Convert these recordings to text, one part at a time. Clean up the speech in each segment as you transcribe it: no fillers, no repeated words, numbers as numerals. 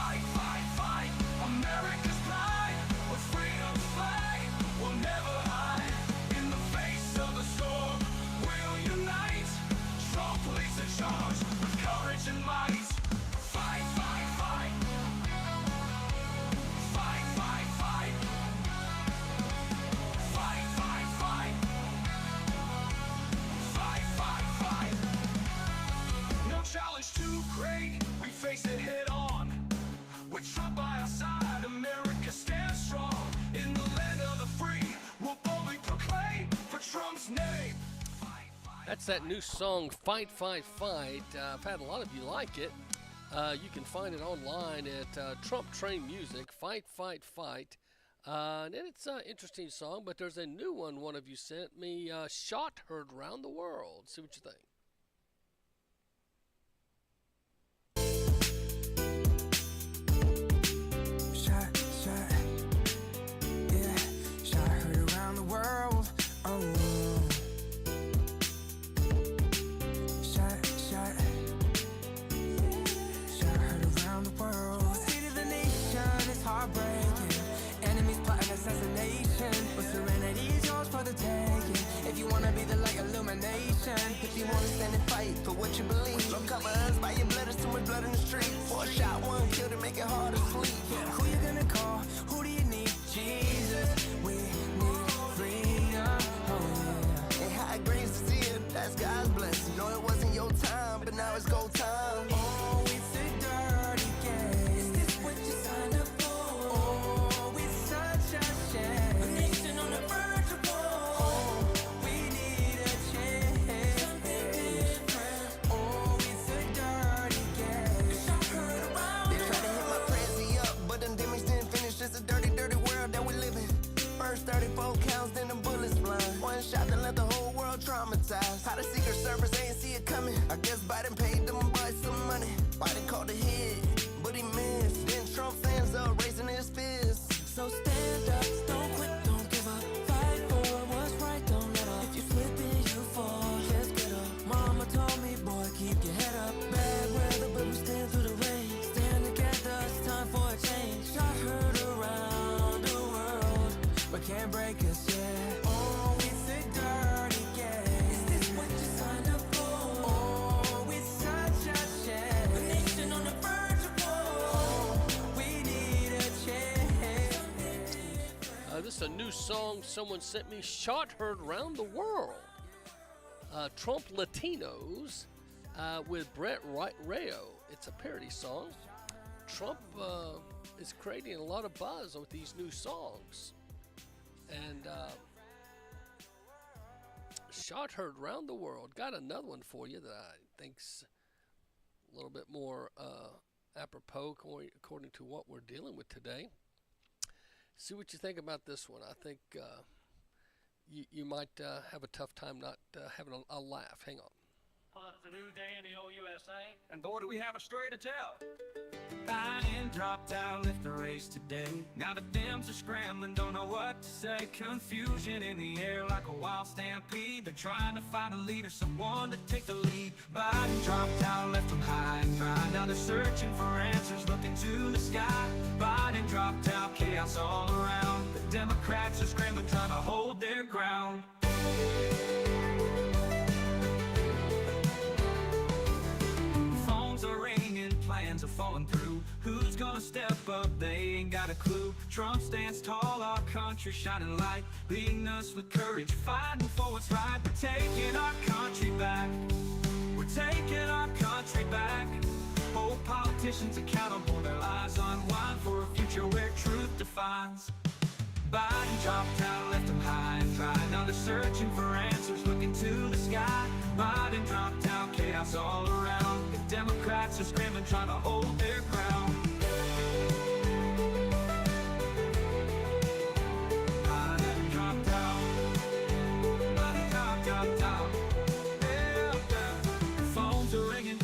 Fight, fight, fight, America's pride. With freedom's flag, we'll never hide. In the face of the storm, we'll unite. Trump leads the charge with courage and might. Fight, fight, fight. Fight, fight, fight. Fight, fight, fight. Fight, fight, fight. No challenge too great, we face it head on. With Trump by our side, America stands strong. In the land of the free, we'll boldly proclaim for Trump's name. Fight, fight. That's that new song, Fight, Fight, Fight. I've had a lot of you like it. You can find it online at Trump Train Music, Fight, Fight, Fight. And it's an interesting song, but there's a new one of you sent me, Shot Heard Around the World. See what you think. Shot, yeah, shot heard around the world. Oh, shot heard around the world. State of the nation is heartbreaking. Enemies plotting assassination, but serenity is yours for the taking. If you wanna be the light illumination, if you wanna stand and fight for what you believe, don't cover us by your blood. There's too much blood in the street. For a shot, one kill to make it hard to sleep. Who you gonna call? Who do you need? Jesus, we need freedom. Oh yeah. And high grace is here, that's God's blessing. No, it wasn't your time, but now it's go time. Oh, it's a dirty game. Is this what you signed up for? Oh, it's such a shame. A nation on the verge of war. Oh, we need a change. Something different. Oh, it's a dirty game. They try to hit my crazy up, but them demons didn't finish. It's a dirty, dirty world that we live in. First 34 counts, then the bullets flying. One shot that left the whole world traumatized. How the Secret Service ain't see it coming. I guess Biden paid them boys some money. Biden called ahead, but he missed. Then Trump stands up, raising his fist. So stand up, don't quit, don't give up. Fight for what's right, don't let up. If you slip and you fall, just get up. Mama told me, boy, keep your head up. Bad weather, but we stand through the rain. Stand together, it's time for a change. Shot heard around the world, but can't break us, yeah. Oh, it's a dirty game. Is this what you signed up for? Oh, it's such a shame. A nation on the verge of war. Oh, we need a change. This is a new song someone sent me, Shot Heard Around the World. Trump Latinos with Brett Rayo. It's a parody song. Trump is creating a lot of buzz with these new songs. And Shot Heard Around the World. Got another one for you that I think's a little bit more apropos according to what we're dealing with today. See what you think about this one. I think you might have a tough time not having a laugh. Hang on. Well, it's a new day in the old USA, and boy, do we have a story to tell. Biden dropped out, left the race today. Now the Dems are scrambling, don't know what to say. Confusion in the air like a wild stampede. They're trying to find a leader, someone to take the lead. Biden dropped out, left them high and dry. Now they're searching for answers, looking to the sky. Biden dropped out, chaos all around. The Democrats are scrambling, trying to hold their ground. Phones are ringing, plans are falling through. Who's gonna step up? They ain't got a clue. Trump stands tall, our country shining light, leading us with courage, fighting for what's right. We're taking our country back. We're taking our country back. Hold politicians accountable, their lives unwind for a future where truth defines. Biden dropped out, left them high and dry. Now they're searching for answers, looking to the sky. Biden dropped out, chaos all around. The Democrats are scrambling, trying to hold their ground. Biden dropped out. Biden dropped out. Yeah. Phones are ringing,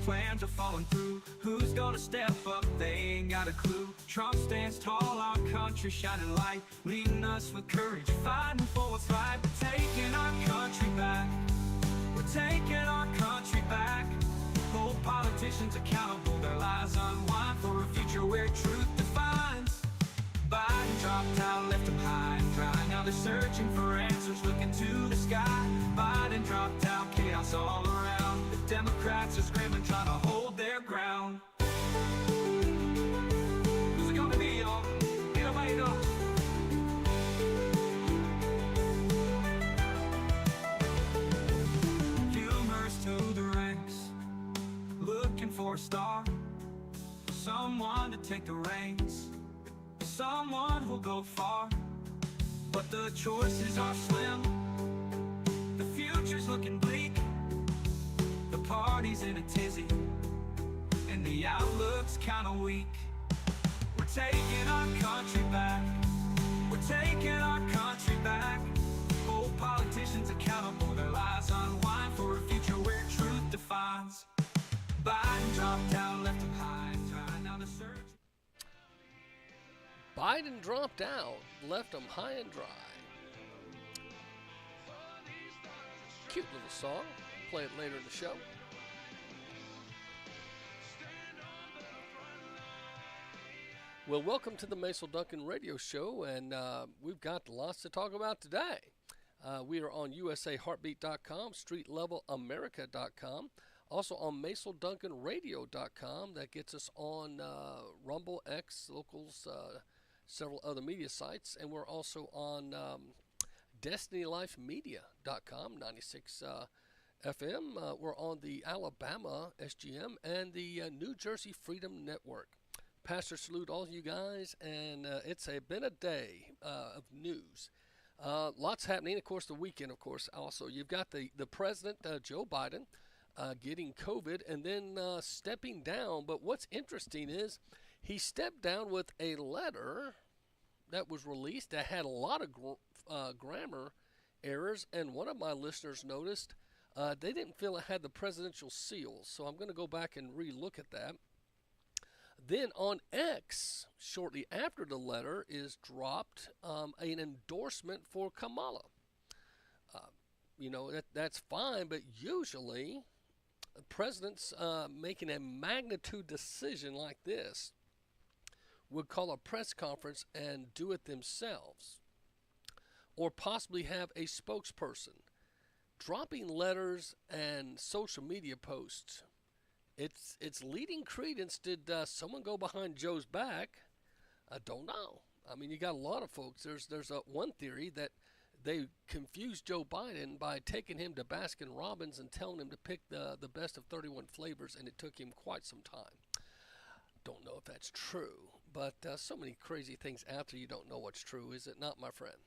plans are falling through. Who's gonna step up? They ain't got a clue. Trump stands tall, our country shining light, leading us with courage, fighting for what's right. We're taking our country back. We're taking our country back. Hold politicians accountable, their lies unwind for a future where truth defines. Biden dropped out, left them high and dry. Now they're searching for answers, looking to the sky. Biden dropped out, chaos all around. The Democrats are scrambling, trying to hold their ground. Who's it gonna be, y'all? Nobody knows. Humors to the ranks, looking for a star, someone to take the reins, someone who'll go far. But the choices are slim, the future's looking bleak. The party's in a tizzy, and the outlook's kinda weak. We're taking our country back, we're taking our country back. Hold politicians accountable, their lies unwind for a future where truth defines. Biden dropped out, left them high and dry. Now the search. Biden dropped out, left them high and dry. Cute little song. Play it later in the show. Well, welcome to the Macil Duncan radio show, and we've got lots to talk about today. We are on usaheartbeat.com, streetlevelamerica.com, also on MacilDuncanRadio.com. That gets us on Rumble, X, Locals, several other media sites, and we're also on DestinyLifeMedia.com, 96 FM. We're on the Alabama SGM and the New Jersey Freedom Network. Pastor, salute all you guys, and it's been a day of news. Lots happening. Of course, the weekend, of course, also. You've got the President, Joe Biden, getting COVID and then stepping down. But what's interesting is he stepped down with a letter that was released that had a lot of grammar errors, and one of my listeners noticed they didn't feel it had the presidential seal. So I'm going to go back and re-look at that. Then on X, shortly after the letter is dropped, an endorsement for Kamala. That's fine, but usually presidents making a magnitude decision like this would call a press conference and do it themselves, or possibly have a spokesperson. Dropping letters and social media posts, it's leading credence. Did someone go behind Joe's back? I don't know. I mean, you got a lot of folks. There's one theory that they confused Joe Biden by taking him to Baskin Robbins and telling him to pick the best of 31 flavors, and it took him quite some time. Don't know if that's true, but so many crazy things out there, you don't know what's true, is it not, my friend?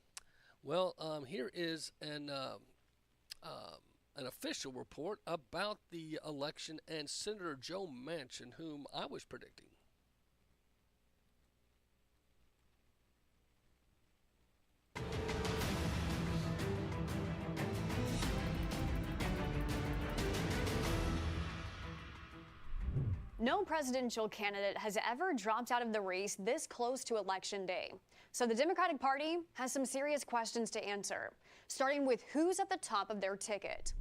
Well, here is an official report about the election and Senator Joe Manchin, whom I was predicting. No presidential candidate has ever dropped out of the race this close to Election Day. So the Democratic Party has some serious questions to answer, starting with who's at the top of their ticket.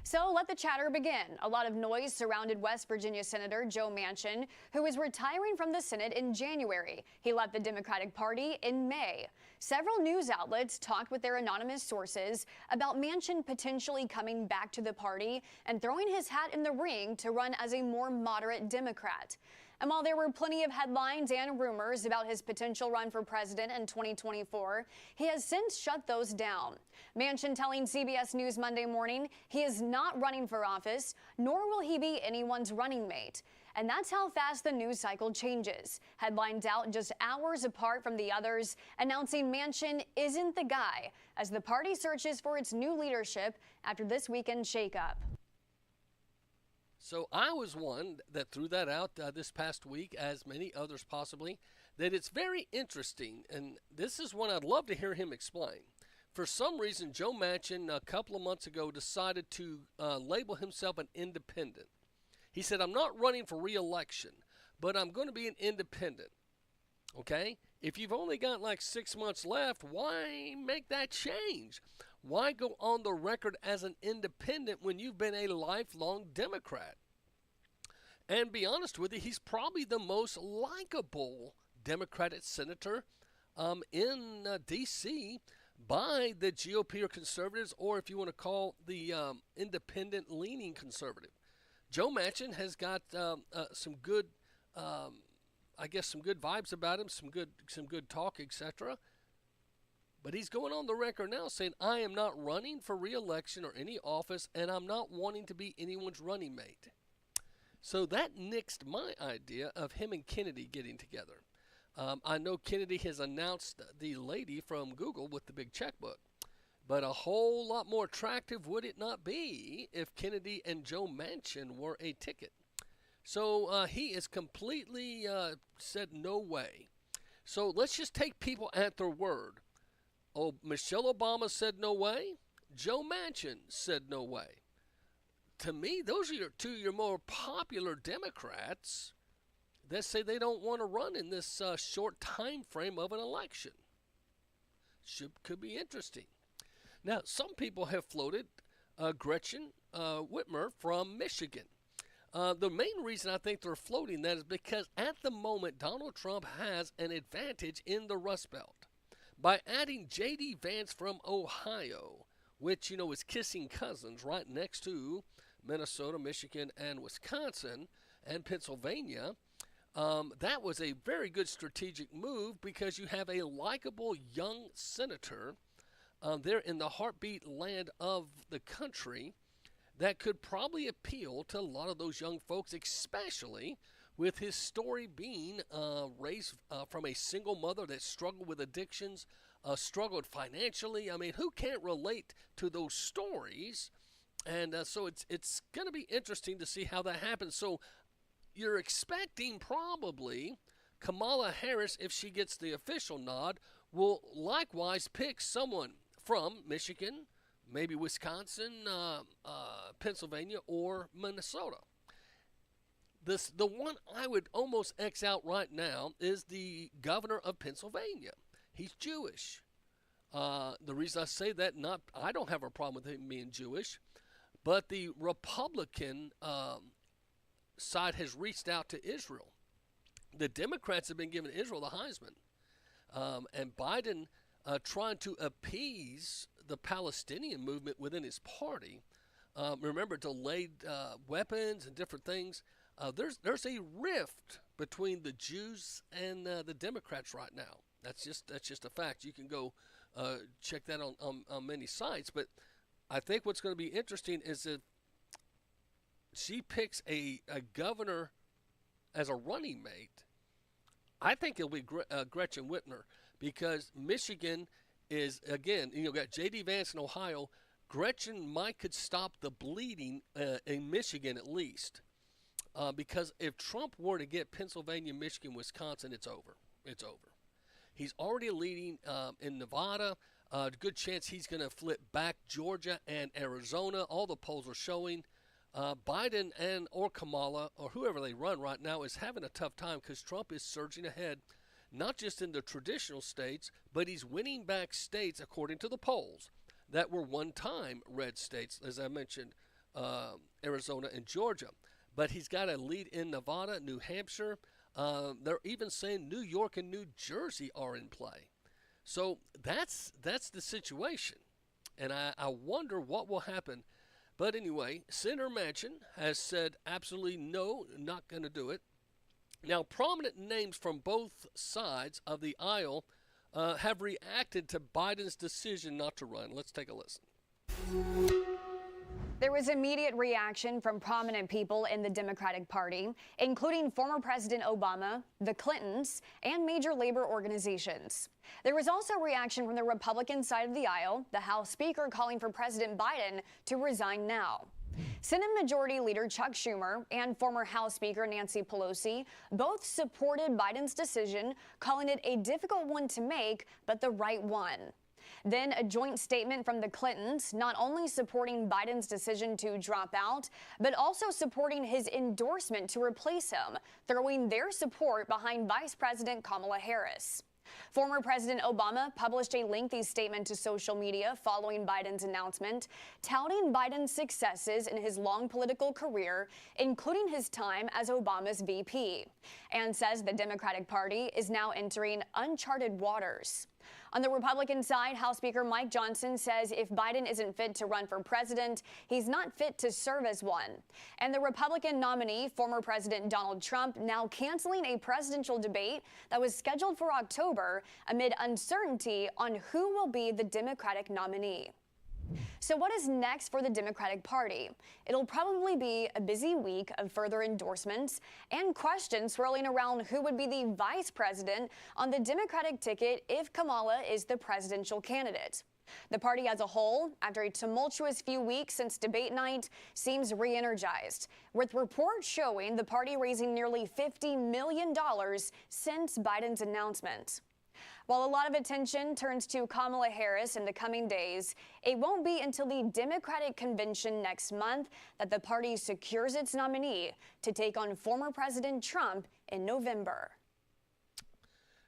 So let the chatter begin. A lot of noise surrounded West Virginia Senator Joe Manchin, who is retiring from the Senate in January. He left the Democratic Party in May. Several news outlets talked with their anonymous sources about Manchin potentially coming back to the party and throwing his hat in the ring to run as a more moderate Democrat. And while there were plenty of headlines and rumors about his potential run for president in 2024, he has since shut those down. Manchin telling CBS News Monday morning he is not running for office, nor will he be anyone's running mate. And that's how fast the news cycle changes. Headlines out just hours apart from the others, announcing Manchin isn't the guy as the party searches for its new leadership after this weekend shakeup. So I was one that threw that out this past week, as many others possibly, that it's very interesting, and this is one I'd love to hear him explain. For some reason, Joe Manchin a couple of months ago decided to label himself an independent. He said, I'm not running for re-election, but I'm going to be an independent. Okay? If you've only got like 6 months left, why make that change? Why go on the record as an independent when you've been a lifelong Democrat? And be honest with you, he's probably the most likable Democratic senator in D.C. by the GOP or conservatives, or if you want to call the independent-leaning conservative. Joe Manchin has got some good, some good vibes about him, some good talk, etc. But he's going on the record now saying, I am not running for re-election or any office, and I'm not wanting to be anyone's running mate. So that nixed my idea of him and Kennedy getting together. I know Kennedy has announced the lady from Google with the big checkbook, but a whole lot more attractive would it not be if Kennedy and Joe Manchin were a ticket? So he is completely said no way. So let's just take people at their word. Oh, Michelle Obama said no way. Joe Manchin said no way. To me, those are two of your more popular Democrats that say they don't want to run in this short time frame of an election. Could be interesting. Now, some people have floated Gretchen Whitmer from Michigan. The main reason I think they're floating that is because at the moment, Donald Trump has an advantage in the Rust Belt. By adding J.D. Vance from Ohio, which, is kissing cousins right next to Minnesota, Michigan, and Wisconsin, and Pennsylvania, that was a very good strategic move because you have a likable young senator there in the heartbeat land of the country that could probably appeal to a lot of those young folks, especially with his story being raised from a single mother that struggled with addictions, struggled financially. I mean, who can't relate to those stories? And so it's going to be interesting to see how that happens. So you're expecting probably Kamala Harris, if she gets the official nod, will likewise pick someone from Michigan, maybe Wisconsin, Pennsylvania, or Minnesota. The one I would almost X out right now is the governor of Pennsylvania. He's Jewish. The reason I say that, I don't have a problem with him being Jewish, but the Republican side has reached out to Israel. The Democrats have been giving Israel the Heisman. And Biden trying to appease the Palestinian movement within his party. Remember, delayed weapons and different things. There's a rift between the Jews and the Democrats right now. That's just a fact. You can go check that on many sites. But I think what's going to be interesting is if she picks a governor as a running mate, I think it'll be Gretchen Whitmer, because Michigan is, again, got J.D. Vance in Ohio. Gretchen could stop the bleeding in Michigan at least. Because if Trump were to get Pennsylvania, Michigan, Wisconsin, it's over. It's over. He's already leading in Nevada. Good chance he's going to flip back Georgia and Arizona. All the polls are showing. Biden or Kamala or whoever they run right now is having a tough time because Trump is surging ahead, not just in the traditional states, but he's winning back states, according to the polls, that were one-time red states, as I mentioned, Arizona and Georgia. But he's got a lead in Nevada, New Hampshire. They're even saying New York and New Jersey are in play. So that's the situation. And I wonder what will happen. But anyway, Senator Manchin has said absolutely no, not going to do it. Now, prominent names from both sides of the aisle have reacted to Biden's decision not to run. Let's take a listen. There was immediate reaction from prominent people in the Democratic Party, including former President Obama, the Clintons, and major labor organizations. There was also reaction from the Republican side of the aisle, the House Speaker calling for President Biden to resign now. Senate Majority Leader Chuck Schumer and former House Speaker Nancy Pelosi both supported Biden's decision, calling it a difficult one to make, but the right one. Then a joint statement from the Clintons, not only supporting Biden's decision to drop out, but also supporting his endorsement to replace him, throwing their support behind Vice President Kamala Harris. Former President Obama published a lengthy statement to social media following Biden's announcement, touting Biden's successes in his long political career, including his time as Obama's VP, and says the Democratic Party is now entering uncharted waters. On the Republican side, House Speaker Mike Johnson says if Biden isn't fit to run for president, he's not fit to serve as one. And the Republican nominee, former President Donald Trump, now canceling a presidential debate that was scheduled for October amid uncertainty on who will be the Democratic nominee. So what is next for the Democratic Party? It'll probably be a busy week of further endorsements and questions swirling around who would be the vice president on the Democratic ticket if Kamala is the presidential candidate. The party as a whole, after a tumultuous few weeks since debate night, seems re-energized, with reports showing the party raising nearly $50 million since Biden's announcement. While a lot of attention turns to Kamala Harris in the coming days, it won't be until the Democratic convention next month that the party secures its nominee to take on former President Trump in November.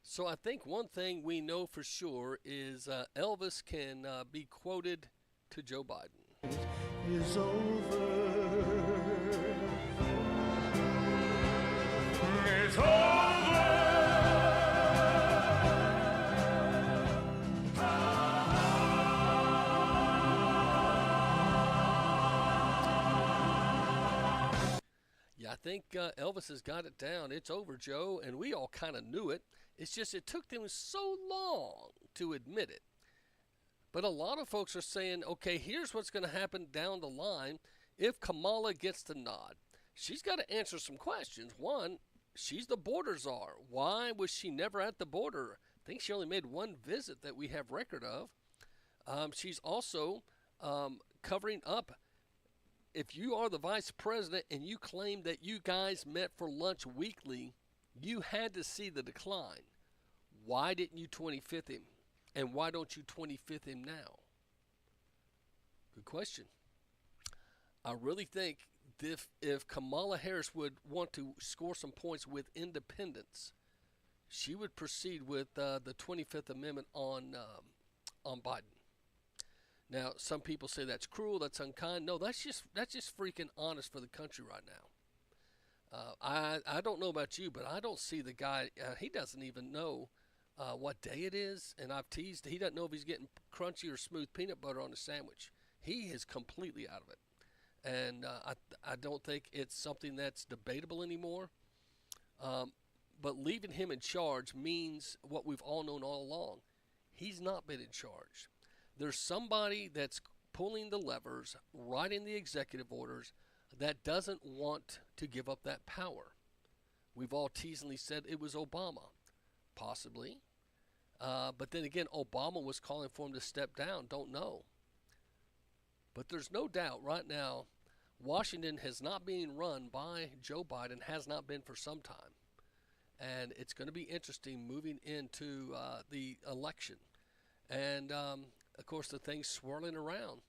So I think one thing we know for sure is Elvis can be quoted to Joe Biden. Is over. It's over. Yeah, I think Elvis has got it down. It's over, Joe, and we all kind of knew it. It's just it took them so long to admit it. But a lot of folks are saying, okay, here's what's going to happen down the line if Kamala gets the nod. She's got to answer some questions. One, she's the border czar. Why was she never at the border? I think she only made one visit that we have record of. She's also covering up. If you are the vice president and you claim that you guys met for lunch weekly, you had to see the decline. Why didn't you 25th him? And why don't you 25th him now? Good question. I really think if Kamala Harris would want to score some points with independents, she would proceed with the 25th Amendment on Biden. Now, some people say that's cruel, that's unkind. No, that's just freaking honest for the country right now. I don't know about you, but I don't see the guy. He doesn't even know what day it is, and I've teased. He doesn't know if he's getting crunchy or smooth peanut butter on a sandwich. He is completely out of it, and I don't think it's something that's debatable anymore. But leaving him in charge means what we've all known all along. He's not been in charge. There's somebody that's pulling the levers, writing the executive orders, that doesn't want to give up that power. We've all teasingly said it was Obama, possibly. But then again, Obama was calling for him to step down. Don't know. But there's no doubt right now, Washington has not been run by Joe Biden, has not been for some time. And it's going to be interesting moving into the election. And of course, the things swirling around.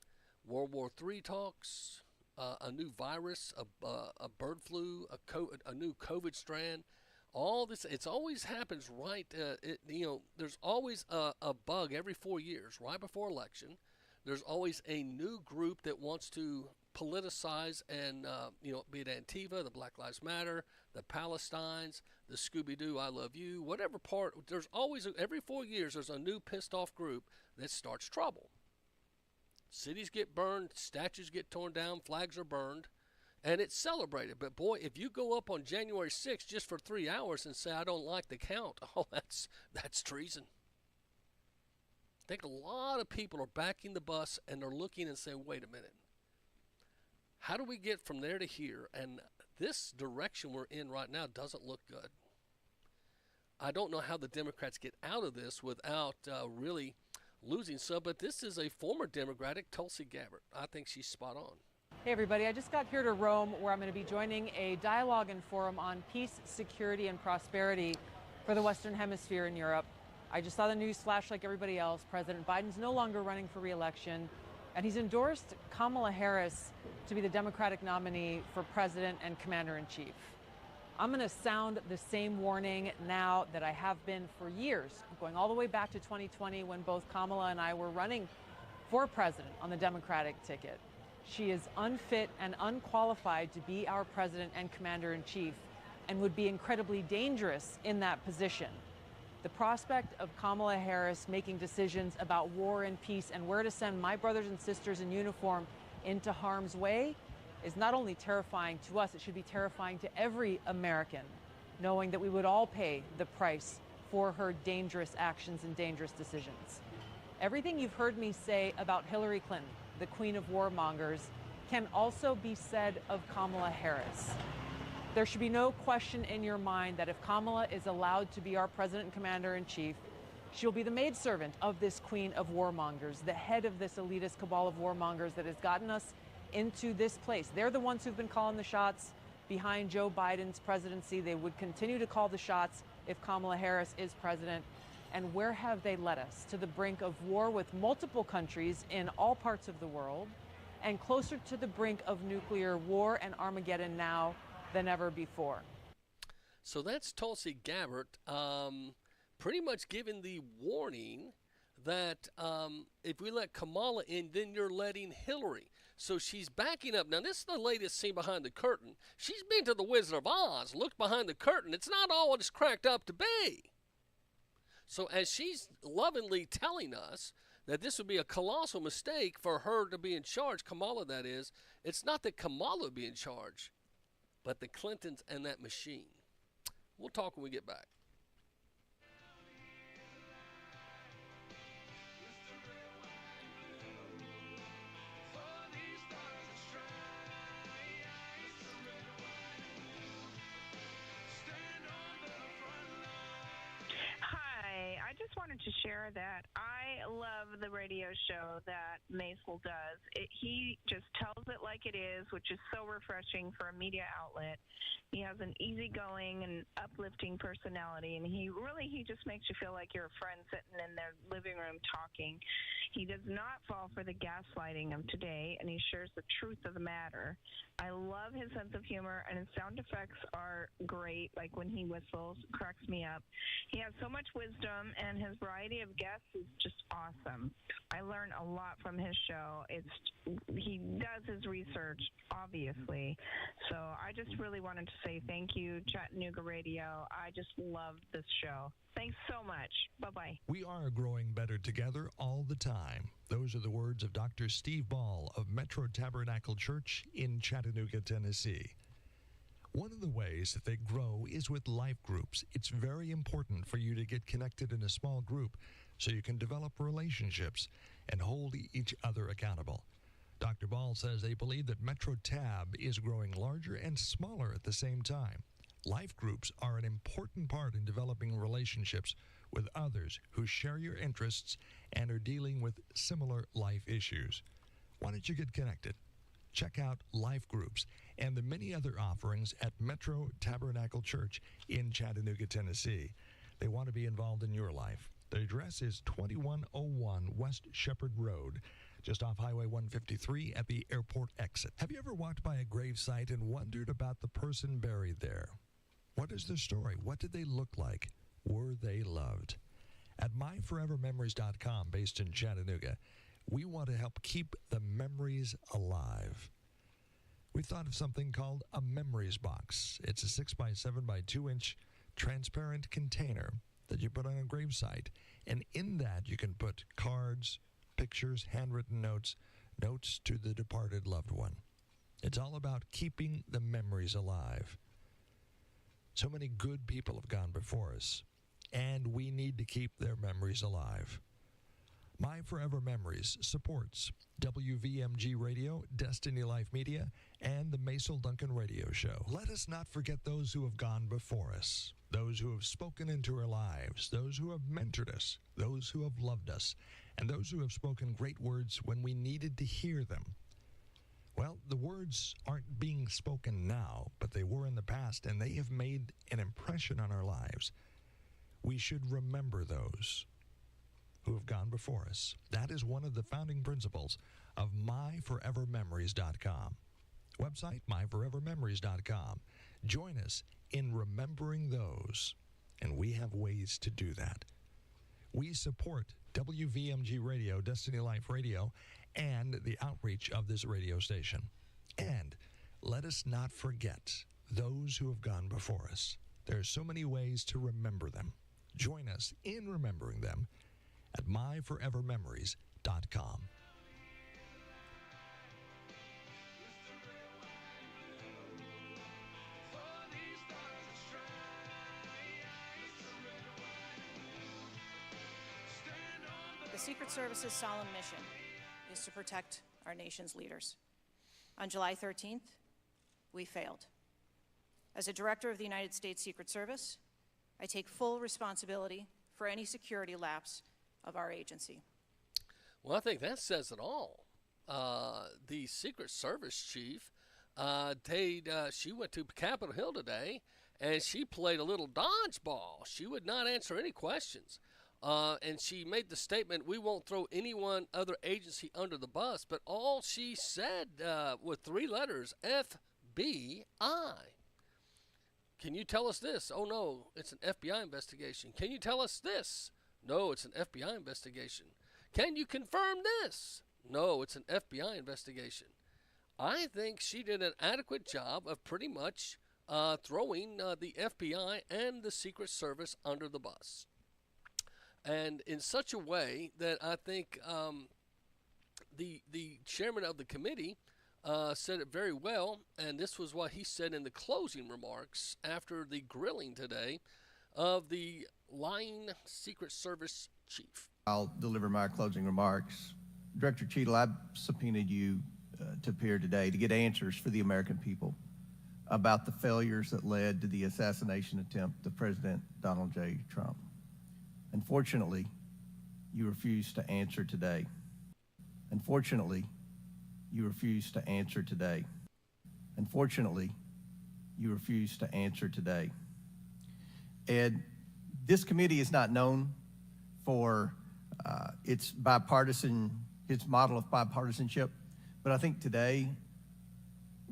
World War III talks, a new virus, a bird flu, a new COVID strand. All this, it always happens right, there's always a bug every 4 years, right before election. There's always a new group that wants to politicize and, be it Antifa, the Black Lives Matter, the Palestines, the Scooby-Doo, I Love You, whatever part. There's always, every 4 years, there's a new pissed off group that starts trouble. Cities get burned, statues get torn down, flags are burned, and it's celebrated. But boy, if you go up on January 6th just for 3 hours and say, I don't like the count, that's treason. I think a lot of people are backing the bus and they're looking and saying, wait a minute. How do we get from there to here? And this direction we're in right now doesn't look good. I don't know how the Democrats get out of this without really losing some, but this is a former Democratic, Tulsi Gabbard. I think she's spot on. Hey everybody, I just got here to Rome where I'm going to be joining a dialogue and forum on peace, security, and prosperity for the Western Hemisphere in Europe. I just saw the news flash like everybody else. President Biden's no longer running for re-election, and he's endorsed Kamala Harris to be the Democratic nominee for president and commander-in-chief. I'm going to sound the same warning now that I have been for years, going all the way back to 2020 when both Kamala and I were running for president on the Democratic ticket. She is unfit and unqualified to be our president and commander-in-chief and would be incredibly dangerous in that position. The prospect of Kamala Harris making decisions about war and peace and where to send my brothers and sisters in uniform into harm's way is not only terrifying to us, it should be terrifying to every American, knowing that we would all pay the price for her dangerous actions and dangerous decisions. Everything you've heard me say about Hillary Clinton, the queen of warmongers, can also be said of Kamala Harris. There should be no question in your mind that if Kamala is allowed to be our president and commander-in-chief, she'll be the maidservant of this queen of warmongers, the head of this elitist cabal of warmongers that has gotten us into this place. They're the ones who've been calling the shots behind Joe Biden's presidency. They would continue to call the shots if Kamala Harris is president. And where have they led us? To the brink of war with multiple countries in all parts of the world, and closer to the brink of nuclear war and Armageddon now than ever before. So that's Tulsi Gabbard pretty much giving the warning that if we let Kamala in, then you're letting Hillary. So she's backing up. Now, this is the latest scene behind the curtain. She's been to the Wizard of Oz, looked behind the curtain. It's not all it's cracked up to be. So as she's lovingly telling us that this would be a colossal mistake for her to be in charge, Kamala that is, it's not that Kamala would be in charge, but the Clintons and that machine. We'll talk when we get back. I just wanted to share that I love the radio show that Macil does. He just tells it like it is, which is so refreshing for a media outlet. He has an easygoing and uplifting personality, and he just makes you feel like you're a friend sitting in their living room talking. He does not fall for the gaslighting of today, and he shares the truth of the matter. I love his sense of humor, and his sound effects are great, like when he whistles, cracks me up. He has so much wisdom, and his variety of guests is just awesome. I learn a lot from his show. He does his research, obviously. So I just really wanted to say thank you, Chattanooga Radio. I just love this show. Thanks so much. Bye-bye. We are growing better together all the time. Those are the words of Dr. Steve Ball of Metro Tabernacle Church in Chattanooga, Tennessee. One of the ways that they grow is with life groups. It's very important for you to get connected in a small group so you can develop relationships and hold each other accountable. Dr. Ball says they believe that Metro Tab is growing larger and smaller at the same time. Life groups are an important part in developing relationships with others who share your interests and are dealing with similar life issues. Why don't you get connected? Check out life groups and the many other offerings at Metro Tabernacle Church in Chattanooga, Tennessee. They want to be involved in your life. The address is 2101 West Shepherd Road, just off Highway 153 at the airport exit. Have you ever walked by a gravesite and wondered about the person buried there? What is their story? What did they look like? Were they loved? At myforevermemories.com, based in Chattanooga, we want to help keep the memories alive. We thought of something called a memories box. It's a 6x7 by 2 inch transparent container that you put on a gravesite. And in that you can put cards, pictures, handwritten notes, notes to the departed loved one. It's all about keeping the memories alive. So many good people have gone before us, and we need to keep their memories alive. My Forever Memories supports WVMG Radio, Destiny Life Media, and the Macil Duncan Radio Show. Let us not forget those who have gone before us, those who have spoken into our lives, those who have mentored us, those who have loved us, and those who have spoken great words when we needed to hear them. Well, the words aren't being spoken now, but they were in the past, and they have made an impression on our lives. We should remember those who have gone before us. That is one of the founding principles of myforevermemories.com. Website, myforevermemories.com. Join us in remembering those, and we have ways to do that. We support WVMG Radio, Destiny Life Radio, and the outreach of this radio station. And let us not forget those who have gone before us. There are so many ways to remember them. Join us in remembering them at myforevermemories.com. The Secret Service's solemn mission is to protect our nation's leaders. On July 13th, we failed. As a director of the United States Secret Service, I take full responsibility for any security lapse of our agency. Well, I think that says it all. The Secret Service chief, she went to Capitol Hill today, and she played a little dodgeball. She would not answer any questions. And she made the statement, we won't throw other agency under the bus. But all she said with 3 letters, FBI. Can you tell us this? Oh, no, it's an FBI investigation. Can you tell us this? No, it's an FBI investigation. Can you confirm this? No, it's an FBI investigation. I think she did an adequate job of pretty much throwing the FBI and the Secret Service under the bus. And in such a way that I think the chairman of the committee said it very well, and this was what he said in the closing remarks after the grilling today of the lying Secret Service chief. I'll deliver my closing remarks. Director Cheadle, I've subpoenaed you to appear today to get answers for the American people about the failures that led to the assassination attempt of President Donald J. Trump. Unfortunately, you refuse to answer today. Unfortunately, you refuse to answer today. Unfortunately, you refuse to answer today. Ed, this committee is not known for its model of bipartisanship, but I think today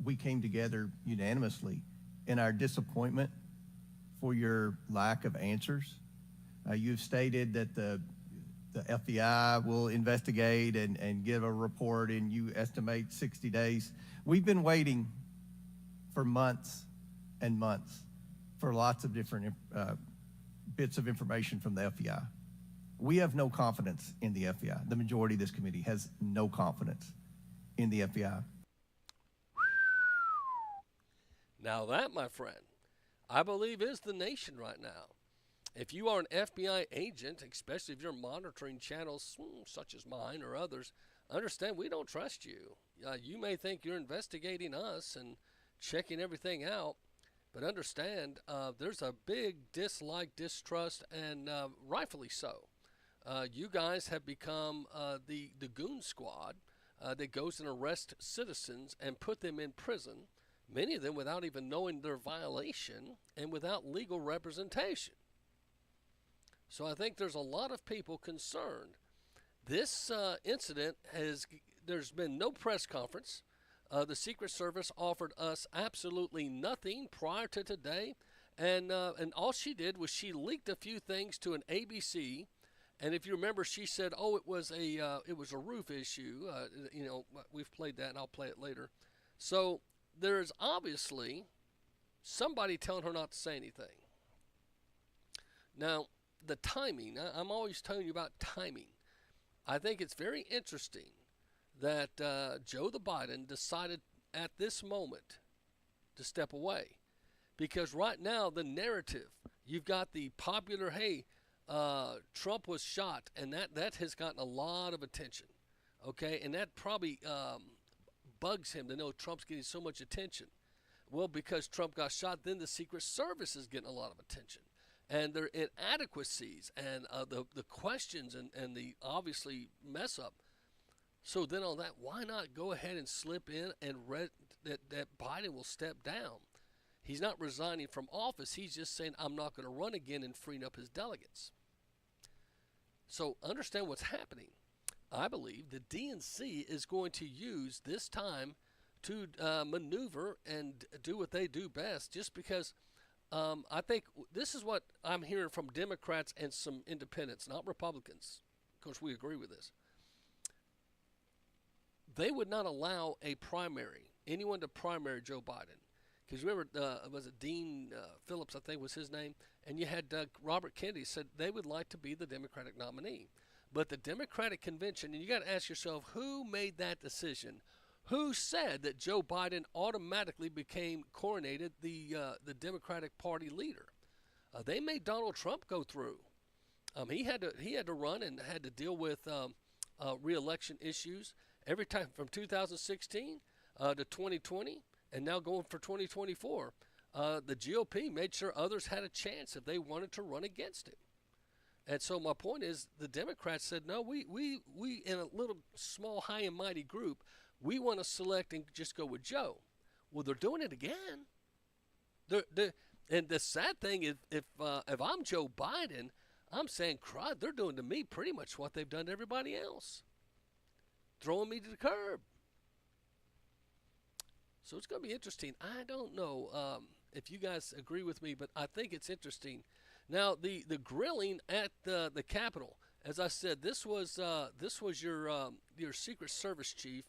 we came together unanimously in our disappointment for your lack of answers. You've stated that the FBI will investigate and give a report, and you estimate 60 days. We've been waiting for months and months for lots of different bits of information from the FBI. We have no confidence in the FBI. The majority of this committee has no confidence in the FBI. Now that, my friend, I believe is the nation right now. If you are an FBI agent, especially if you're monitoring channels such as mine or others, understand we don't trust you. You may think you're investigating us and checking everything out, but understand there's a big dislike, distrust, and rightfully so. You guys have become the goon squad that goes and arrests citizens and put them in prison, many of them without even knowing their violation and without legal representation. So I think there's a lot of people concerned. This incident there's been no press conference. The Secret Service offered us absolutely nothing prior to today, and all she did was she leaked a few things to an ABC, and if you remember, she said, "Oh, it was a roof issue." We've played that, and I'll play it later. So there's obviously somebody telling her not to say anything. Now, the timing, I'm always telling you about timing. I think it's very interesting that Joe Biden decided at this moment to step away. Because right now, the narrative, you've got the popular, Trump was shot, and that has gotten a lot of attention. Okay, and that probably bugs him to know Trump's getting so much attention. Well, because Trump got shot, then the Secret Service is getting a lot of attention. And their inadequacies and the questions and the obviously mess up. So then on that, why not go ahead and slip in and read that Biden will step down? He's not resigning from office. He's just saying, I'm not going to run again and freeing up his delegates. So understand what's happening. I believe the DNC is going to use this time to maneuver and do what they do best, just because I think this is what I'm hearing from Democrats and some independents, not Republicans. Of course, we agree with this. They would not allow a primary, anyone to primary Joe Biden. Because remember, was it Dean Phillips, I think was his name? And you had Robert Kennedy said they would like to be the Democratic nominee. But the Democratic convention, and you got to ask yourself, who made that decision? Who said that Joe Biden automatically became coronated the Democratic Party leader? They made Donald Trump go through. He had to run and had to deal with re-election issues every time from 2016 to 2020, and now going for 2024. The GOP made sure others had a chance if they wanted to run against him. And so my point is, the Democrats said, no, we in a little small, high and mighty group, we want to select and just go with Joe. Well, they're doing it again. And the sad thing is, if I'm Joe Biden, I'm saying, crud, they're doing to me pretty much what they've done to everybody else, throwing me to the curb. So it's going to be interesting. I don't know if you guys agree with me, but I think it's interesting. Now, the grilling at the Capitol, as I said, this was your Secret Service chief,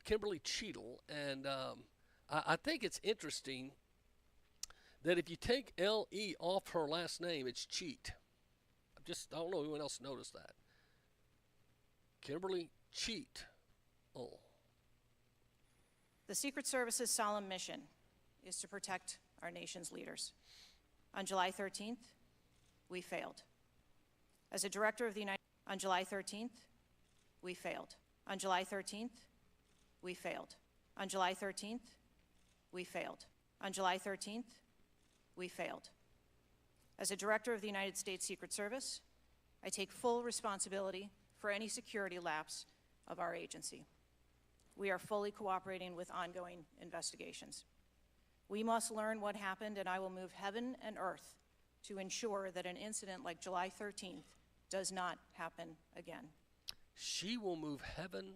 Kimberly Cheadle, and I think it's interesting that if you take L-E off her last name, it's Cheat. I don't know if anyone else noticed that. Kimberly Cheat. Oh. The Secret Service's solemn mission is to protect our nation's leaders. On July 13th, we failed. As a director of the on July 13th, we failed. On July 13th, we failed. On July 13th, we failed. On July 13th, we failed. As a director of the United States Secret Service, I take full responsibility for any security lapse of our agency. We are fully cooperating with ongoing investigations. We must learn what happened, and I will move heaven and earth to ensure that an incident like July 13th does not happen again. She will move heaven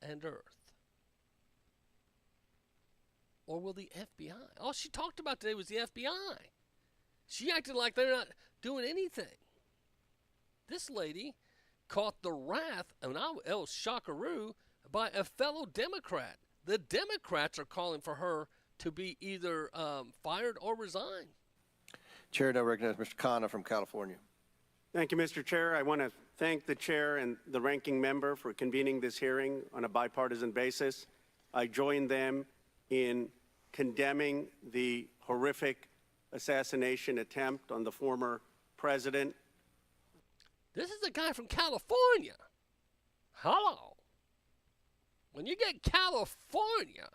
and earth. Or will the FBI? All she talked about today was the FBI. She acted like they're not doing anything. This lady caught the wrath of El Shakaru by a fellow Democrat. The Democrats are calling for her to be either fired or resign. Chair, now recognize Mr. Khanna from California. Thank you, Mr. Chair. I want to thank the chair and the ranking member for convening this hearing on a bipartisan basis. I join them in condemning the horrific assassination attempt on the former president. This is a guy from California. Hello. When you get California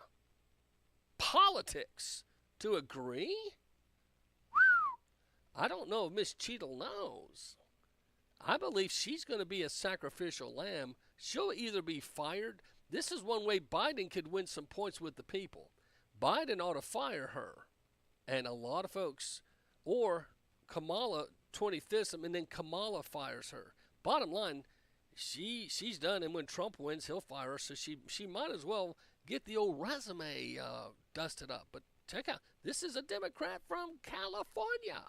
politics to agree, I don't know if Miss Cheadle knows. I believe she's going to be a sacrificial lamb. She'll either be fired. This is one way Biden could win some points with the people. Biden ought to fire her. And a lot of folks, or Kamala 25th him, and then Kamala fires her. Bottom line, she's done, and when Trump wins, he'll fire her. So she might as well get the old resume dusted up. But check out, this is a Democrat from California.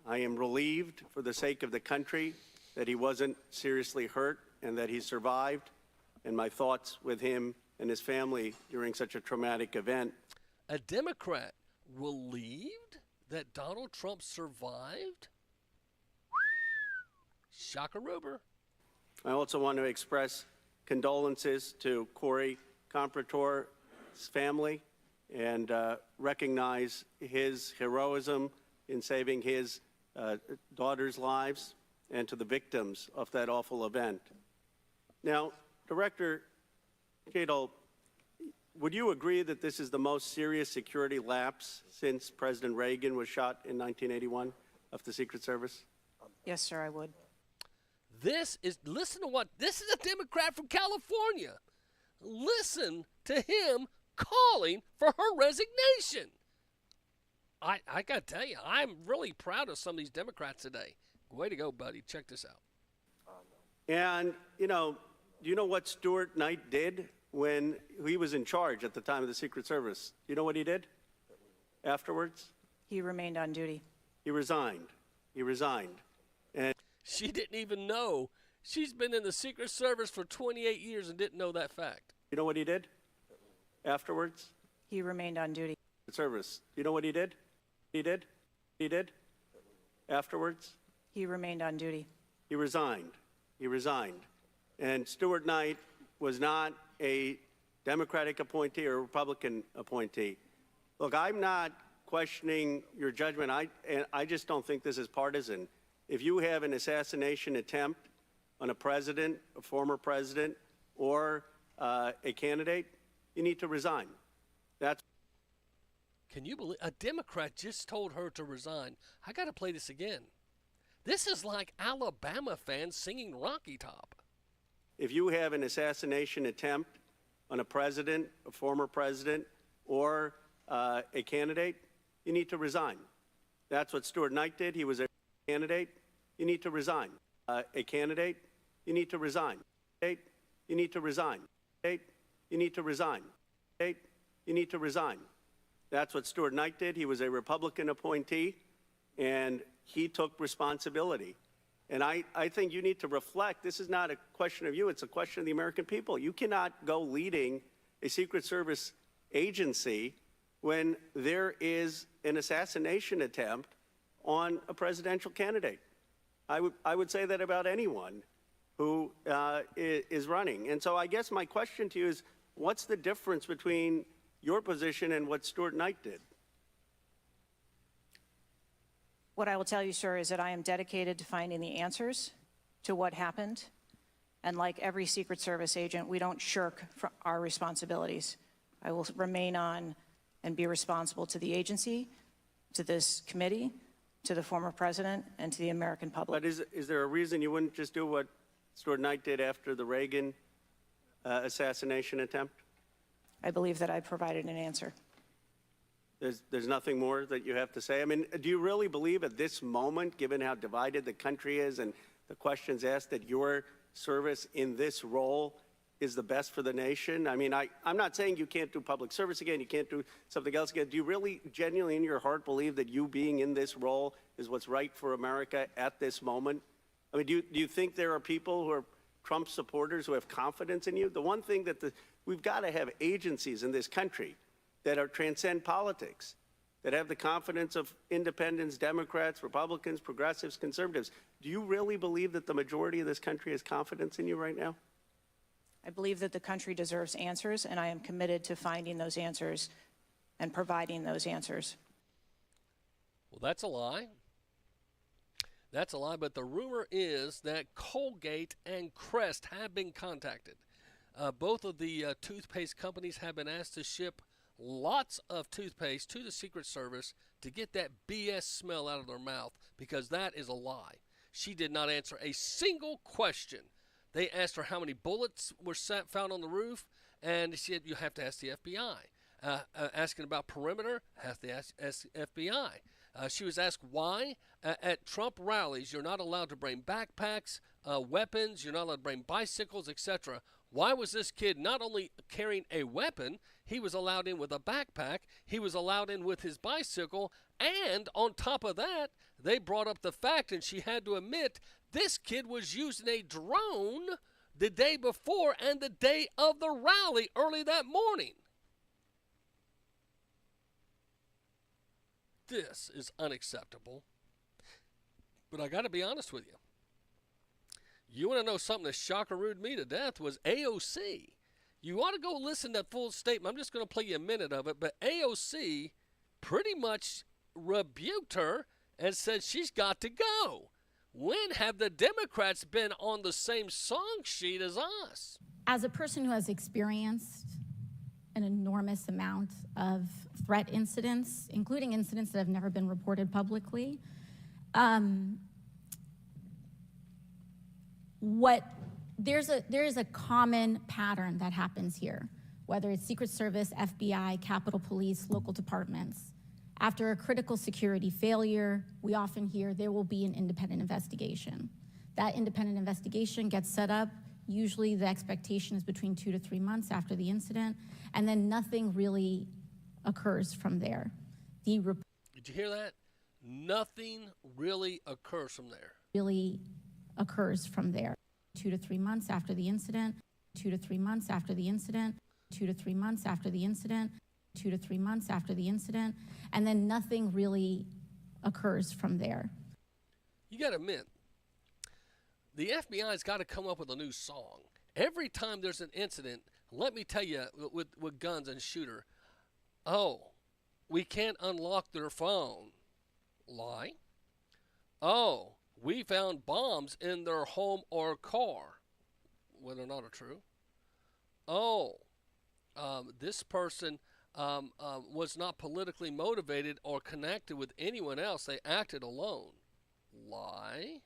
I am relieved for the sake of the country that he wasn't seriously hurt and that he survived, and my thoughts with him and his family during such a traumatic event. A Democrat relieved that Donald Trump survived? Shakaruber. I also want to express condolences to Corey Comprator's family and recognize his heroism in saving his daughters' lives, and to the victims of that awful event. Now, Director Cheadle, would you agree that this is the most serious security lapse since President Reagan was shot in 1981 of the Secret Service? Yes, sir, I would. Listen to what, this is a Democrat from California. Listen to him calling for her resignation. I got to tell you, I'm really proud of some of these Democrats today. Way to go, buddy. Check this out. And, do you know what Stuart Knight did when he was in charge at the time of the Secret Service? You know what he did afterwards? He remained on duty. He resigned. He resigned. And She didn't even know. She's been in the Secret Service for 28 years and didn't know that fact. you know what he did afterwards? He remained on duty. Service. You know what he did? He did afterwards? He remained on duty. He resigned. He resigned. And Stuart Knight was not a Democratic appointee or a Republican appointee. Look, I'm not questioning your judgment. I just don't think this is partisan. If you have an assassination attempt on a president, a former president, or a candidate, you need to resign. That's. Can you believe a Democrat just told her to resign? I got to play this again. This is like Alabama fans singing Rocky Top. If you have an assassination attempt on a president, a former president, or a candidate, you need to resign. That's what Stuart Knight did. He was a candidate. You need to resign. A candidate, you need to resign. You need to resign. You need to resign. You need to resign. That's what Stuart Knight did. He was a Republican appointee, and he took responsibility. And I think you need to reflect. This is not a question of you. It's a question of the American people. You cannot go leading a Secret Service agency when there is an assassination attempt on a presidential candidate. I would say that about anyone who is running. And so I guess my question to you is, what's the difference between your position and what Stuart Knight did? What I will tell you, sir, is that I am dedicated to finding the answers to what happened. And like every Secret Service agent, we don't shirk from our responsibilities. I will remain on and be responsible to the agency, to this committee, to the former president, and to the American public. But is there a reason you wouldn't just do what Stuart Knight did after the Reagan assassination attempt? I believe that I provided an answer. There's nothing more that you have to say? I mean, do you really believe at this moment, given how divided the country is and the questions asked, that your service in this role is the best for the nation? I mean, I'm not saying you can't do public service again, you can't do something else again. Do you really genuinely in your heart believe that you being in this role is what's right for America at this moment? I mean, do you think there are people who are Trump supporters who have confidence in you? The one thing that we've got to have agencies in this country that are transcend politics, that have the confidence of independents, Democrats, Republicans, progressives, conservatives. Do you really believe that the majority of this country has confidence in you right now? I believe that the country deserves answers, and I am committed to finding those answers and providing those answers. Well, that's a lie. That's a lie, but the rumor is that Colgate and Crest have been contacted. Both of the toothpaste companies have been asked to ship lots of toothpaste to the Secret Service to get that BS smell out of their mouth, because that is a lie. She did not answer a single question. They asked her how many bullets were found on the roof, and she said, you have to ask the FBI. Asking about perimeter, have to ask FBI. She was asked why at Trump rallies you're not allowed to bring backpacks, weapons, you're not allowed to bring bicycles, etc. Why was this kid not only carrying a weapon, he was allowed in with a backpack, he was allowed in with his bicycle, and on top of that, they brought up the fact, and she had to admit, this kid was using a drone the day before and the day of the rally early that morning. This is unacceptable. But I got to be honest with you. You want to know something that shocked and rude me to death was AOC. You ought to go listen to that full statement. I'm just going to play you a minute of it. But AOC pretty much rebuked her and said she's got to go. When have the Democrats been on the same song sheet as us? As a person who has experienced an enormous amount of threat incidents, including incidents that have never been reported publicly, there is a common pattern that happens here, whether it's Secret Service, FBI, Capitol Police, local departments. After a critical security failure, we often hear there will be an independent investigation. That independent investigation gets set up. Usually the expectation is between 2 to 3 months after the incident, and then nothing really occurs from there. You Did you hear that? Nothing really occurs from there. Really occurs from there. 2 to 3 months after the incident, 2 to 3 months after the incident, 2 to 3 months after the incident, 2 to 3 months after the incident, and then nothing really occurs from there. You got to admit, the FBI's got to come up with a new song. Every time there's an incident, let me tell you, with guns and shooter, oh, we can't unlock their phone. Lie. Oh, we found bombs in their home or car. Whether or not are true. Oh, this person was not politically motivated or connected with anyone else. They acted alone. Lie.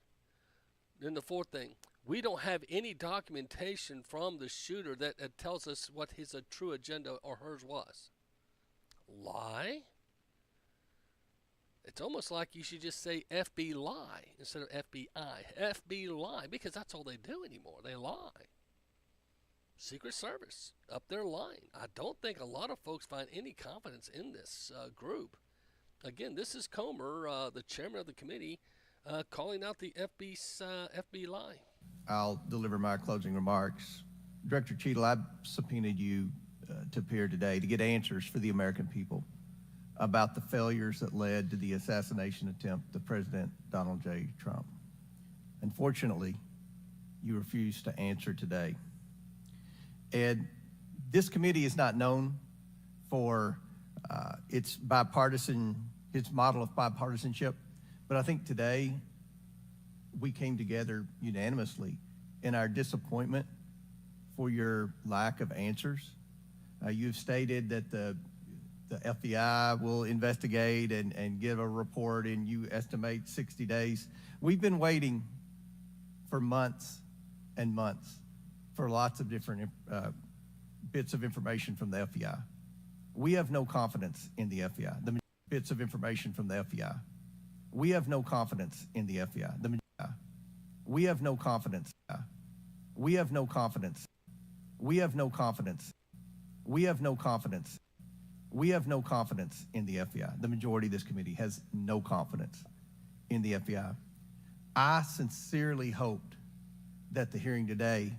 Then the fourth thing, we don't have any documentation from the shooter that tells us what his true agenda or hers was. Lie. It's almost like you should just say FB lie instead of FBI. FB lie, because that's all they do anymore. They lie. Secret Service, up there lying. I don't think a lot of folks find any confidence in this group. Again, this is Comer, the chairman of the committee, calling out the FB lie. I'll deliver my closing remarks. Director Cheadle, I've subpoenaed you to appear today to get answers for the American people about the failures that led to the assassination attempt of President Donald J. Trump. Unfortunately, you refuse to answer today. And this committee is not known for its model of bipartisanship, but I think today we came together unanimously in our disappointment for your lack of answers. You've stated that the FBI will investigate and give a report, and you estimate 60 days. We've been waiting for months and months for lots of different bits of information from the FBI. We have no confidence in the FBI. The bits of information from the FBI. We have no confidence in the FBI. We have no confidence. We have no confidence. We have no confidence. We have no confidence. We have no confidence in the FBI. The majority of this committee has no confidence in the FBI. I sincerely hoped that the hearing today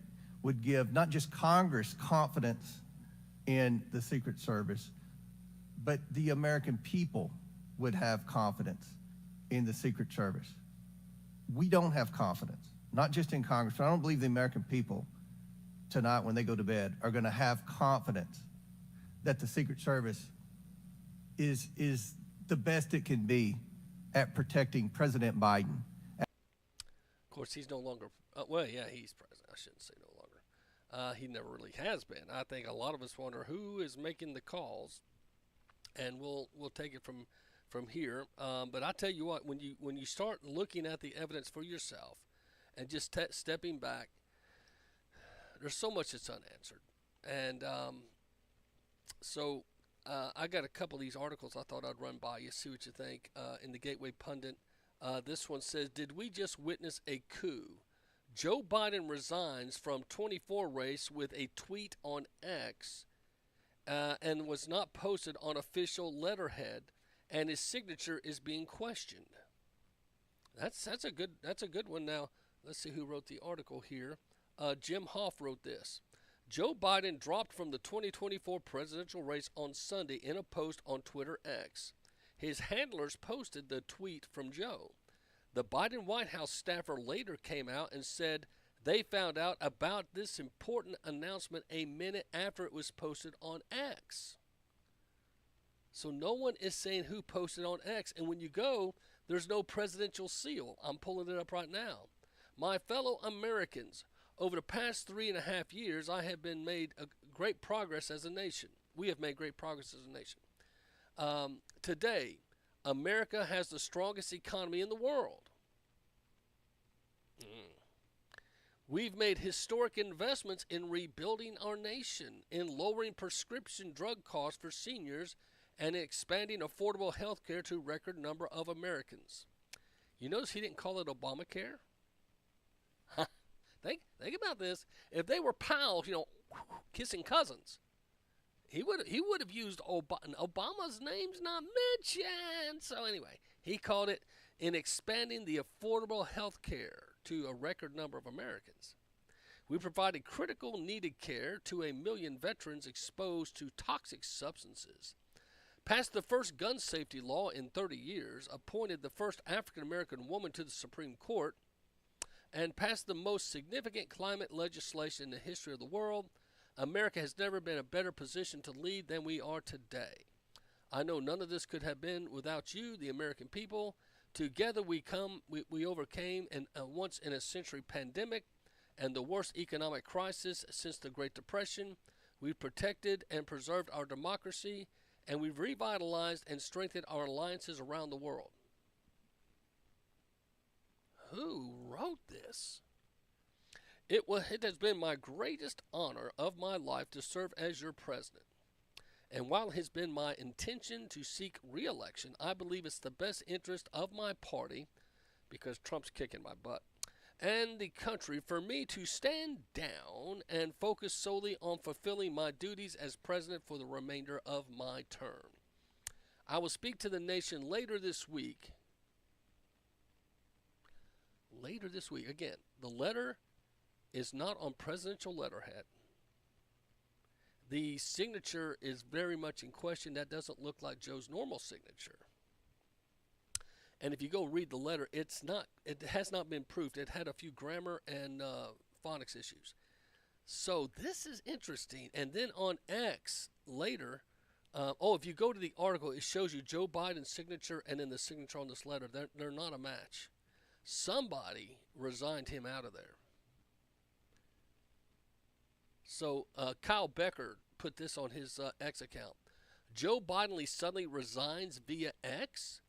would give not just Congress confidence in the Secret Service, but the American people would have confidence in the Secret Service. We don't have confidence, not just in Congress, but I don't believe the American people tonight when they go to bed are going to have confidence that the Secret Service is the best it can be at protecting President Biden. Of course, he's no longer, he's president. I shouldn't say no longer. He never really has been. I think a lot of us wonder who is making the calls, and we'll take it from here. But I tell you what, when you start looking at the evidence for yourself and just stepping back, there's so much that's unanswered. And so I got a couple of these articles I thought I'd run by you, see what you think. In the Gateway Pundit, this one says, did we just witness a coup? Joe Biden resigns from 24 race with a tweet on X and was not posted on official letterhead, and his signature is being questioned. That's a good one. Now, let's see who wrote the article here. Jim Hoff wrote this. Joe Biden dropped from the 2024 presidential race on Sunday in a post on Twitter X. His handlers posted the tweet from Joe. The Biden White House staffer later came out and said they found out about this important announcement a minute after it was posted on X. So no one is saying who posted on X. And when you go, there's no presidential seal. I'm pulling it up right now. My fellow Americans, over the past 3.5 years, I have been made great progress as a nation. We have made great progress as a nation. Today, America has the strongest economy in the world. We've made historic investments in rebuilding our nation, in lowering prescription drug costs for seniors, and expanding affordable health care to a record number of Americans. You notice he didn't call it Obamacare? Think about this. If they were pals, kissing cousins, He would have used Obama's name's not mentioned. So anyway, he called it in expanding the affordable health care to a record number of Americans. We provided critical needed care to 1 million veterans exposed to toxic substances. Passed the first gun safety law in 30 years, appointed the first African American woman to the Supreme Court, and passed the most significant climate legislation in the history of the world. America has never been in a better position to lead than we are today. I know none of this could have been without you, the American people. Together we overcame a once in a century pandemic and the worst economic crisis since the Great Depression. We protected and preserved our democracy, and we've revitalized and strengthened our alliances around the world. Who wrote this? It has been my greatest honor of my life to serve as your president. And while it has been my intention to seek re-election, I believe it's the best interest of my party, because Trump's kicking my butt, and the country for me to stand down and focus solely on fulfilling my duties as president for the remainder of my term. I will speak to the nation later this week. Again, the letter is not on presidential letterhead. The signature is very much in question. That doesn't look like Joe's normal signature. And if you go read the letter, it has not been proofed. It had a few grammar and phonics issues. So this is interesting. And then on X later, if you go to the article, it shows you Joe Biden's signature and then the signature on this letter. They're not a match. Somebody resigned him out of there. So Kyle Becker put this on his X account. Joe Biden suddenly resigns via X.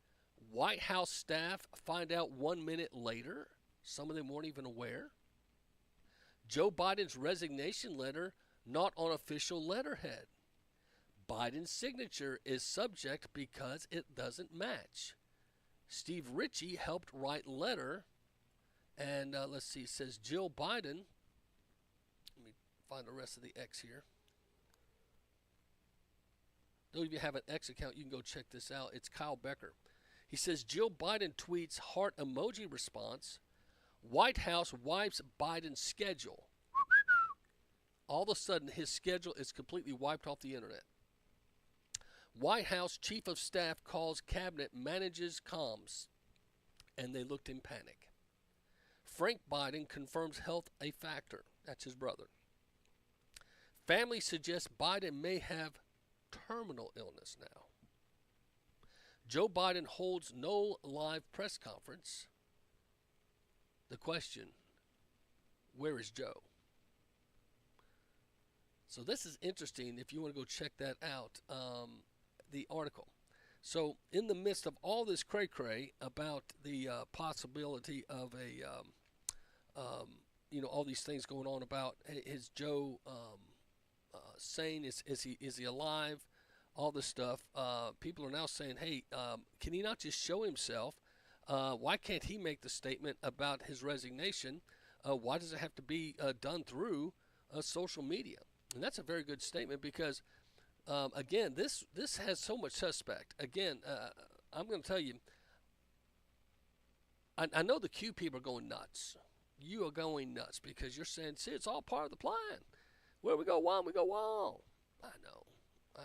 White House staff find out 1 minute later. Some of them weren't even aware. Joe Biden's resignation letter not on official letterhead. Biden's signature is subject because it doesn't match. Steve Ritchie helped write letter. And let's see, it says Jill Biden. Let me find the rest of the X here. Those of you have an X account, you can go check this out. It's Kyle Becker. He says Jill Biden tweets heart emoji response. White House wipes Biden's schedule. All of a sudden, his schedule is completely wiped off the internet. White House Chief of Staff calls cabinet, manages comms, and they looked in panic. Frank Biden confirms health a factor. That's his brother. Family suggests Biden may have terminal illness now. Joe Biden holds no live press conference. The question, where is Joe? So this is interesting if you want to go check that out, the article. So in the midst of all this cray-cray about the possibility of all these things going on about is Joe sane, is he alive, all this stuff, people are now saying, hey, can he not just show himself? Why can't he make the statement about his resignation? Why does it have to be done through social media? And that's a very good statement because, again, this has so much suspect. Again, I'm going to tell you, I know the Q people are going nuts. You are going nuts because you're saying, see, it's all part of the plan. Where we go one, we go all. I know.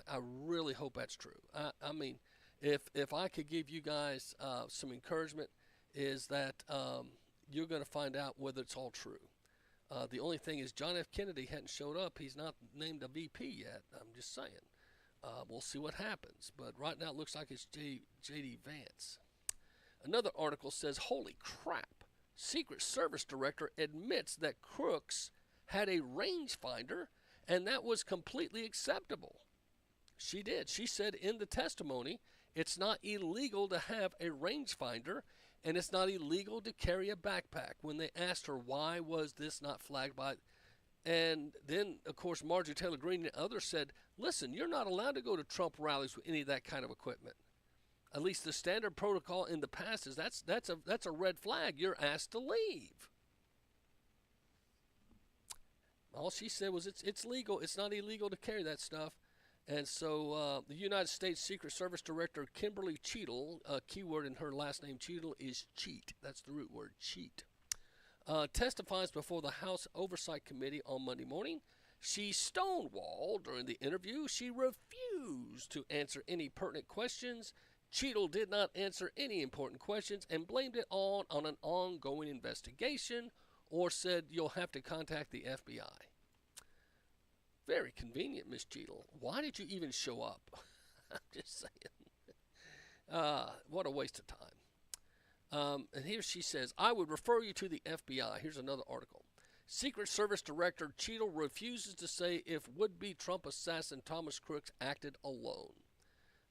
I really hope that's true. I mean, if I could give you guys some encouragement, is that you're going to find out whether it's all true. The only thing is John F. Kennedy hadn't showed up. He's not named a VP yet. I'm just saying. We'll see what happens. But right now it looks like it's J.D. Vance. Another article says, holy crap. Secret Service director admits that crooks had a rangefinder and that was completely acceptable. She did. She said in the testimony, it's not illegal to have a rangefinder and it's not illegal to carry a backpack. When they asked her why was this not flagged by, and then of course Marjorie Taylor Greene and others said, listen, you're not allowed to go to Trump rallies with any of that kind of equipment. At least the standard protocol in the past is that's a red flag. You're asked to leave. All she said was it's legal. It's not illegal to carry that stuff. And so the United States Secret Service Director Kimberly Cheatle, a keyword in her last name Cheatle is cheat. That's the root word, cheat. Testifies before the House Oversight Committee on Monday morning. She stonewalled during the interview. She refused to answer any pertinent questions. Cheatle did not answer any important questions and blamed it all on an ongoing investigation or said you'll have to contact the FBI. Very convenient, Miss Cheatle. Why did you even show up? I'm just saying. What a waste of time. And here she says, I would refer you to the FBI. Here's another article. Secret Service Director Cheatle refuses to say if would-be Trump assassin Thomas Crooks acted alone.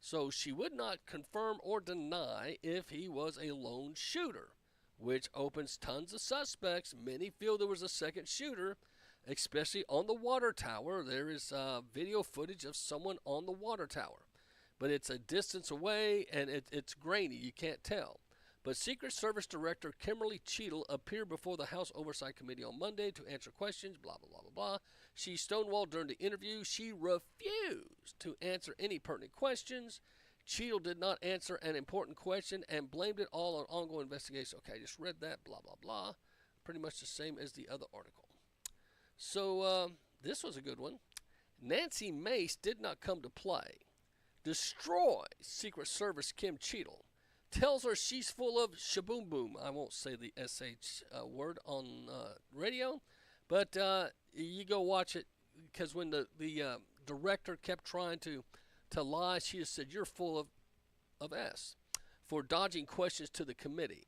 So she would not confirm or deny if he was a lone shooter, which opens tons of suspects. Many feel there was a second shooter, especially on the water tower. There is video footage of someone on the water tower, but it's a distance away and it's grainy. You can't tell. But Secret Service Director Kimberly Cheatle appeared before the House Oversight Committee on Monday to answer questions, blah, blah, blah, blah, blah. She stonewalled during the interview. She refused to answer any pertinent questions. Cheatle did not answer an important question and blamed it all on ongoing investigation. Okay, I just read that, blah, blah, blah. Pretty much the same as the other article. So this was a good one. Nancy Mace did not come to play. Destroys Secret Service Kim Cheatle. Tells her she's full of shaboom boom. I won't say the SH word on radio, but you go watch it because when the director kept trying to lie, she just said, you're full of S for dodging questions to the committee.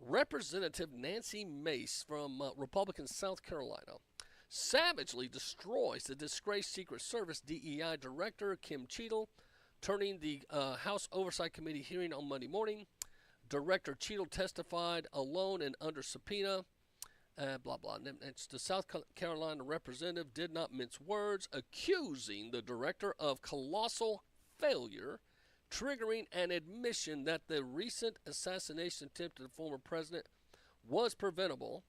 Representative Nancy Mace from Republican South Carolina savagely destroys the disgraced Secret Service DEI Director Kim Cheatle, turning the House Oversight Committee hearing on Monday morning. Director Cheatle testified alone and under subpoena. Blah, blah. And the South Carolina representative did not mince words, accusing the director of colossal failure, triggering an admission that the recent assassination attempt of the former president was preventable.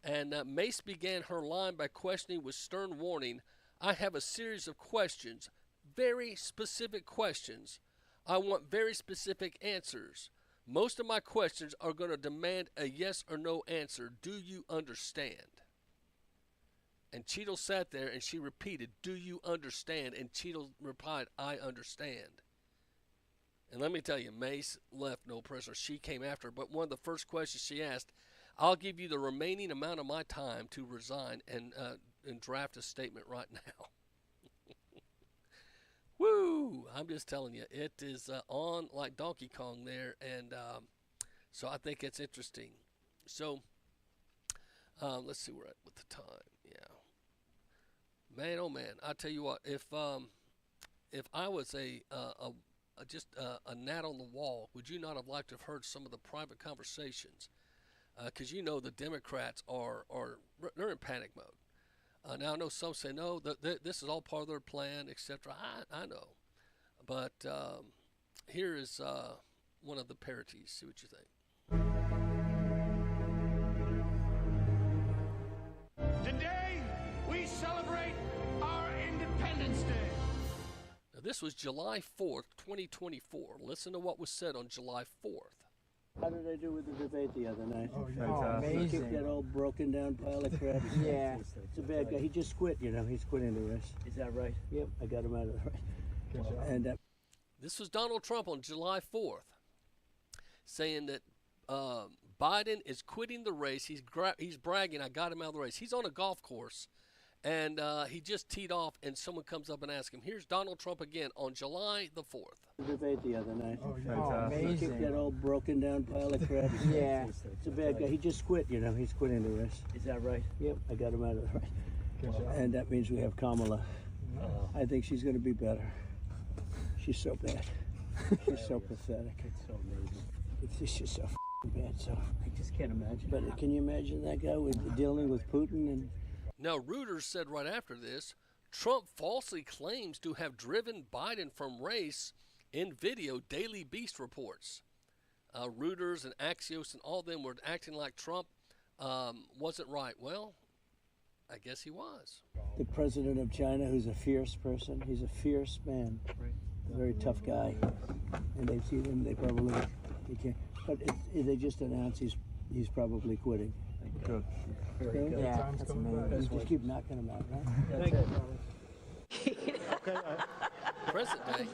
And Mace began her line by questioning with stern warning, I have a series of questions, very specific questions. I want very specific answers. Most of my questions are going to demand a yes or no answer. Do you understand? And Cheatle sat there and she repeated, do you understand? And Cheatle replied, I understand. And let me tell you, Mace left no prisoner. She came after her. But one of the first questions she asked, I'll give you the remaining amount of my time to resign and draft a statement right now. Woo! I'm just telling you, it is on like Donkey Kong there, and so I think it's interesting. So let's see where we're at with the time. Yeah, man, oh man, I tell you what, if I was just a gnat on the wall, would you not have liked to have heard some of the private conversations? Because you know the Democrats they're in panic mode. Now, I know some say, no, this is all part of their plan, etc. I know. But here is one of the parodies. See what you think. Today, we celebrate our Independence Day. Now, this was July 4th, 2024. Listen to what was said on July 4th. How did I do with the debate the other night? Oh, amazing. Kicked that old broken down pile of crap. Yeah. It's a bad guy. He just quit, He's quitting the race. Is that right? Yep, I got him out of the race. Good job. And this was Donald Trump on July 4th saying that Biden is quitting the race. He's bragging, I got him out of the race. He's on a golf course, and he just teed off, and someone comes up and asks him. Here's Donald Trump again on July the 4th. Debate the other night. Amazing. He kicked that old broken down pile of crap. Yeah. It's a bad guy. He just quit, He's quitting the race. Is that right? Yep, I got him out of the race. Good job. And that means we have Kamala. I think she's going to be better. She's so bad. She's so pathetic. It's so amazing. It's just so bad. So I just can't imagine. But can you imagine that guy dealing with Putin and? Now, Reuters said right after this, Trump falsely claims to have driven Biden from race in video, Daily Beast reports. Reuters and Axios and all them were acting like Trump wasn't right. Well, I guess he was. The president of China, who's a fierce person, he's a fierce man, a very tough guy. And they've seen him, they can't. But they just announced he's probably quitting. Good. Okay? Yeah, that's amazing. Just keep knocking him out, right? Present day.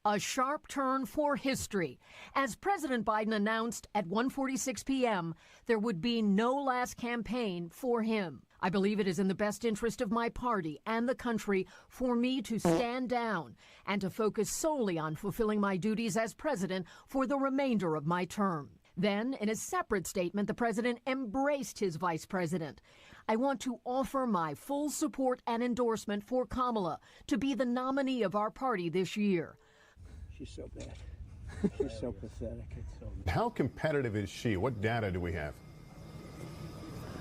A sharp turn for history, as President Biden announced at 1:46 p.m. there would be no last campaign for him. I believe it is in the best interest of my party and the country for me to stand down and to focus solely on fulfilling my duties as president for the remainder of my term. Then, in a separate statement, the president embraced his vice president. I want to offer my full support and endorsement for Kamala to be the nominee of our party this year. She's so bad. She's so pathetic. How competitive is she? What data do we have?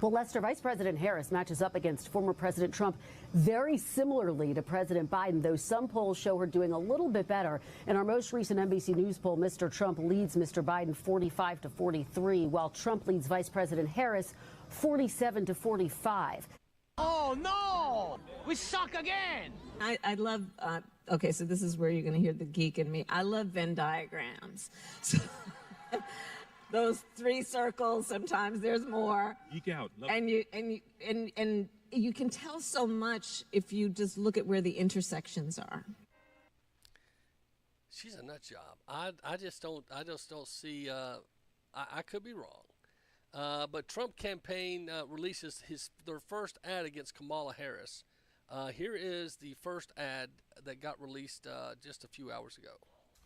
Well, Lester, Vice President Harris matches up against former President Trump very similarly to President Biden, though some polls show her doing a little bit better. In our most recent NBC News poll, Mr. Trump leads Mr. Biden 45-43, while Trump leads Vice President Harris 47-45. Oh, no! We suck again! I love, okay, so this is where you're going to hear the geek in me. I love Venn diagrams. So, those three circles, sometimes there's more. Geek out. And you can tell so much if you just look at where the intersections are. She's a nut job. I just don't see. I could be wrong. But Trump campaign releases their first ad against Kamala Harris. Here is the first ad that got released just a few hours ago.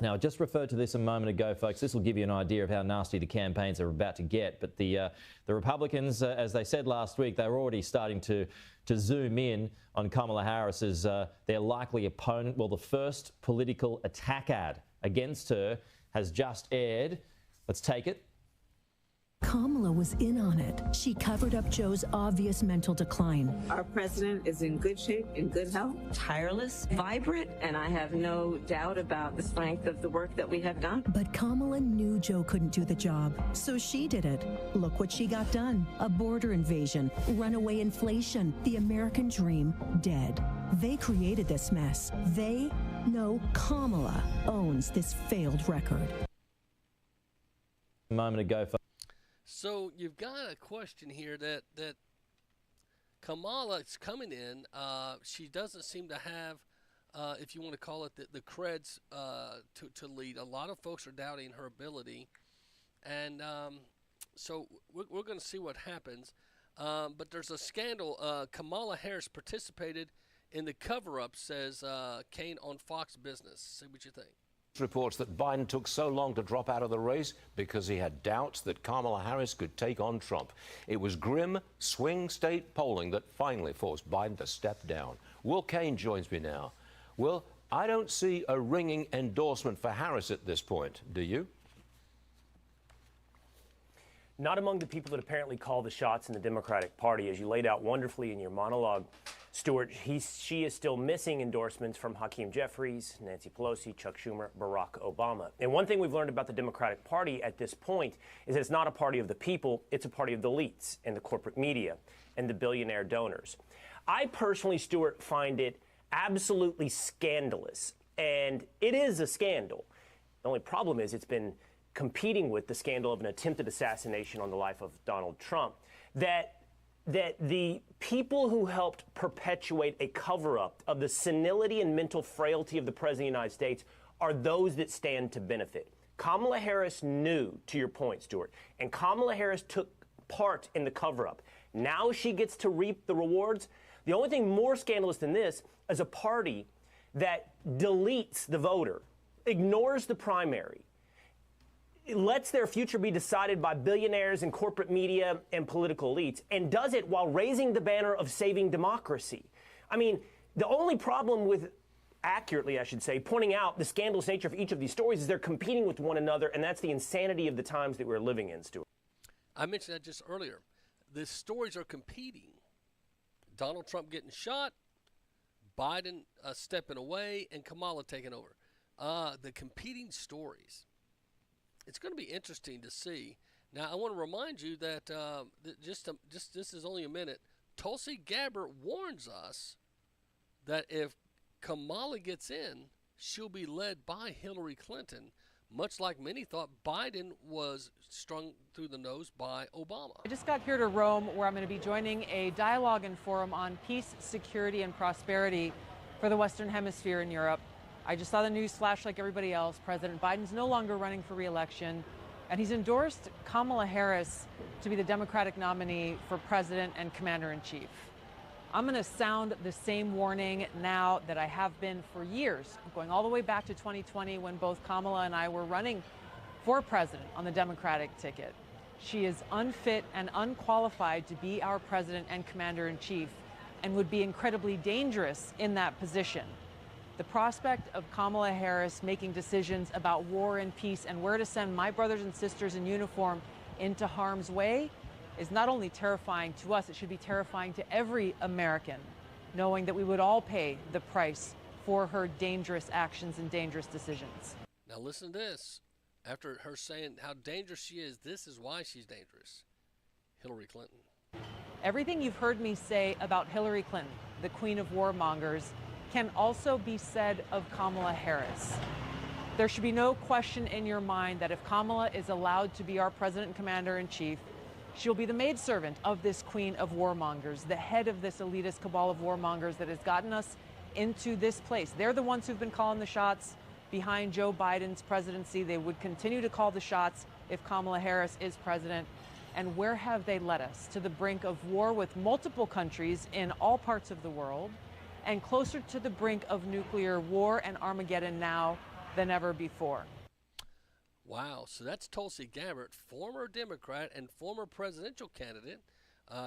Now, I just referred to this a moment ago, folks. This will give you an idea of how nasty the campaigns are about to get. But the Republicans, as they said last week, they were already starting to zoom in on Kamala Harris as their likely opponent. Well, the first political attack ad against her has just aired. Let's take it. Kamala was in on it. She covered up Joe's obvious mental decline. Our president is in good shape, in good health, tireless, vibrant, and I have no doubt about the strength of the work that we have done. But Kamala knew Joe couldn't do the job, so she did it. Look what she got done. A border invasion, runaway inflation, the American dream dead. They created this mess. They know Kamala owns this failed record. A moment ago, folks. So you've got a question here that Kamala is coming in. She doesn't seem to have, if you want to call it the creds to lead. A lot of folks are doubting her ability, and so we're going to see what happens. But there's a scandal. Kamala Harris participated in the cover-up, says Kane on Fox Business. See what you think. Reports that Biden took so long to drop out of the race because he had doubts that Kamala Harris could take on Trump. It was grim swing state polling that finally forced Biden to step down. Will Kane joins me now. Will, I don't see a ringing endorsement for Harris at this point, do you? Not among the people that apparently call the shots in the Democratic Party, as you laid out wonderfully in your monologue. Stuart, she is still missing endorsements from Hakeem Jeffries, Nancy Pelosi, Chuck Schumer, Barack Obama. And one thing we've learned about the Democratic Party at this point is that it's not a party of the people, it's a party of the elites and the corporate media and the billionaire donors. I personally, Stuart, find it absolutely scandalous, and it is a scandal. The only problem is it's been competing with the scandal of an attempted assassination on the life of Donald Trump, that the people who helped perpetuate a cover-up of the senility and mental frailty of the President of the United States are those that stand to benefit. Kamala Harris knew, to your point, Stuart, and Kamala Harris took part in the cover-up. Now she gets to reap the rewards. The only thing more scandalous than this is a party that deletes the voter, ignores the primary, lets their future be decided by billionaires and corporate media and political elites, and does it while raising the banner of saving democracy. I mean, the only problem with, accurately I should say, pointing out the scandalous nature of each of these stories is they're competing with one another, and that's the insanity of the times that we're living in, Stuart. I mentioned that just earlier. The stories are competing. Donald Trump getting shot, Biden stepping away, and Kamala taking over. The competing stories. It's going to be interesting to see. Now, I want to remind you that just this is only a minute. Tulsi Gabbard warns us that if Kamala gets in, she'll be led by Hillary Clinton, much like many thought Biden was strung through the nose by Obama. I just got here to Rome, where I'm going to be joining a dialogue and forum on peace, security, and prosperity for the Western Hemisphere and Europe. I just saw the news flash like everybody else. President Biden's no longer running for re-election, and he's endorsed Kamala Harris to be the Democratic nominee for president and commander-in-chief. I'm going to sound the same warning now that I have been for years, going all the way back to 2020 when both Kamala and I were running for president on the Democratic ticket. She is unfit and unqualified to be our president and commander-in-chief and would be incredibly dangerous in that position. The prospect of Kamala Harris making decisions about war and peace and where to send my brothers and sisters in uniform into harm's way is not only terrifying to us, it should be terrifying to every American, knowing that we would all pay the price for her dangerous actions and dangerous decisions. Now listen to this. After her saying how dangerous she is, this is why she's dangerous. Hillary Clinton. Everything you've heard me say about Hillary Clinton, the queen of warmongers, can also be said of Kamala Harris. There should be no question in your mind that if Kamala is allowed to be our president and commander-in-chief, she'll be the maidservant of this queen of warmongers, the head of this elitist cabal of warmongers that has gotten us into this place. They're the ones who've been calling the shots behind Joe Biden's presidency. They would continue to call the shots if Kamala Harris is president. And where have they led us? To the brink of war with multiple countries in all parts of the world, and closer to the brink of nuclear war and Armageddon now than ever before. Wow, so that's Tulsi Gabbard, former Democrat and former presidential candidate.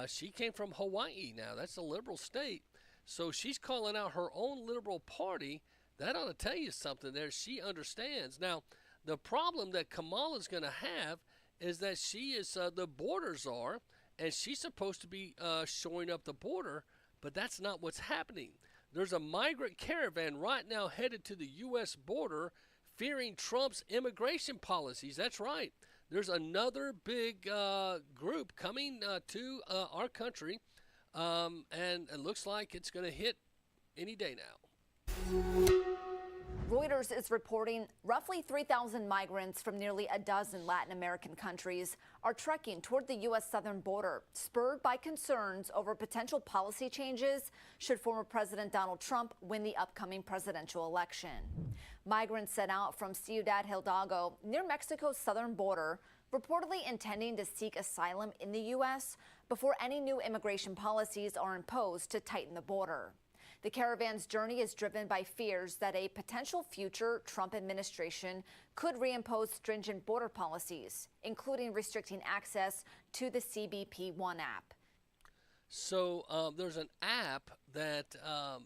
She came from Hawaii now. That's a liberal state. So she's calling out her own liberal party. That ought to tell you something there. She understands. Now, the problem that Kamala's going to have is that she is the border czar, and she's supposed to be shoring up the border, but that's not what's happening. There's a migrant caravan right now headed to the U.S. border, fearing Trump's immigration policies. That's right. There's another big group coming to our country, and it looks like it's going to hit any day now. Reuters is reporting roughly 3,000 migrants from nearly a dozen Latin American countries are trekking toward the U.S. southern border, spurred by concerns over potential policy changes should former President Donald Trump win the upcoming presidential election. Migrants set out from Ciudad Hidalgo, near Mexico's southern border, reportedly intending to seek asylum in the U.S. before any new immigration policies are imposed to tighten the border. The caravan's journey is driven by fears that a potential future Trump administration could reimpose stringent border policies, including restricting access to the CBP One app. So there's an app that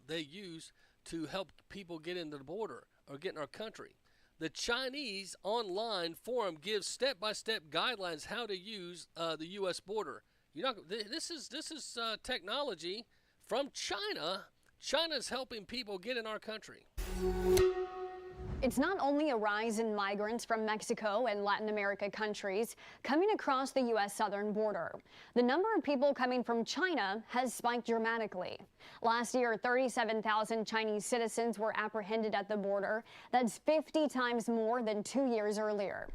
they use to help people get into the border or get in our country. The Chinese online forum gives step-by-step guidelines how to use the U.S. border. This is technology from China. China's helping people get in our country. It's not only a rise in migrants from Mexico and Latin America countries coming across the U.S. southern border. The number of people coming from China has spiked dramatically. Last year, 37,000 Chinese citizens were apprehended at the border. That's 50 times more than 2 years earlier.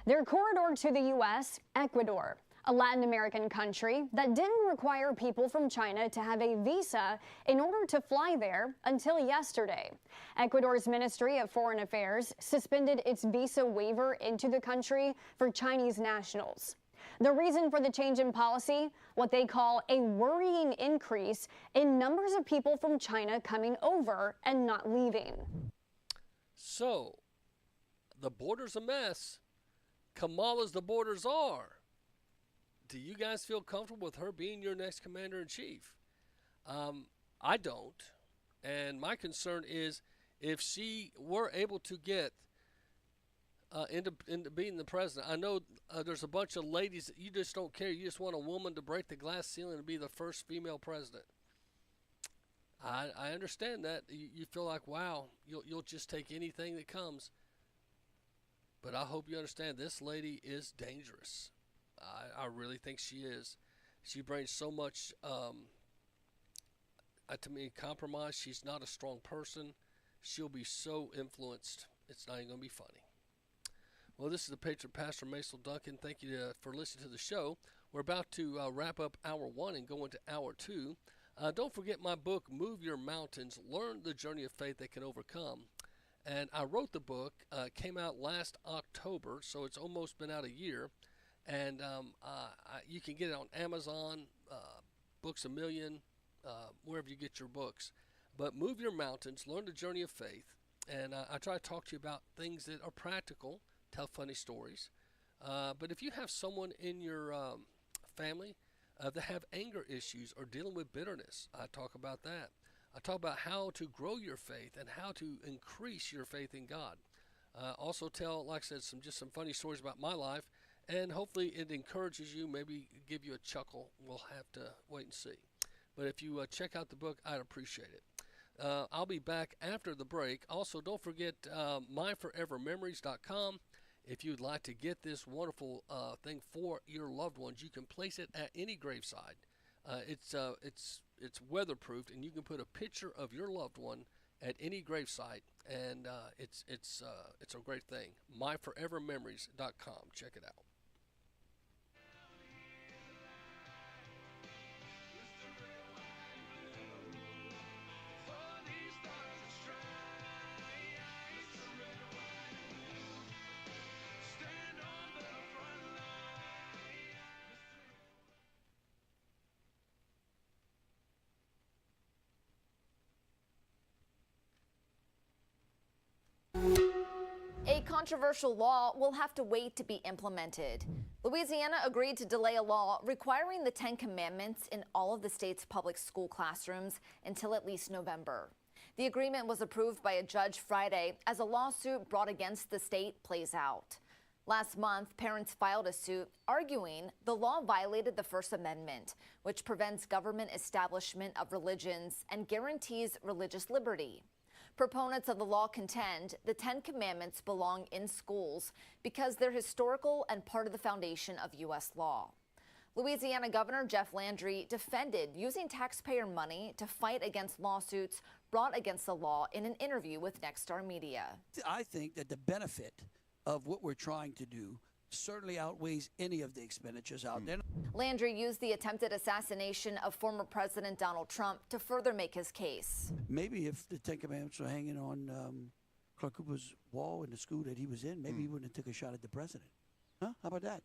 Their corridor to the U.S., Ecuador, a Latin American country that didn't require people from China to have a visa in order to fly there until yesterday. Ecuador's Ministry of Foreign Affairs suspended its visa waiver into the country for Chinese nationals. The reason for the change in policy, what they call a worrying increase in numbers of people from China coming over and not leaving. So, the border's a mess. Kamala's the border czar. Do you guys feel comfortable with her being your next commander-in-chief? I don't. And my concern is if she were able to get into being the president. I know there's a bunch of ladies that you just don't care. You just want a woman to break the glass ceiling and be the first female president. I understand that. You feel like, wow, you'll just take anything that comes. But I hope you understand this lady is dangerous. I really think she is. She brings so much to me, compromised. She's not a strong person. She'll be so influenced, it's not even going to be funny. Well, this is the Patriot Pastor Macil Duncan. Thank you for listening to the show. We're about to wrap up Hour 1 and go into Hour 2. Don't forget my book, Move Your Mountains, Learn the Journey of Faith That Can Overcome. And I wrote the book, came out last October, so it's almost been out a year. And you can get it on Amazon, Books A Million, wherever you get your books. But Move Your Mountains, Learn the Journey of Faith. And I try to talk to you about things that are practical, tell funny stories. But if you have someone in your family that have anger issues or dealing with bitterness, I talk about that. I talk about how to grow your faith and how to increase your faith in God. Also tell, like I said, some funny stories about my life, and hopefully it encourages you, maybe give you a chuckle. We'll have to wait and see. But if you check out the book, I'd appreciate it. I'll be back after the break. Also, don't forget myforevermemories.com. If you'd like to get this wonderful thing for your loved ones, you can place it at any graveside. It's weatherproofed, and you can put a picture of your loved one at any gravesite, and it's a great thing. myforevermemories.com. Check it out. A controversial law will have to wait to be implemented. Louisiana agreed to delay a law requiring the 10 Commandments in all of the state's public school classrooms until at least November. The agreement was approved by a judge Friday as a lawsuit brought against the state plays out. Last month, parents filed a suit arguing the law violated the First Amendment, which prevents government establishment of religions and guarantees religious liberty. Proponents of the law contend the 10 Commandments belong in schools because they're historical and part of the foundation of U.S. law. Louisiana Governor Jeff Landry defended using taxpayer money to fight against lawsuits brought against the law in an interview with Nexstar Media. I think that the benefit of what we're trying to do certainly outweighs any of the expenditures out there. Landry used the attempted assassination of former President Donald Trump to further make his case. Maybe if the 10 Commandments were hanging on Clark Cooper's wall in the school that he was in, maybe he wouldn't have took a shot at the president. Huh? How about that?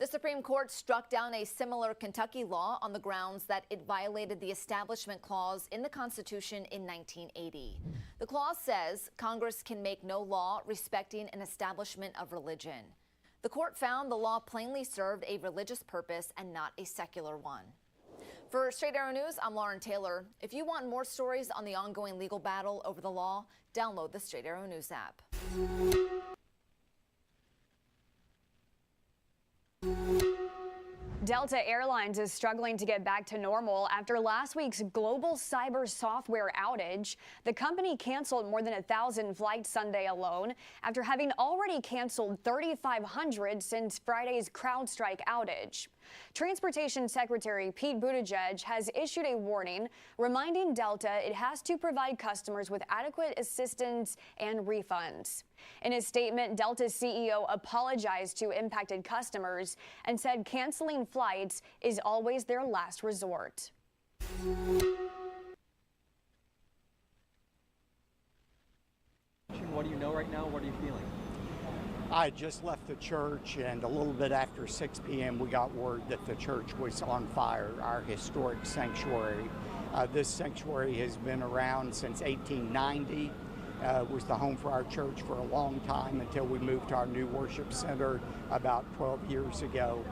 The Supreme Court struck down a similar Kentucky law on the grounds that it violated the Establishment Clause in the Constitution in 1980. The clause says Congress can make no law respecting an establishment of religion. The court found the law plainly served a religious purpose and not a secular one. For Straight Arrow News, I'm Lauren Taylor. If you want more stories on the ongoing legal battle over the law, download the Straight Arrow News app. Delta Airlines is struggling to get back to normal after last week's global cyber software outage. The company canceled more than 1,000 flights Sunday alone after having already canceled 3,500 since Friday's CrowdStrike outage. Transportation Secretary Pete Buttigieg has issued a warning reminding Delta it has to provide customers with adequate assistance and refunds. In his statement, Delta's CEO apologized to impacted customers and said canceling flights is always their last resort. What do you know right now? What are you feeling? I just left the church, and a little bit after 6 p.m. we got word that the church was on fire, our historic sanctuary. This sanctuary has been around since 1890. It was the home for our church for a long time until we moved to our new worship center about 12 years ago.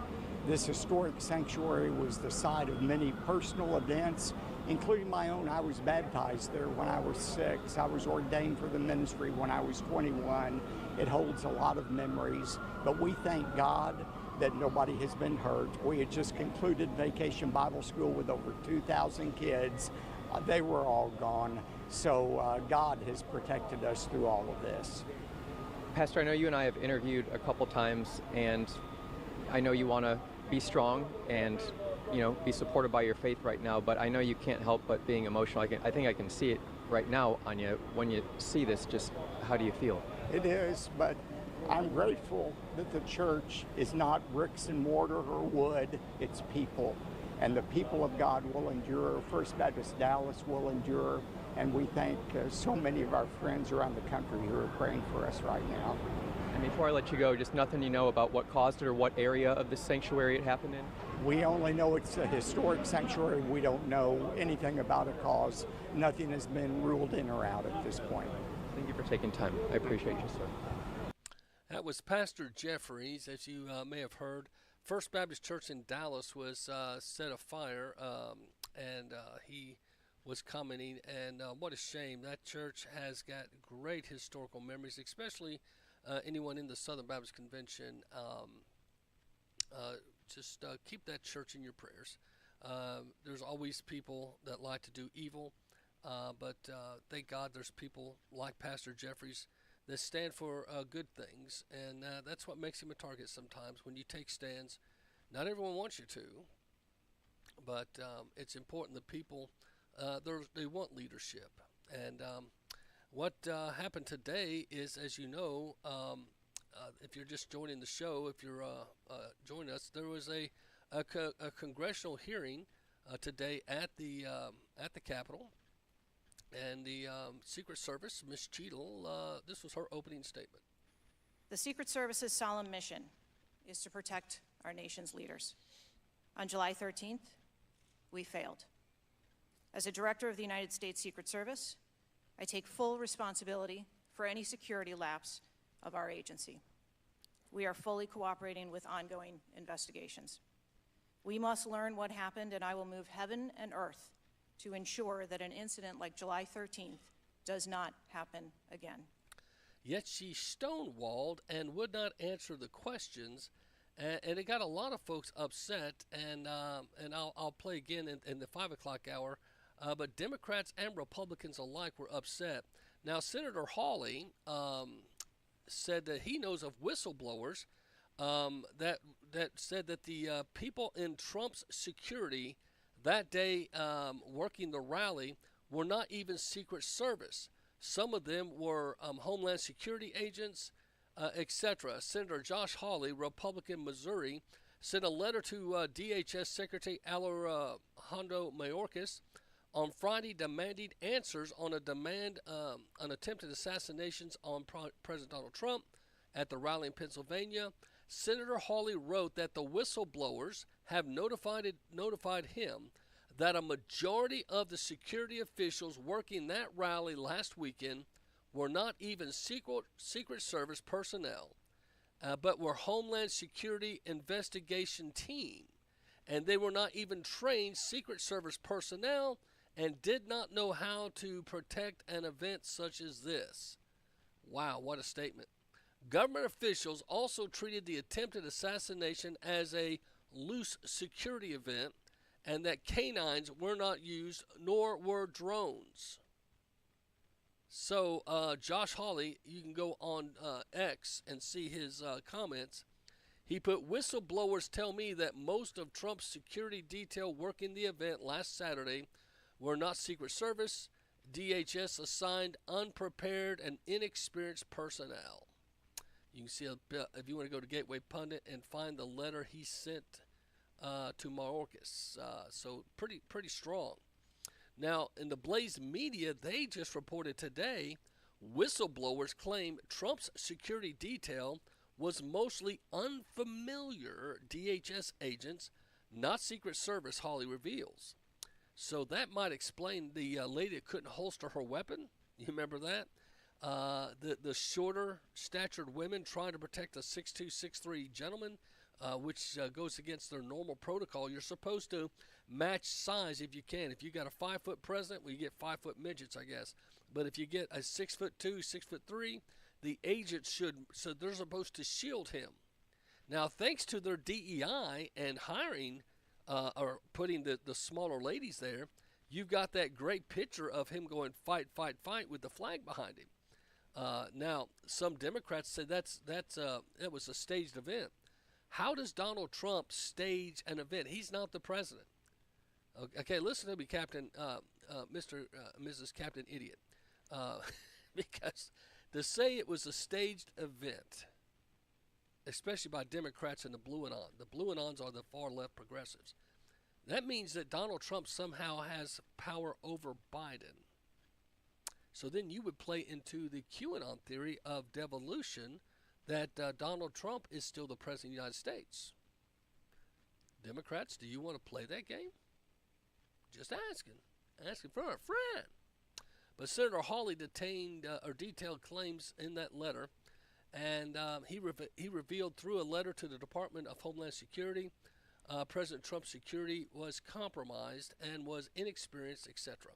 This historic sanctuary was the site of many personal events, including my own. I was baptized there when I was 6. I was ordained for the ministry when I was 21. It holds a lot of memories, but we thank God that nobody has been hurt. We had just concluded Vacation Bible School with over 2,000 kids. They were all gone, so God has protected us through all of this. Pastor, I know you and I have interviewed a couple times, and I know you want to be strong and be supported by your faith right now, but I know you can't help but being emotional. I think I can see it right now on you. When you see this, just how do you feel? It is, but I'm grateful that the church is not bricks and mortar or wood, it's people. And the people of God will endure. First Baptist Dallas will endure. And we thank so many of our friends around the country who are praying for us right now. And before I let you go, just nothing you know about what caused it or what area of the sanctuary it happened in? We only know it's a historic sanctuary. We don't know anything about a cause. Nothing has been ruled in or out at this point. Thank you for taking time. I appreciate you, sir. That was Pastor Jeffries, as you may have heard. First Baptist Church in Dallas was set afire, and he was commenting, and what a shame. That church has got great historical memories, especially anyone in the Southern Baptist Convention. Just keep that church in your prayers. There's always people that like to do evil, but thank God there's people like Pastor Jeffries that stand for good things, and that's what makes him a target sometimes. When you take stands, not everyone wants you to, but it's important that people, they want leadership. And what happened today is, as you know, if you're just joining the show, if you're joining us, there was a congressional hearing today at the Capitol. And the Secret Service, Ms. Cheadle, this was her opening statement. The Secret Service's solemn mission is to protect our nation's leaders. On July 13th, we failed. As a director of the United States Secret Service, I take full responsibility for any security lapse of our agency. We are fully cooperating with ongoing investigations. We must learn what happened, and I will move heaven and earth to ensure that an incident like July 13th does not happen again. Yet she stonewalled and would not answer the questions, and it got a lot of folks upset. And I'll play again in the 5 o'clock hour. But Democrats and Republicans alike were upset. Now, Senator Hawley said that he knows of whistleblowers that said that the people in Trump's security that day working the rally were not even Secret Service. Some of them were Homeland Security agents, etc. Senator Josh Hawley, Republican Missouri, sent a letter to DHS Secretary Alejandro Mayorkas on Friday demanding answers on on attempted assassinations on President Donald Trump at the rally in Pennsylvania. Senator Hawley wrote that the whistleblowers have notified him that a majority of the security officials working that rally last weekend were not even Secret Service personnel, but were Homeland Security investigation team. And they were not even trained Secret Service personnel and did not know how to protect an event such as this. Wow, what a statement. Government officials also treated the attempted assassination as a loose security event, and that canines were not used, nor were drones. So Josh Hawley, you can go on X and see his comments. He put, whistleblowers tell me that most of Trump's security detail working the event last Saturday were not Secret Service. DHS assigned unprepared and inexperienced personnel. You can see, if you want to go to Gateway Pundit and find the letter he sent to Mayorkas. So pretty strong. Now, in the Blaze media, they just reported today, whistleblowers claim Trump's security detail was mostly unfamiliar DHS agents, not Secret Service, Hawley reveals. So that might explain the lady that couldn't holster her weapon. You remember that? The shorter statured women trying to protect a 6'2", 6'3" gentleman, which goes against their normal protocol. You're supposed to match size if you can. If you got a 5-foot president, well, you get 5-foot midgets, I guess. But if you get a 6'2", 6'3", the agents so they're supposed to shield him. Now, thanks to their DEI and hiring or putting the smaller ladies there, you've got that great picture of him going fight, fight, fight with the flag behind him. Now, some Democrats said that was a staged event. How does Donald Trump stage an event? He's not the president. Okay, listen to me, Captain, Mrs. Captain Idiot. Because to say it was a staged event, especially by Democrats and the Blue Anon. The Blue Anons are the far left progressives. That means that Donald Trump somehow has power over Biden. So then you would play into the QAnon theory of devolution that Donald Trump is still the president of the United States. Democrats, do you want to play that game? Just asking for a friend. But Senator Hawley detailed claims in that letter. And he revealed through a letter to the Department of Homeland Security, President Trump's security was compromised and was inexperienced, etc.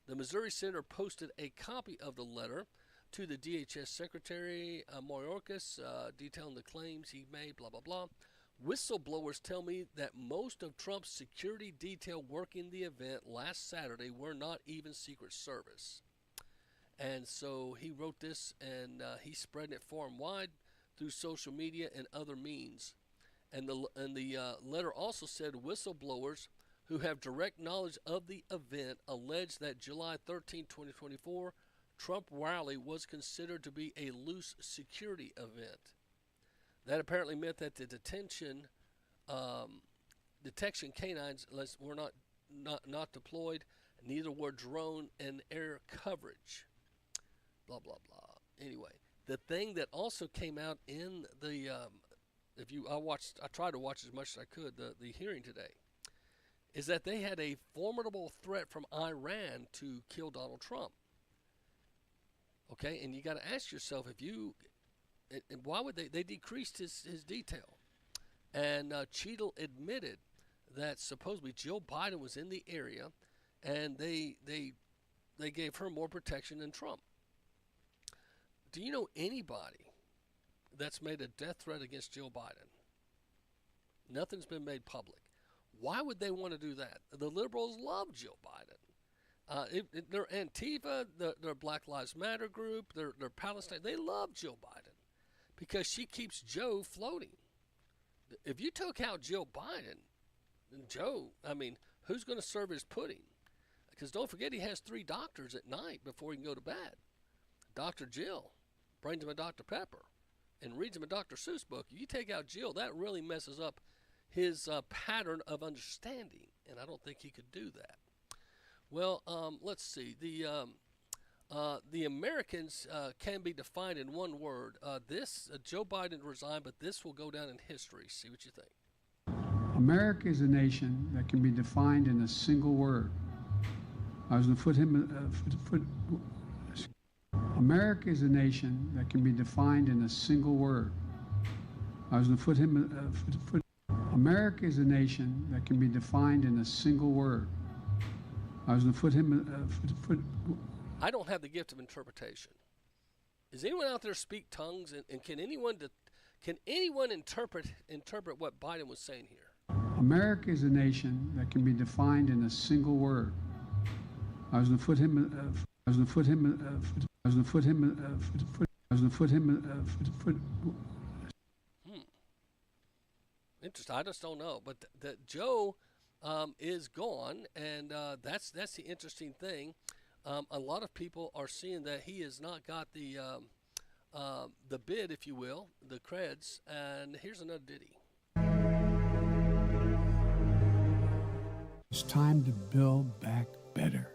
The Missouri senator posted a copy of the letter to the DHS Secretary Mayorkas, detailing the claims he made, blah, blah, blah. Whistleblowers tell me that most of Trump's security detail working the event last Saturday were not even Secret Service. And so he wrote this, and he's spreading it far and wide through social media and other means. And the letter also said whistleblowers who have direct knowledge of the event allege that July 13, 2024, Trump rally was considered to be a loose security event. That apparently meant that the detection canines were not deployed. Neither were drone and air coverage. Blah, blah, blah. Anyway, the thing that also came out in the, I tried to watch as much as I could, the hearing today, is that they had a formidable threat from Iran to kill Donald Trump. Okay, and you got to ask yourself, and why would they decreased his detail. And Cheadle admitted that supposedly Jill Biden was in the area, and they gave her more protection than Trump. Do you know anybody that's made a death threat against Jill Biden? Nothing's been made public. Why would they want to do that? The liberals love Jill Biden. They're Antifa, their Black Lives Matter group, they're Palestine. They love Jill Biden because she keeps Joe floating. If you took out Jill Biden, then Joe, who's going to serve his pudding? Because don't forget, he has 3 doctors at night before he can go to bed. Dr. Jill brings him a Dr. Pepper and reads him a Dr. Seuss book. You take out Jill, that really messes up his pattern of understanding, and I don't think he could do that. Well, let's see. The Americans can be defined in one word. Joe Biden resigned, but this will go down in history. See what you think. America is a nation that can be defined in a single word. I was going to put him. America is a nation that can be defined in a single word. I was going to put him. America is a nation that can be defined in a single word. I was going to put him. I don't have the gift of interpretation. Does anyone out there speak tongues, and can anyone interpret what Biden was saying here? America is a nation that can be defined in a single word. I was going to put him. I was going to put him. I was going to put him. I was going to put him. Interesting. I just don't know, but that Joe is gone, and that's the interesting thing. A lot of people are seeing that he has not got the bid, if you will, the creds. And here's another ditty. It's time to build back better.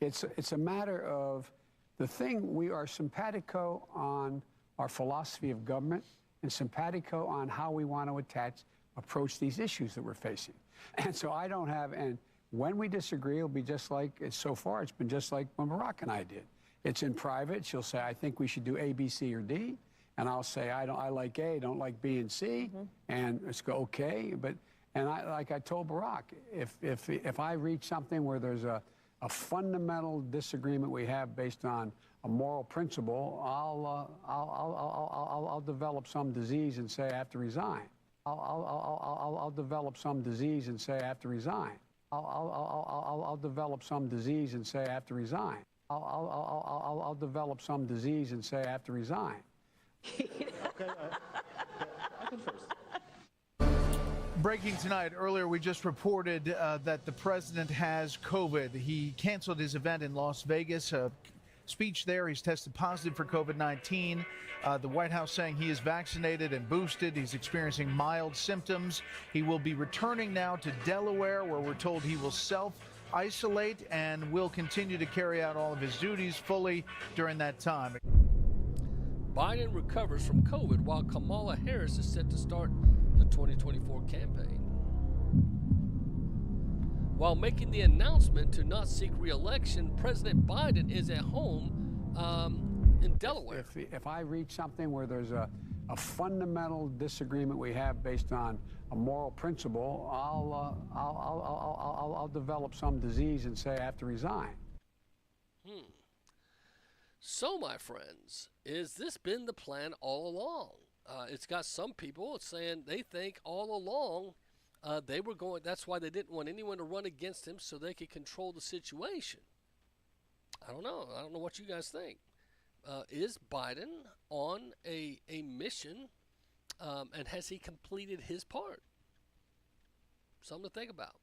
It's a matter of the thing. We are simpatico on our philosophy of government and simpatico on how we want to approach these issues that we're facing. And so I don't have, and when we disagree, it'll be just like, so far it's been just like when Barack and I did. It's in private. She'll say, I think we should do A, B, C, or D. And I'll say, I like A, don't like B and C. And it's go, okay. And like I told Barack, if I reach something where there's a fundamental disagreement we have based on a moral principle, I'll develop some disease and say I have to resign. I'll develop some disease and say I have to resign. I'll develop some disease and say I have to resign. I'll develop some disease and say I have to resign. Okay, I Breaking tonight, earlier we just reported that the president has COVID. He canceled his event in Las Vegas. A speech there, he's tested positive for COVID-19. The White House saying he is vaccinated and boosted. He's experiencing mild symptoms. He will be returning now to Delaware, where we're told he will self-isolate and will continue to carry out all of his duties fully during that time. Biden recovers from COVID while Kamala Harris is set to start the 2024 campaign. While making the announcement to not seek re-election, President Biden is at home in Delaware. If I reach something where there's a fundamental disagreement we have based on a moral principle, I'll develop some disease and say I have to resign. So, my friends, is this been the plan all along? It's got some people saying they think all along they were going, that's why they didn't want anyone to run against him so they could control the situation. I don't know. I don't know what you guys think. Is Biden on a mission, and has he completed his part? Something to think about.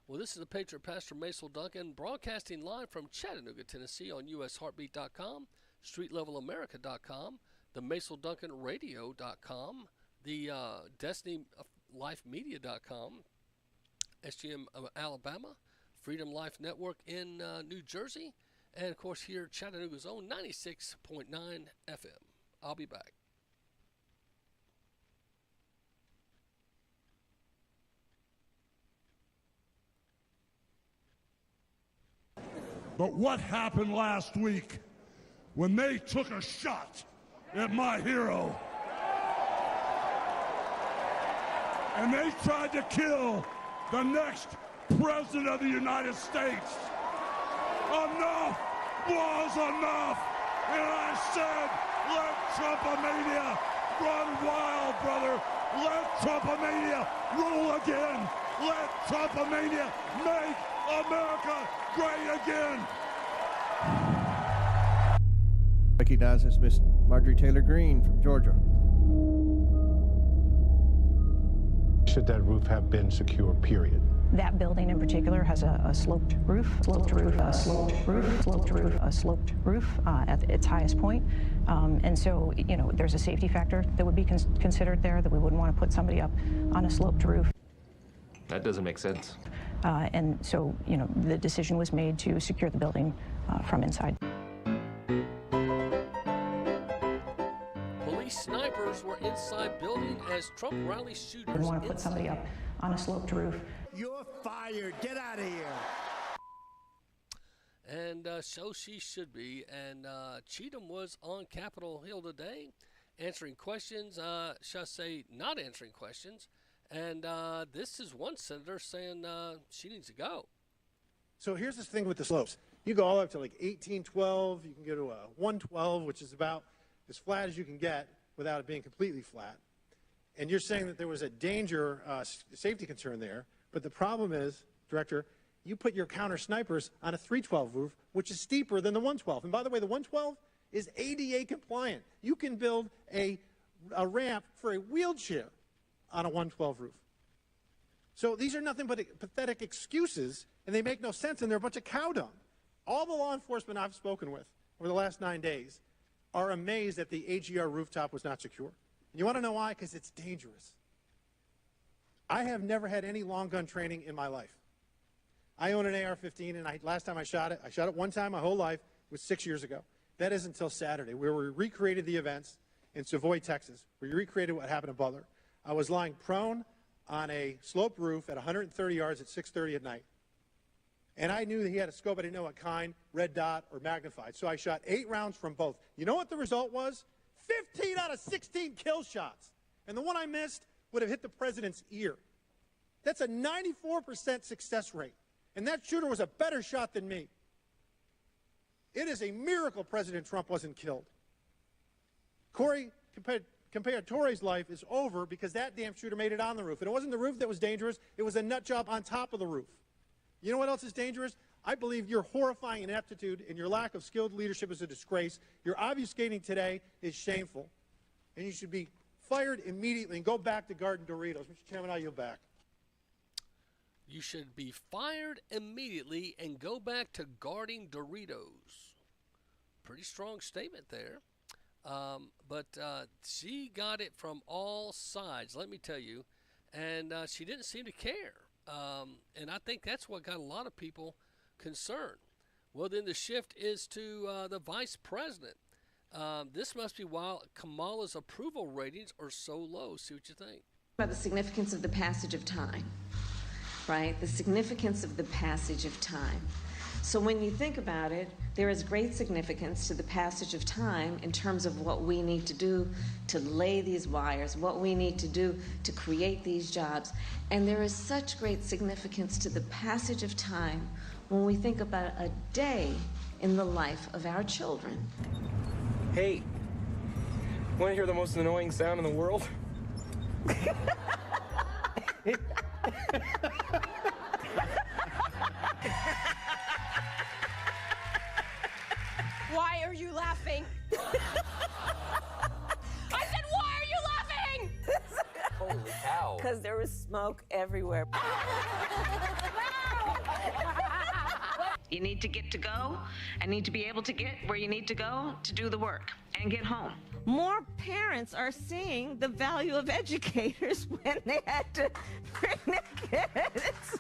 Well, this is the Patriot Pastor Macil Duncan broadcasting live from Chattanooga, Tennessee on USHeartbeat.com, StreetLevelAmerica.com, the MacilDuncanRadio.com, the DestinyLifeMedia.com, SGM Alabama, Freedom Life Network in New Jersey, and of course here Chattanooga's own 96.9 FM. I'll be back. But what happened last week when they took a shot at my hero and they tried to kill the next president of the United States? Enough was enough. And I said, let Trumpomania run wild, brother. Let Trumpomania rule again. Let Trumpomania make America great again. Recognizes Miss Marjorie Taylor Greene from Georgia. Should that roof have been secure, period? That building in particular has a sloped roof, at its highest point. And so, you know, there's a safety factor that would be considered there, that we wouldn't want to put somebody up on a sloped roof. That doesn't make sense. And so, you know, the decision was made to secure the building from inside. Police snipers were inside building as Trump rally shooters. We want to put somebody up on a sloped roof. You're fired. Get out of here. And so she should be. And Cheatham was on Capitol Hill today answering questions, shall I say not answering questions. And this is one senator saying she needs to go. So here's the thing with the slopes. You go all the way up to like 1812. You can go to a 112, which is about as flat as you can get without it being completely flat. And you're saying that there was a danger, safety concern there. But the problem is, Director, you put your counter snipers on a 312 roof, which is steeper than the 112. And by the way, the 112 is ADA compliant. You can build a ramp for a wheelchair on a 112 roof. So these are nothing but pathetic excuses, and they make no sense, and they're a bunch of cow dung. All the law enforcement I've spoken with over the last 9 days are amazed that the AGR rooftop was not secure. And you want to know why? Because it's dangerous. I have never had any long gun training in my life. I own an AR-15, and last time I shot it one time my whole life. It was 6 years ago. That is until Saturday, where we recreated the events in Savoy, Texas. We recreated what happened in Butler. I was lying prone on a sloped roof at 130 yards at 6:30 at night. And I knew that he had a scope. I didn't know what kind, red dot or magnified. So I shot 8 rounds from both. You know what the result was? 15 out of 16 kill shots. And the one I missed would have hit the president's ear. That's a 94% success rate. And that shooter was a better shot than me. It is a miracle President Trump wasn't killed. Corey Comparatori's life is over because that damn shooter made it on the roof. And it wasn't the roof that was dangerous. It was a nut job on top of the roof. You know what else is dangerous? I believe your horrifying ineptitude and your lack of skilled leadership is a disgrace. Your obfuscating today is shameful. And you should be fired immediately and go back to Garden Doritos. Mr. Chairman, I yield back. you should be fired immediately and go back to guarding Doritos. Pretty strong statement there. But she got it from all sides, let me tell you. And she didn't seem to care. And I think that's what got a lot of people concerned. Well, then the shift is to the vice president. This must be why Kamala's approval ratings are so low. See what you think. About the significance of the passage of time, right? The significance of the passage of time. So when you think about it, there is great significance to the passage of time in terms of what we need to do to lay these wires, what we need to do to create these jobs. And there is such great significance to the passage of time when we think about a day in the life of our children. Hey, want to hear the most annoying sound in the world? Why are you laughing? I said, why are you laughing? Holy cow. Because there was smoke everywhere. You need to get to go and need to be able to get where you need to go to do the work and get home. More parents are seeing the value of educators when they had to bring their kids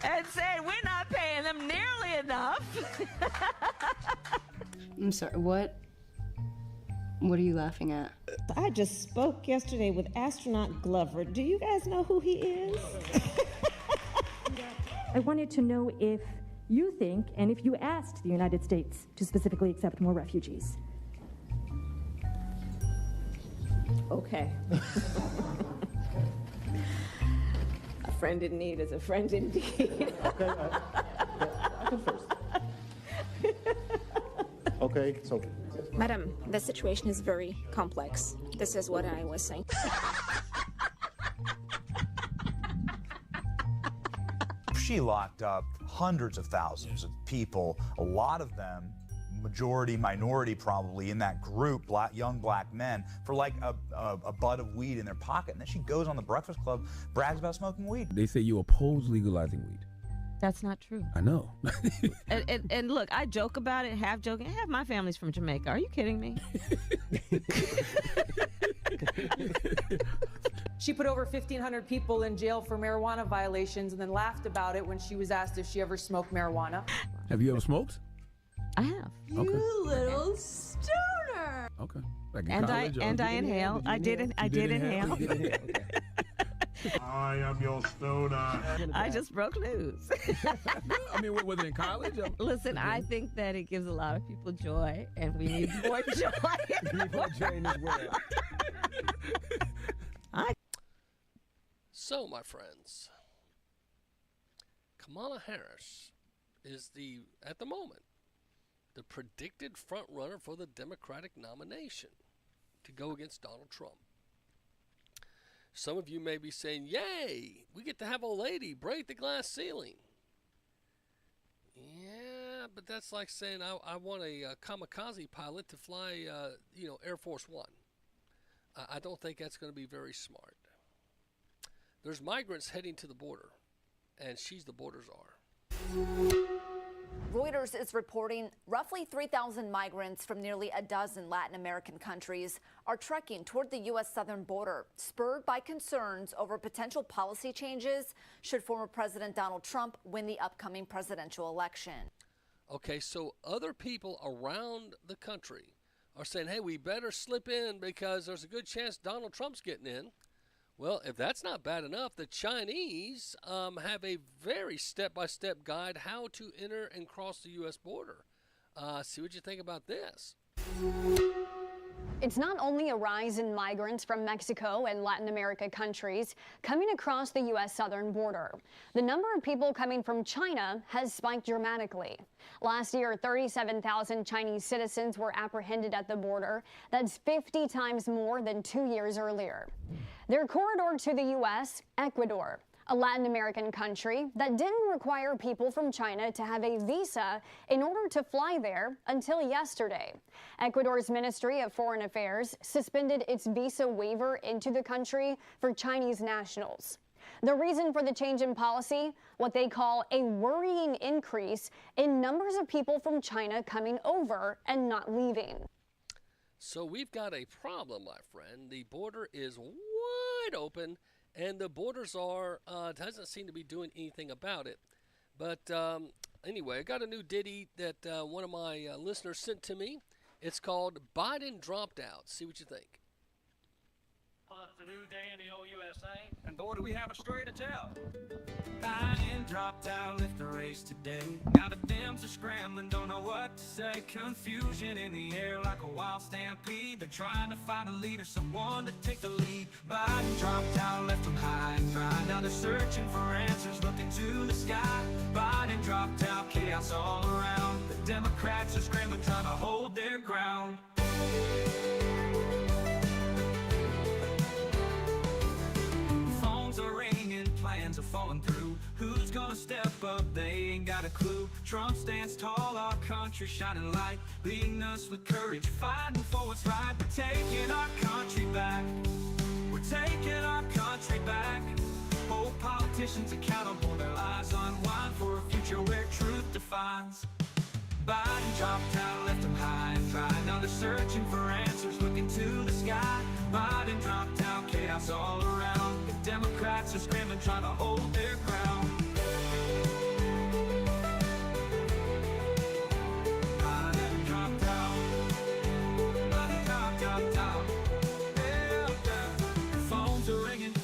and said, we're not paying them nearly enough. I'm sorry, what are you laughing at? I just spoke yesterday with astronaut Glover. Do you guys know who he is? I wanted to know if you think, and if you asked the United States to specifically accept more refugees. Okay. A friend in need is a friend indeed. Okay, I can first. Okay, so. Madam, the situation is very complex. This is what I was saying. She locked up hundreds of thousands of people, a lot of them, majority, minority probably, in that group, young black men, for like a butt of weed in their pocket. And then she goes on the Breakfast Club, brags about smoking weed. They say you oppose legalizing weed. That's not true. I know. and look, I joke about it, half joking. Half my family's from Jamaica. Are you kidding me? She put over 1,500 people in jail for marijuana violations and then laughed about it when she was asked if she ever smoked marijuana. Have you ever smoked? I have. Okay. You little stoner. Okay. Like in And college, I inhaled. I did inhale. Okay. I am your stoner. I just broke news. I mean, was it in college? Listen, I think that it gives a lot of people joy, and we need more joy. We need more joy in this world. So, my friends, Kamala Harris is at the moment, the predicted front runner for the Democratic nomination to go against Donald Trump. Some of you may be saying, yay, we get to have a lady break the glass ceiling. Yeah, but that's like saying I want a kamikaze pilot to fly, Air Force One. I don't think that's going to be very smart. There's migrants heading to the border, and she's the border czar. Reuters is reporting roughly 3,000 migrants from nearly a dozen Latin American countries are trekking toward the U.S. southern border, spurred by concerns over potential policy changes should former President Donald Trump win the upcoming presidential election. Okay, so other people around the country are saying, hey, we better slip in because there's a good chance Donald Trump's getting in. Well, if that's not bad enough, the Chinese have a very step-by-step guide how to enter and cross the U.S. border. See what you think about this. It's not only a rise in migrants from Mexico and Latin America countries coming across the U.S. southern border. The number of people coming from China has spiked dramatically. Last year, 37,000 Chinese citizens were apprehended at the border. That's 50 times more than 2 years earlier. Their corridor to the U.S., Ecuador, a Latin American country that didn't require people from China to have a visa in order to fly there until yesterday. Ecuador's Ministry of Foreign Affairs suspended its visa waiver into the country for Chinese nationals. The reason for the change in policy, what they call a worrying increase in numbers of people from China coming over and not leaving. So we've got a problem, my friend. The border is wide open, and the borders doesn't seem to be doing anything about it. But anyway, I got a new ditty that one of my listeners sent to me. It's called Biden Dropped Out. See what you think. Well, it's a new day in the old USA, and boy, do we have a story to tell. Biden dropped out, left the race today. Now the Dems are scrambling, don't know what to say. Confusion in the air like a wild stampede. They're trying to find a leader, someone to take the lead. Biden dropped out, left them high and dry. Now they're searching for answers, looking to the sky. Biden dropped out, chaos all around. The Democrats are scrambling, trying to hold their ground. Phones are ringing, plans are falling through. Who's gonna step up? They ain't got a clue. Trump stands tall, our country shining light, leading us with courage, fighting for what's right. We're taking our country back. We're taking our country back. Hold politicians accountable, their lives unwind for a future where truth defines. Biden dropped out, left them high and dry. Now they're searching for answers, looking to the sky. Biden dropped out, chaos all around. The Democrats are scrambling, trying to hold their ground. Biden dropped out. Biden dropped out. Yeah. Phones are ringing,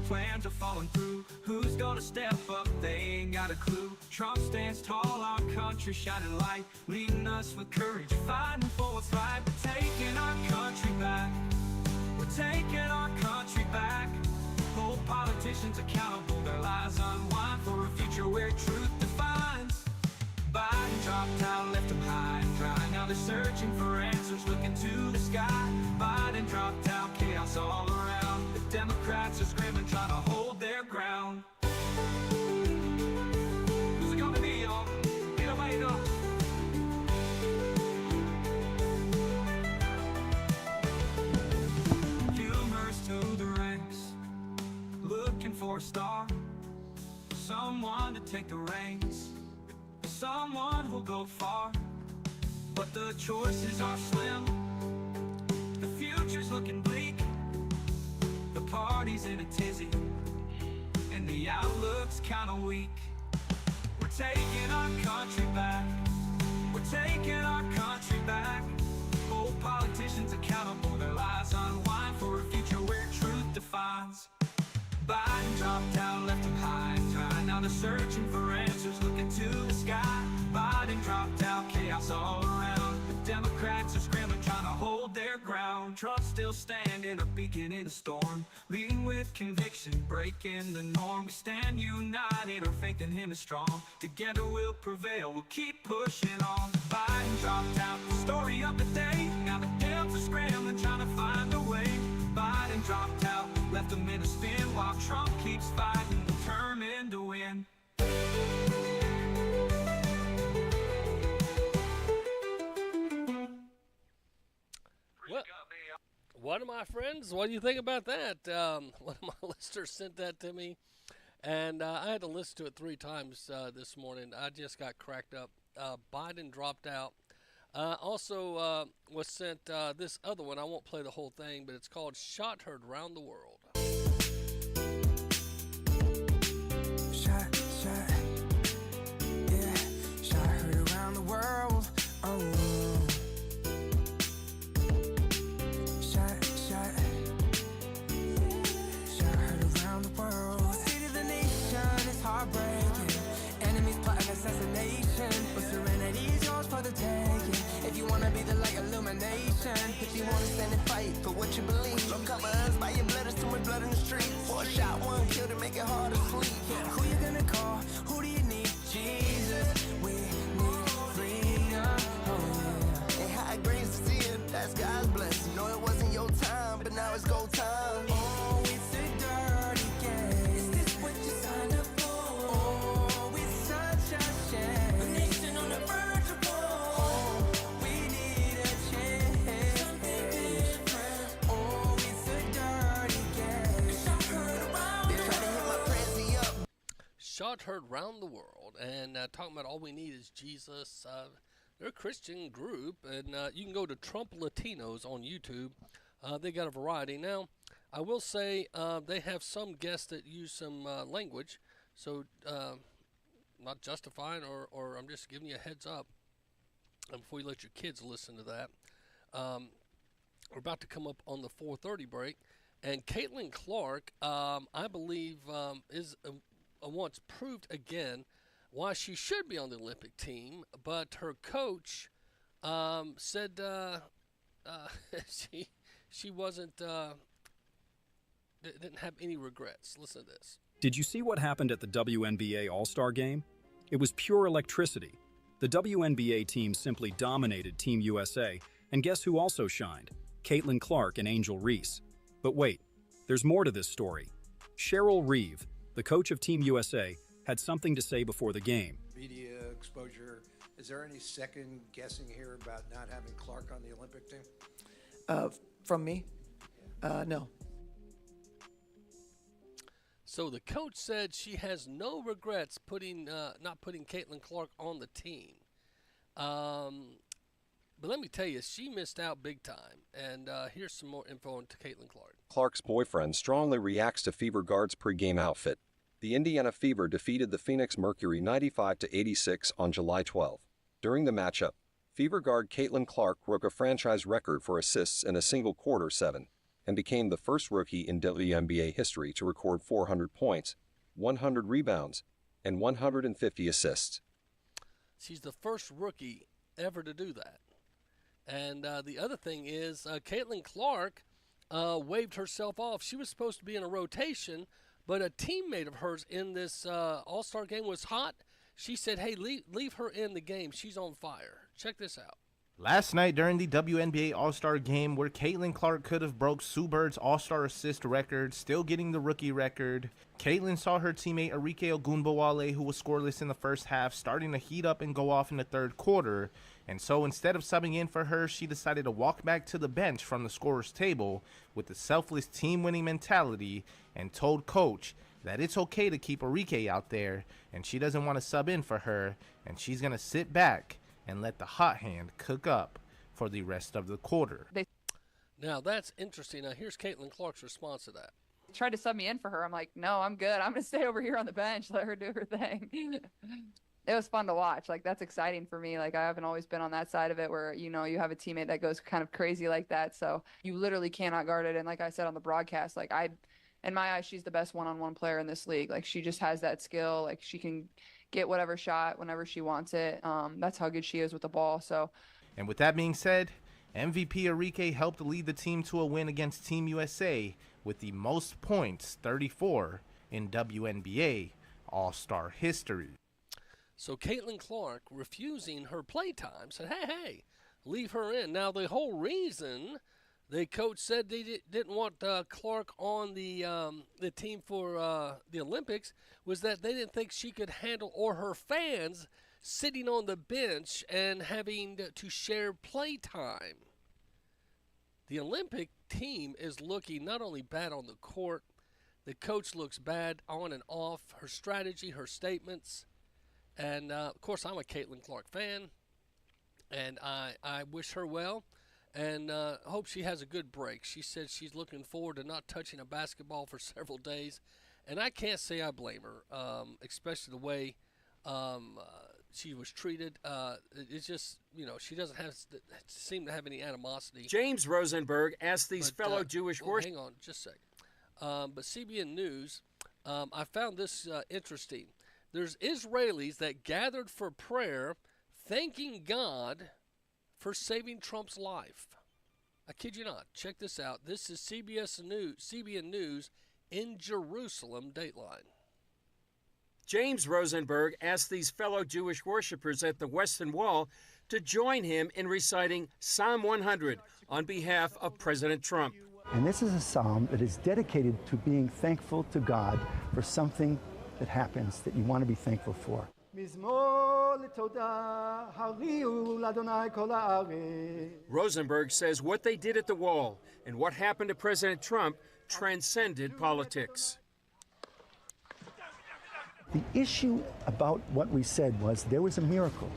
plans are falling through. Who's gonna step up? They ain't got a clue. Trump stands tall, our country shining light, leading us with courage, fighting for what's right. We're taking our country back. We're taking our country back. Hold politicians accountable, their lives unwind for a future where truth defines. Biden dropped out, left them high and dry. Now they're searching for answers, looking to the sky. Biden dropped out, chaos all around. The Democrats are screaming, trying to hold their ground. Who's it gonna be, y'all? Nobody knows. Humors to the ranks, looking for a star, someone to take the reins, someone who'll go far. But the choices are slim, the future's looking bleak. The party's in a tizzy, and the outlook's kinda weak. We're taking our country back. We're taking our country back. Hold politicians accountable, their lives unwind for a future where truth defines. Biden dropped out, left them high and dry. Now they're searching for answers, looking to the sky. Biden dropped out, chaos all around. The Democrats are scrambling, trying to hold their ground. Trump's still standing, a beacon in a storm, leading with conviction, breaking the norm. We stand united, our faith in him is strong. Together we'll prevail, we'll keep pushing on. Biden dropped out, the story of the day. Now the Dems are scrambling, trying to find a way. Biden dropped out, left them in a spin, while Trump keeps fighting, determined to win. One of my friends, what do you think about that? One of my listeners sent that to me, and I had to listen to it 3 times this morning. I just got cracked up. Biden dropped out. Also was sent this other one. I won't play the whole thing, but it's called Shot Heard Around the World. Shot, yeah, shot heard around the world. Oh, shot heard around the world. State of the nation is heartbreaking. Enemies plotting assassination, but serenity is yours for the taking. If you wanna be the light illumination, if you wanna stand and fight for what you believe, don't cover us by your blood. There's too much blood in the street. 4 shot, 1 kill to make it hard to sleep. Who you gonna call? Who do you need? Jesus. We need freedom. Oh yeah. And high grades to see it. That's God's blessing. No, it wasn't your time, but now it's go time. Oh, it's a dirty game. Is this what you signed up for? Oh, it's such a shame. A nation on the verge of war. Oh, we need a change. Something different. Oh, it's a dirty game. They're trying to hit my prezi. shot heard round the world, and talking about all we need is Jesus. They're a Christian group, and you can go to Trump Latinos on YouTube. They got a variety. Now, I will say they have some guests that use some language, so not justifying, or I'm just giving you a heads up before you let your kids listen to that. We're about to come up on the 4:30 break, and Caitlin Clark, I believe, is once proved again why she should be on the Olympic team, but her coach said she wasn't didn't have any regrets. Listen to this. Did you see what happened at the WNBA All-Star Game? It was pure electricity. The WNBA team simply dominated Team USA, and guess who also shined? Caitlin Clark and Angel Reese. But wait, there's more to this story. Cheryl Reeve, the coach of Team USA, had something to say before the game. Media exposure. Is there any second guessing here about not having Clark on the Olympic team? From me? No. So the coach said she has no regrets not putting Caitlin Clark on the team. But let me tell you, she missed out big time. And here's some more info on Caitlin Clark. Clark's boyfriend strongly reacts to Fever Guard's pregame outfit. The Indiana Fever defeated the Phoenix Mercury 95-86 on July 12. During the matchup, Fever guard Caitlin Clark broke a franchise record for assists in a single quarter 7 and became the first rookie in WNBA history to record 400 points, 100 rebounds, and 150 assists. She's the first rookie ever to do that. And the other thing is Caitlin Clark waved herself off. She was supposed to be in a rotation, but a teammate of hers in this All-Star game was hot. She said, hey, leave her in the game. She's on fire. Check this out. Last night during the WNBA All-Star Game, where Caitlin Clark could have broke Sue Bird's All-Star assist record, still getting the rookie record, Caitlin saw her teammate Arike Ogunbowale, who was scoreless in the first half, starting to heat up and go off in the third quarter. And so instead of subbing in for her, she decided to walk back to the bench from the scorer's table with the selfless team-winning mentality and told coach that it's okay to keep Arike out there and she doesn't want to sub in for her and she's going to sit back and let the hot hand cook up for the rest of the quarter. Now, that's interesting. Now, here's Caitlin Clark's response to that. Tried to sub me in for her. I'm like, no, I'm good. I'm going to stay over here on the bench. Let her do her thing. It was fun to watch. Like, that's exciting for me. Like, I haven't always been on that side of it where, you know, you have a teammate that goes kind of crazy like that. So you literally cannot guard it. And like I said on the broadcast, like in my eyes, she's the best one-on-one player in this league. Like, she just has that skill. Like, she can get whatever shot whenever she wants it. That's how good she is with the ball. So, and with that being said, MVP Arike helped lead the team to a win against Team USA with the most points, 34, in WNBA All-Star history. So Caitlin Clark refusing her playtime said, hey, leave her in. Now, the whole reason the coach said they didn't want Clark on the team for the Olympics was that they didn't think she could handle, or her fans sitting on the bench and having to share playtime. The Olympic team is looking not only bad on the court, the coach looks bad on and off, her strategy, her statements. And, of course, I'm a Caitlin Clark fan, and I wish her well and hope she has a good break. She said she's looking forward to not touching a basketball for several days, and I can't say I blame her, especially the way she was treated. It's just, you know, she doesn't seem to have any animosity. James Rosenberg asked these fellow Jewish worshippers. Hang on just a second. But CBN News, I found this interesting. There's Israelis that gathered for prayer, thanking God for saving Trump's life. I kid you not. Check this out. This is CBN News in Jerusalem, Dateline. James Rosenberg asked these fellow Jewish worshipers at the Western Wall to join him in reciting Psalm 100 on behalf of President Trump. And this is a psalm that is dedicated to being thankful to God for something that happens that you want to be thankful for. Rosenberg says what they did at the wall and what happened to President Trump transcended politics. The issue about what we said was there was a miracle.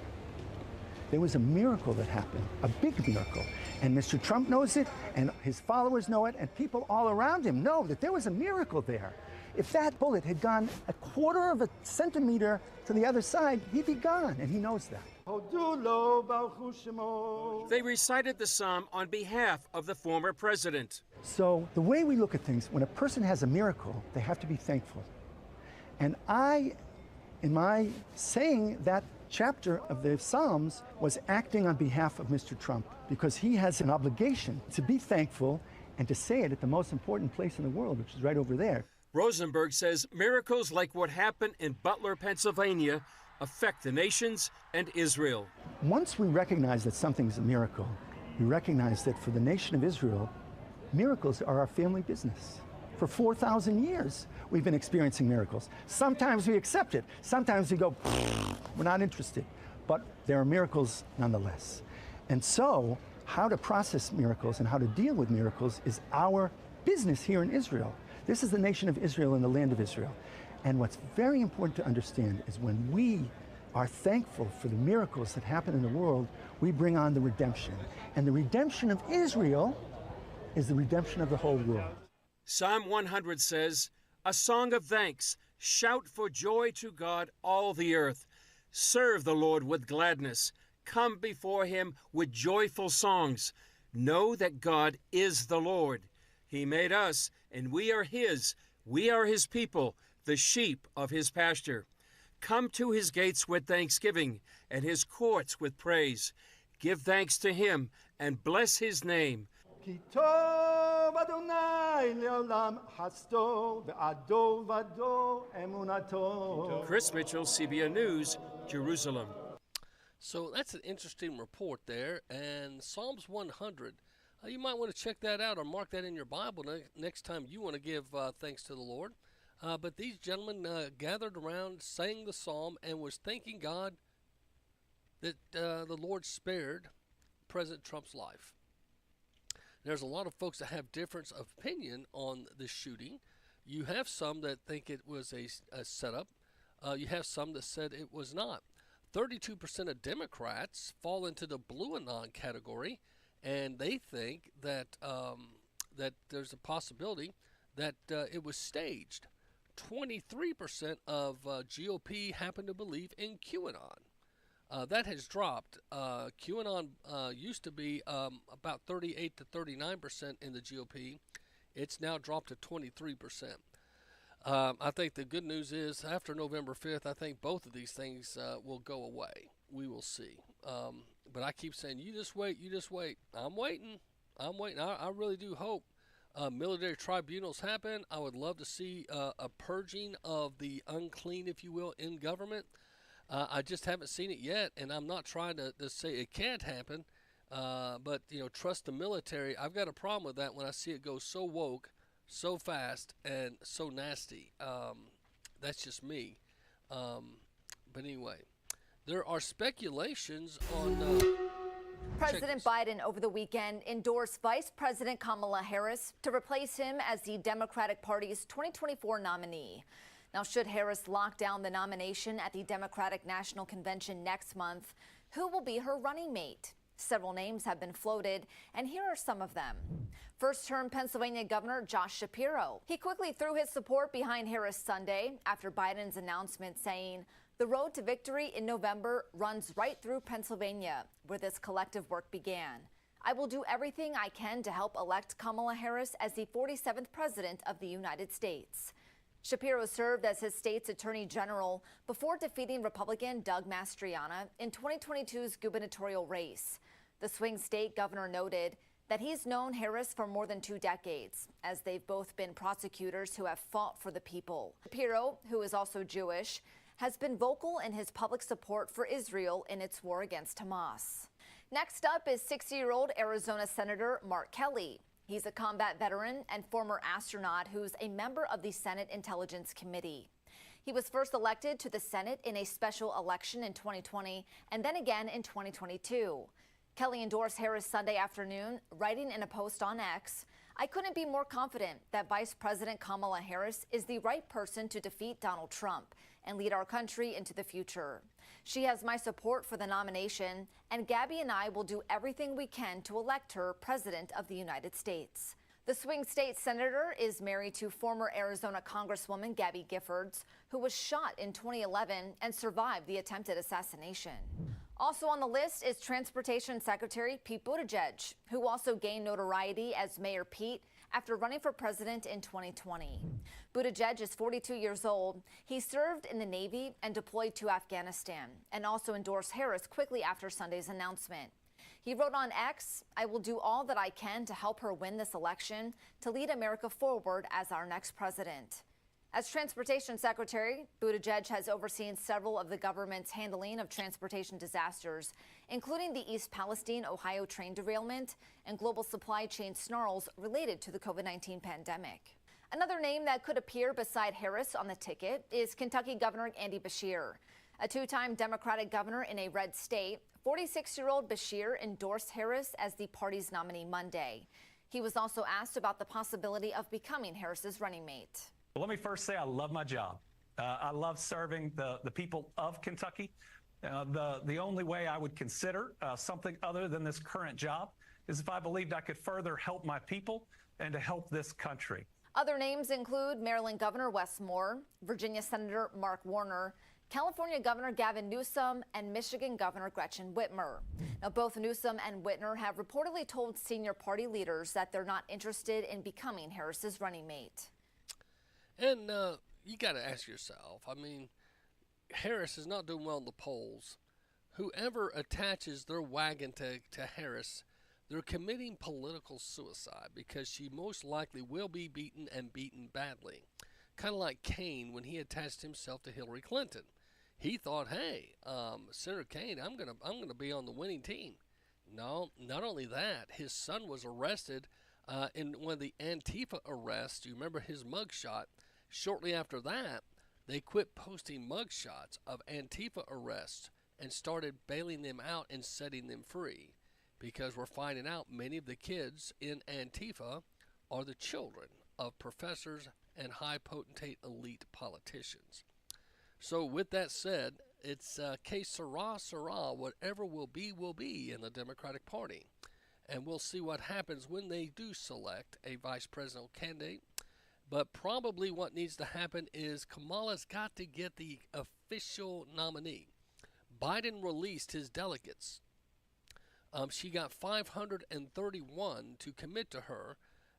There was a miracle that happened, a big miracle. And Mr. Trump knows it, and his followers know it, and people all around him know that there was a miracle there. If that bullet had gone a quarter of a centimeter to the other side, he'd be gone, and he knows that. They recited the psalm on behalf of the former president. So the way we look at things, when a person has a miracle, they have to be thankful. And I, in my saying that chapter of the Psalms, was acting on behalf of Mr. Trump, because he has an obligation to be thankful and to say it at the most important place in the world, which is right over there. Rosenberg says miracles like what happened in Butler, Pennsylvania, affect the nations and Israel. Once we recognize that something's a miracle, we recognize that for the nation of Israel, miracles are our family business. For 4,000 years, we've been experiencing miracles. Sometimes we accept it. Sometimes we go, we're not interested. But there are miracles nonetheless. And so, how to process miracles and how to deal with miracles is our business here in Israel. This is the nation of Israel and the land of Israel. And what's very important to understand is when we are thankful for the miracles that happen in the world, we bring on the redemption. And the redemption of Israel is the redemption of the whole world. Psalm 100 says, a song of thanks, shout for joy to God, all the earth. Serve the Lord with gladness. Come before him with joyful songs. Know that God is the Lord. He made us, and we are his. We are his people, the sheep of his pasture. Come to his gates with thanksgiving, and his courts with praise. Give thanks to him, and bless his name. Chris Mitchell, CBN News, Jerusalem. So that's an interesting report there. And Psalms 100, you might want to check that out or mark that in your Bible next time you want to give thanks to the Lord. But these gentlemen gathered around, sang the psalm, and was thanking God that the Lord spared President Trump's life. There's a lot of folks that have difference of opinion on the shooting. You have some that think it was a setup. You have some that said it was not. 32% of Democrats fall into the blue anon category, and they think that that there's a possibility that it was staged. 23% of GOP happen to believe in QAnon. That has dropped. QAnon used to be about 38 to 39% in the GOP. It's now dropped to 23%. I think the good news is after November 5th, I think both of these things will go away. We will see. But I keep saying, you just wait, you just wait. I'm waiting. I really do hope military tribunals happen. I would love to see a purging of the unclean, if you will, in government. I just haven't seen it yet, and I'm not trying to say it can't happen. But, trust the military. I've got a problem with that when I see it go so woke, so fast, and so nasty. That's just me. But anyway, there are speculations on... President Biden over the weekend endorsed Vice President Kamala Harris to replace him as the Democratic Party's 2024 nominee. Now, should Harris lock down the nomination at the Democratic National Convention next month, who will be her running mate? Several names have been floated, and here are some of them. First-term Pennsylvania Governor Josh Shapiro. He quickly threw his support behind Harris Sunday after Biden's announcement saying, "The road to victory in November runs right through Pennsylvania, where this collective work began. I will do everything I can to help elect Kamala Harris as the 47th President of the United States." Shapiro served as his state's attorney general before defeating Republican Doug Mastriana in 2022's gubernatorial race. The swing state governor noted that he's known Harris for more than 2 decades, as they've both been prosecutors who have fought for the people. Shapiro, who is also Jewish, has been vocal in his public support for Israel in its war against Hamas. Next up is 60-year-old Arizona Senator Mark Kelly. He's a combat veteran and former astronaut who's a member of the Senate Intelligence Committee. He was first elected to the Senate in a special election in 2020 and then again in 2022. Kelly endorsed Harris Sunday afternoon, writing in a post on X, I couldn't be more confident that Vice President Kamala Harris is the right person to defeat Donald Trump and lead our country into the future. She has my support for the nomination, and Gabby and I will do everything we can to elect her President of the United States. The swing state senator is married to former Arizona Congresswoman Gabby Giffords, who was shot in 2011 and survived the attempted assassination. Also on the list is Transportation Secretary Pete Buttigieg, who also gained notoriety as Mayor Pete after running for president in 2020. Buttigieg is 42 years old. He served in the Navy and deployed to Afghanistan, and also endorsed Harris quickly after Sunday's announcement. He wrote on X, "I will do all that I can to help her win this election to lead America forward as our next president." As Transportation Secretary, Buttigieg has overseen several of the government's handling of transportation disasters, including the East Palestine, Ohio train derailment and global supply chain snarls related to the COVID-19 pandemic. Another name that could appear beside Harris on the ticket is Kentucky Governor Andy Beshear. A two-time Democratic governor in a red state, 46-year-old Beshear endorsed Harris as the party's nominee Monday. He was also asked about the possibility of becoming Harris's running mate. Well, let me first say I love my job. I love serving the people of Kentucky. The only way I would consider something other than this current job is if I believed I could further help my people and to help this country. Other names include Maryland Governor Wes Moore, Virginia Senator Mark Warner, California Governor Gavin Newsom, and Michigan Governor Gretchen Whitmer. Now, both Newsom and Whitmer have reportedly told senior party leaders that they're not interested in becoming Harris's running mate. And you got to ask yourself, I mean, Harris is not doing well in the polls. Whoever attaches their wagon to Harris, they're committing political suicide because she most likely will be beaten and beaten badly. Kind of like Kane when he attached himself to Hillary Clinton. He thought, hey, Senator Kane, I'm gonna be on the winning team. No, not only that, his son was arrested in one of the Antifa arrests. You remember his mugshot? Shortly after that, they quit posting mugshots of Antifa arrests and started bailing them out and setting them free, because we're finding out many of the kids in Antifa are the children of professors and high potentate elite politicians. So with that said, it's que sera, sera. Whatever will be in the Democratic Party. And we'll see what happens when they do select a vice presidential candidate. But probably what needs to happen is Kamala's got to get the official nominee. Biden released his delegates. She got 531 to commit to her,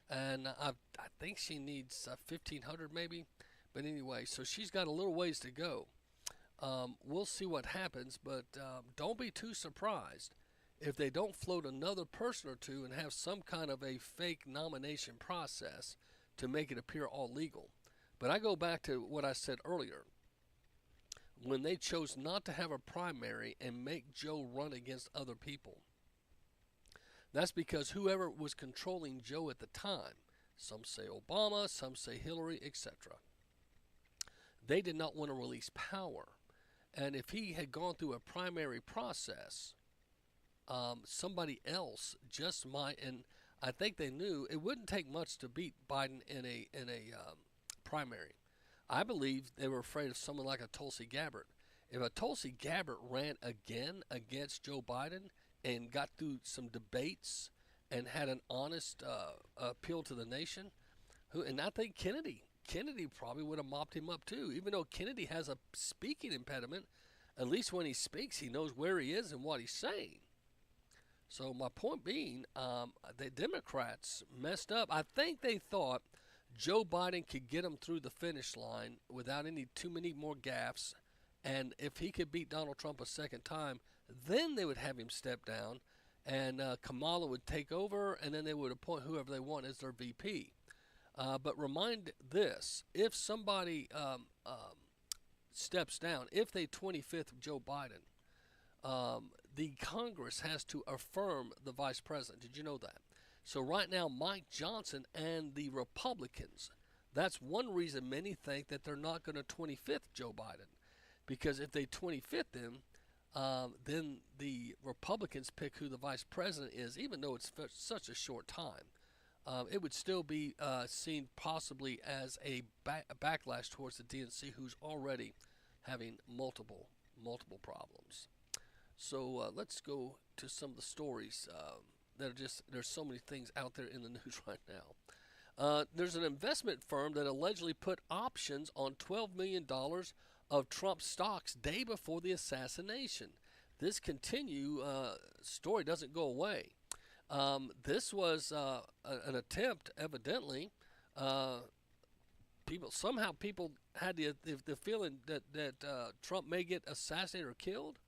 and I think she needs 1,500 maybe. But anyway, so she's got a little ways to go. We'll see what happens, but don't be too surprised if they don't float another person or two and have some kind of a fake nomination process to make it appear all legal. But I go back to what I said earlier. When they chose not to have a primary and make Joe run against other people, that's because whoever was controlling Joe at the time, some say Obama, some say Hillary, etc., they did not want to release power. And if he had gone through a primary process, somebody else just might, and I think they knew it wouldn't take much to beat Biden in a primary. I believe they were afraid of someone like a Tulsi Gabbard. If a Tulsi Gabbard ran again against Joe Biden and got through some debates and had an honest appeal to the nation, and I think Kennedy probably would have mopped him up too. Even though Kennedy has a speaking impediment, at least when he speaks, he knows where he is and what he's saying. So my point being, the Democrats messed up. I think they thought Joe Biden could get them through the finish line without too many more gaffes, and if he could beat Donald Trump a second time, then they would have him step down, and Kamala would take over, and then they would appoint whoever they want as their VP. But remind this, if somebody steps down, if they 25th Joe Biden, the Congress has to affirm the vice president. Did you know that? So right now, Mike Johnson and the Republicans, that's one reason many think that they're not going to 25th Joe Biden. Because if they 25th him, then the Republicans pick who the vice president is, even though it's such a short time. it would still be seen possibly as a backlash towards the DNC, who's already having multiple problems. So let's go to some of the stories that are just, there's so many things out there in the news right now. There's an investment firm that allegedly put options on $12 million of Trump stocks day before the assassination. This story doesn't go away. This was an attempt, evidently. People had the feeling that Trump may get assassinated or killed.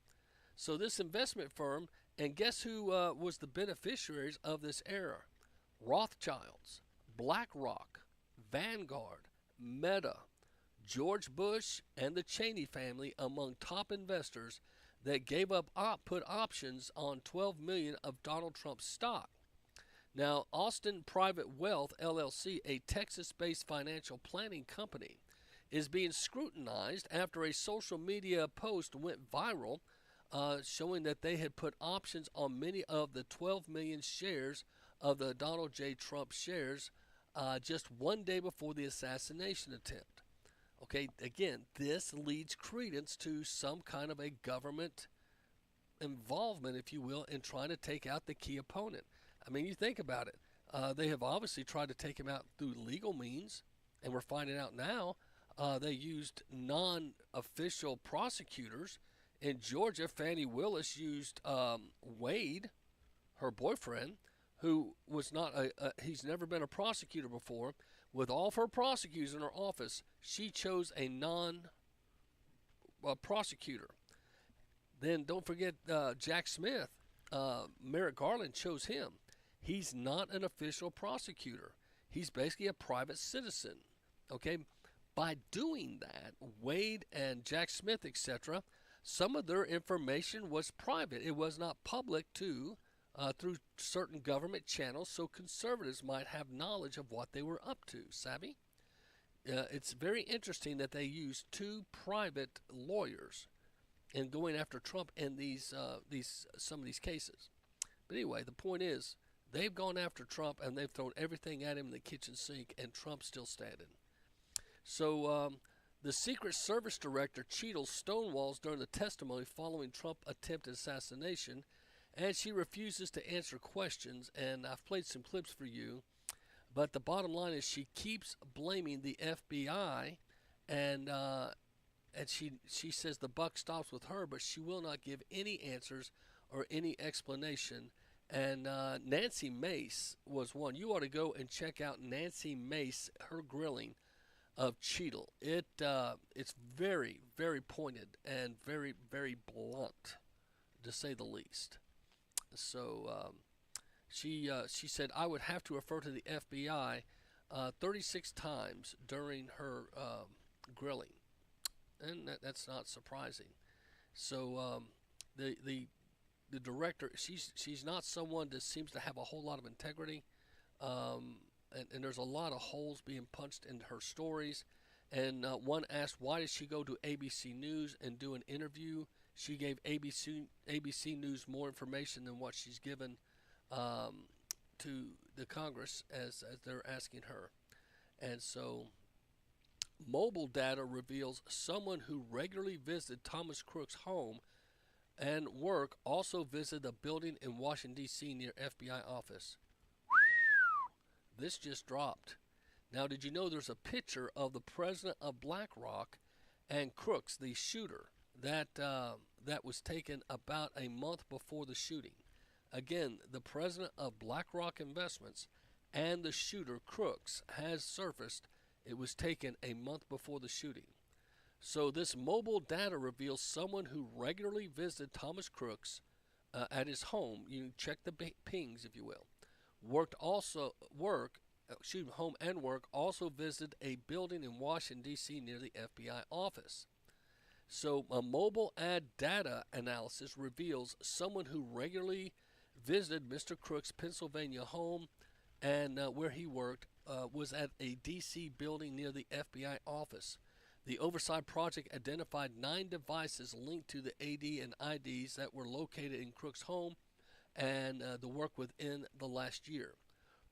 So this investment firm, and guess who was the beneficiaries of this error? Rothschilds, BlackRock, Vanguard, Meta, George Bush, and the Cheney family among top investors that put options on $12 million of Donald Trump's stock. Now, Austin Private Wealth, LLC, a Texas-based financial planning company, is being scrutinized after a social media post went viral showing that they had put options on many of the 12 million shares of the Donald J. Trump shares just one day before the assassination attempt. Okay, again, this leads credence to some kind of a government involvement, if you will, in trying to take out the key opponent. I mean, you think about it. They have obviously tried to take him out through legal means, and we're finding out now they used non-official prosecutors. In Georgia, Fannie Willis used Wade, her boyfriend, who was not he's never been a prosecutor before. With all of her prosecutors in her office, she chose a non-prosecutor. Then don't forget Jack Smith. Merrick Garland chose him. He's not an official prosecutor. He's basically a private citizen. Okay? By doing that, Wade and Jack Smith, etc., some of their information was private. It was not public through certain government channels, so conservatives might have knowledge of what they were up to. Savvy? It's very interesting that they used two private lawyers in going after Trump in some of these cases. But anyway, the point is, they've gone after Trump and they've thrown everything at him in the kitchen sink, and Trump's still standing. So the Secret Service director Cheadle stonewalls during the testimony following Trump attempted assassination, and she refuses to answer questions. And I've played some clips for you, but the bottom line is she keeps blaming the FBI, and she says the buck stops with her, but she will not give any answers or any explanation. And Nancy Mace was one. You ought to go and check out Nancy Mace, her grilling of Cheadle. It's very, very pointed and very, very blunt, to say the least. So she said, I would have to refer to the FBI 36 times during her grilling, and that's not surprising. So the director, she's not someone that seems to have a whole lot of integrity, and there's a lot of holes being punched in her stories. And one asked, why did she go to ABC News and do an interview? She gave ABC News more information than what she's given to the Congress as they're asking her. And so mobile data reveals someone who regularly visited Thomas Crook's home and work also visited a building in Washington, D.C. near FBI office. This just dropped. Now, did you know there's a picture of the president of BlackRock and Crooks, the shooter, that was taken about a month before the shooting? Again, the president of BlackRock Investments and the shooter, Crooks, has surfaced. It was taken a month before the shooting. So this mobile data reveals someone who regularly visited Thomas Crooks at his home. You check the pings, if you will. Home and work also visited a building in Washington, D.C. near the FBI office. So a mobile ad data analysis reveals someone who regularly visited Mr. Crook's Pennsylvania home and where he worked was at a D.C. building near the FBI office. The Oversight Project identified 9 devices linked to the AD and IDs that were located in Crook's home and the work within the last year.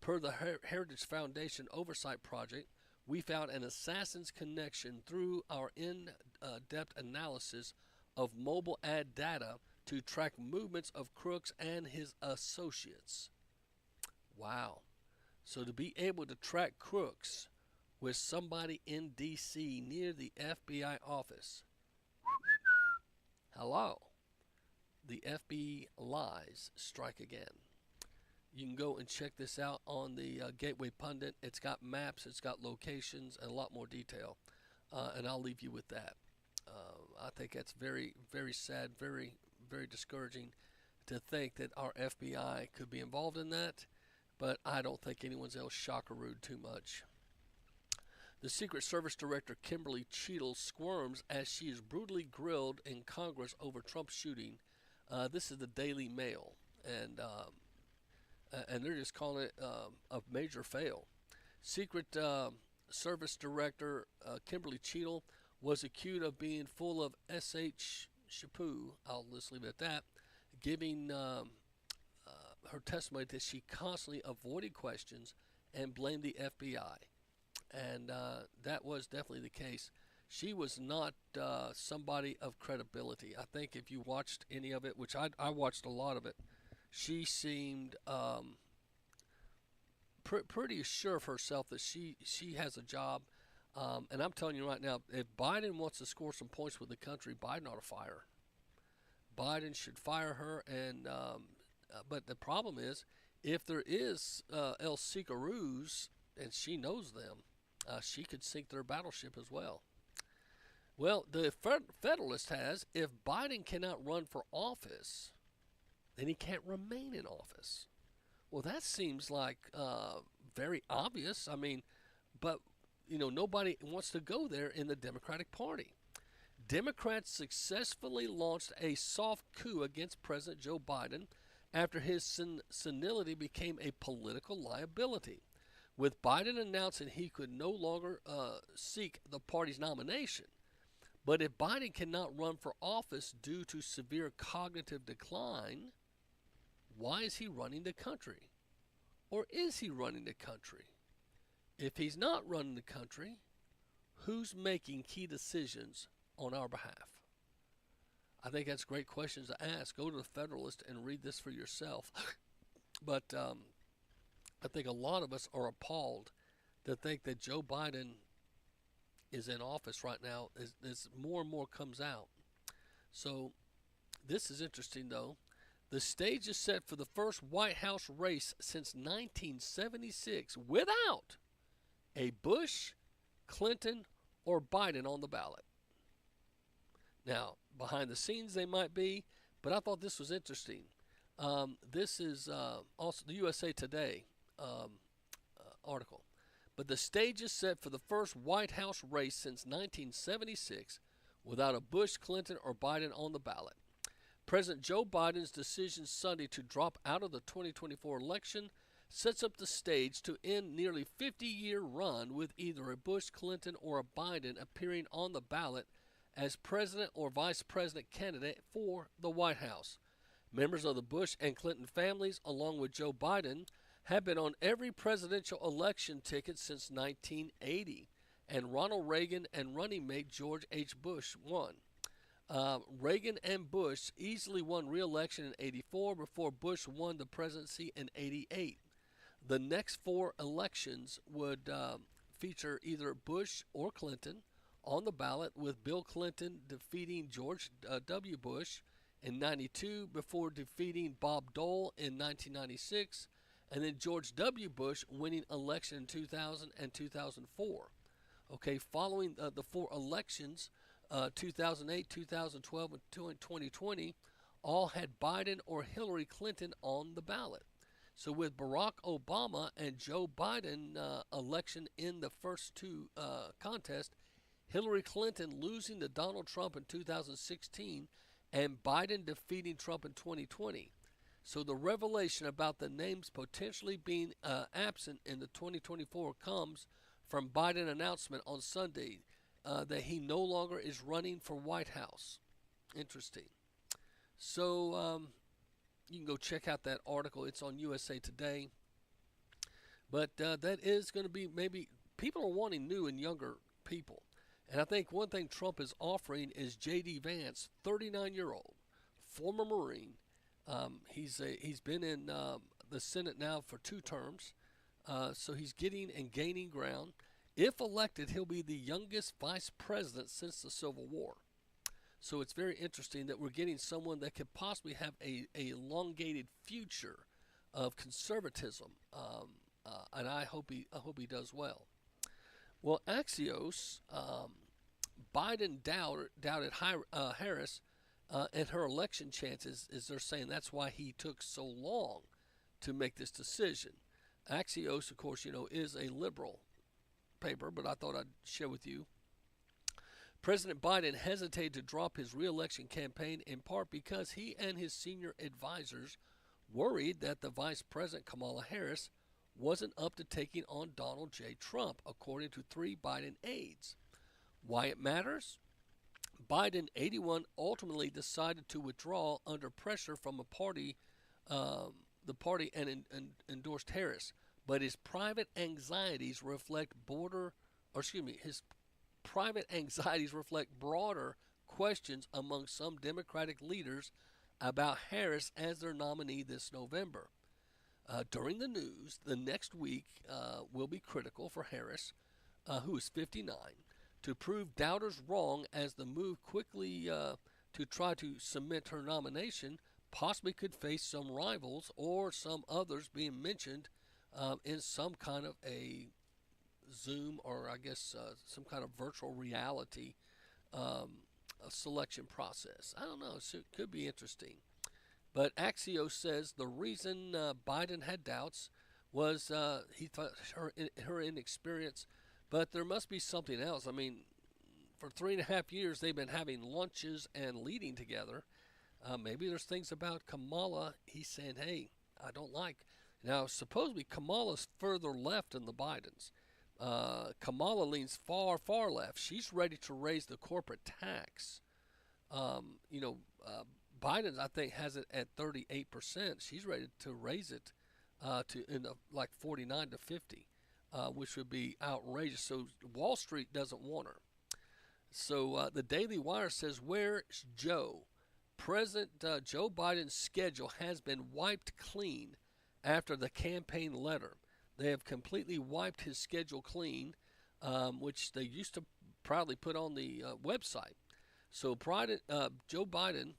Per the Heritage Foundation Oversight Project, we found an assassin's connection through our in-depth analysis of mobile ad data to track movements of Crooks and his associates. Wow. So to be able to track Crooks with somebody in D.C. near the FBI office. Hello. The FBI lies strike again. You can go and check this out on the Gateway Pundit. It's got maps, it's got locations, and a lot more detail. And I'll leave you with that. I think that's very, very sad, very, very discouraging to think that our FBI could be involved in that. But I don't think anyone's else shockarooed too much. The Secret Service Director Kimberly Cheadle squirms as she is brutally grilled in Congress over Trump's shooting. This is the Daily Mail, and they're just calling it a major fail. Secret Service Director Kimberly Cheadle was accused of being full of S.H. Shapoo, I'll just leave it at that, giving her testimony that she constantly avoided questions and blamed the FBI. And that was definitely the case. She was not somebody of credibility. I think if you watched any of it, which I watched a lot of it, she seemed pretty sure of herself that she has a job. And I'm telling you right now, if Biden wants to score some points with the country, Biden ought to fire her. Biden should fire her. And but the problem is, if there is El Sikaroos, and she knows them, she could sink their battleship as well. Well, the Federalist has, if Biden cannot run for office, then he can't remain in office. Well, that seems like very obvious. I mean, but, you know, nobody wants to go there in the Democratic Party. Democrats successfully launched a soft coup against President Joe Biden after his senility became a political liability, with Biden announcing he could no longer seek the party's nomination. But if Biden cannot run for office due to severe cognitive decline, why is he running the country? Or is he running the country? If he's not running the country, who's making key decisions on our behalf? I think that's great questions to ask. Go to the Federalist and read this for yourself. But I think a lot of us are appalled to think that Joe Biden is in office right now as more and more comes out. So this is interesting, though. The stage is set for the first White House race since 1976 without a Bush, Clinton, or Biden on the ballot. Now, behind the scenes they might be, but I thought this was interesting. This is also the USA Today article. But the stage is set for the first White House race since 1976 without a Bush, Clinton, or Biden on the ballot. President Joe Biden's decision Sunday to drop out of the 2024 election sets up the stage to end nearly 50-year run with either a Bush, Clinton, or a Biden appearing on the ballot as president or vice president candidate for the White House. Members of the Bush and Clinton families, along with Joe Biden, have been on every presidential election ticket since 1980, and Ronald Reagan and running mate George H. Bush won. Reagan and Bush easily won re-election in 84 before Bush won the presidency in 88. The next four elections would feature either Bush or Clinton on the ballot, with Bill Clinton defeating George W. Bush in 92 before defeating Bob Dole in 1996, and then George W. Bush winning election in 2000 and 2004. Okay, following the four elections, 2008, 2012, and 2020, all had Biden or Hillary Clinton on the ballot. So with Barack Obama and Joe Biden election in the first two contests, Hillary Clinton losing to Donald Trump in 2016 and Biden defeating Trump in 2020. So the revelation about the names potentially being absent in the 2024 comes from Biden's announcement on Sunday that he no longer is running for White House. Interesting. So you can go check out that article. It's on USA Today. But that is going to be maybe people are wanting new and younger people. And I think one thing Trump is offering is J.D. Vance, 39-year-old, former Marine. He's been in the Senate now for 2 terms, so he's getting and gaining ground. If elected, he'll be the youngest vice president since the Civil War. So it's very interesting that we're getting someone that could possibly have a elongated future of conservatism, and I hope he does well. Well, Axios, Biden doubted Harris and her election chances, as they're saying that's why he took so long to make this decision. Axios, of course, is a liberal paper, but I thought I'd share with you. President Biden hesitated to drop his re-election campaign in part because he and his senior advisors worried that the Vice President Kamala Harris wasn't up to taking on Donald J. Trump, according to 3 Biden aides. Why it matters? Biden, 81, ultimately decided to withdraw under pressure from the party and endorsed Harris. But his private anxieties reflect broader questions among some Democratic leaders about Harris as their nominee this November. During the news, the next week will be critical for Harris, who is 59, to prove doubters wrong as the move quickly to try to cement her nomination possibly could face some rivals or some others being mentioned in some kind of a Zoom or I guess some kind of virtual reality selection process. I don't know. So it could be interesting. But Axios says the reason Biden had doubts was he thought her inexperience, but there must be something else. I mean, for 3.5 years they've been having lunches and leading together. Maybe there's things about Kamala he's saying, hey, I don't like. Now, supposedly Kamala's further left than the Bidens. Kamala leans far, far left. She's ready to raise the corporate tax. Biden, I think, has it at 38%. She's ready to raise it to like 49 to 50, which would be outrageous. So Wall Street doesn't want her. So the Daily Wire says, where's Joe? President Joe Biden's schedule has been wiped clean after the campaign letter. They have completely wiped his schedule clean, which they used to proudly put on the website. So Joe Biden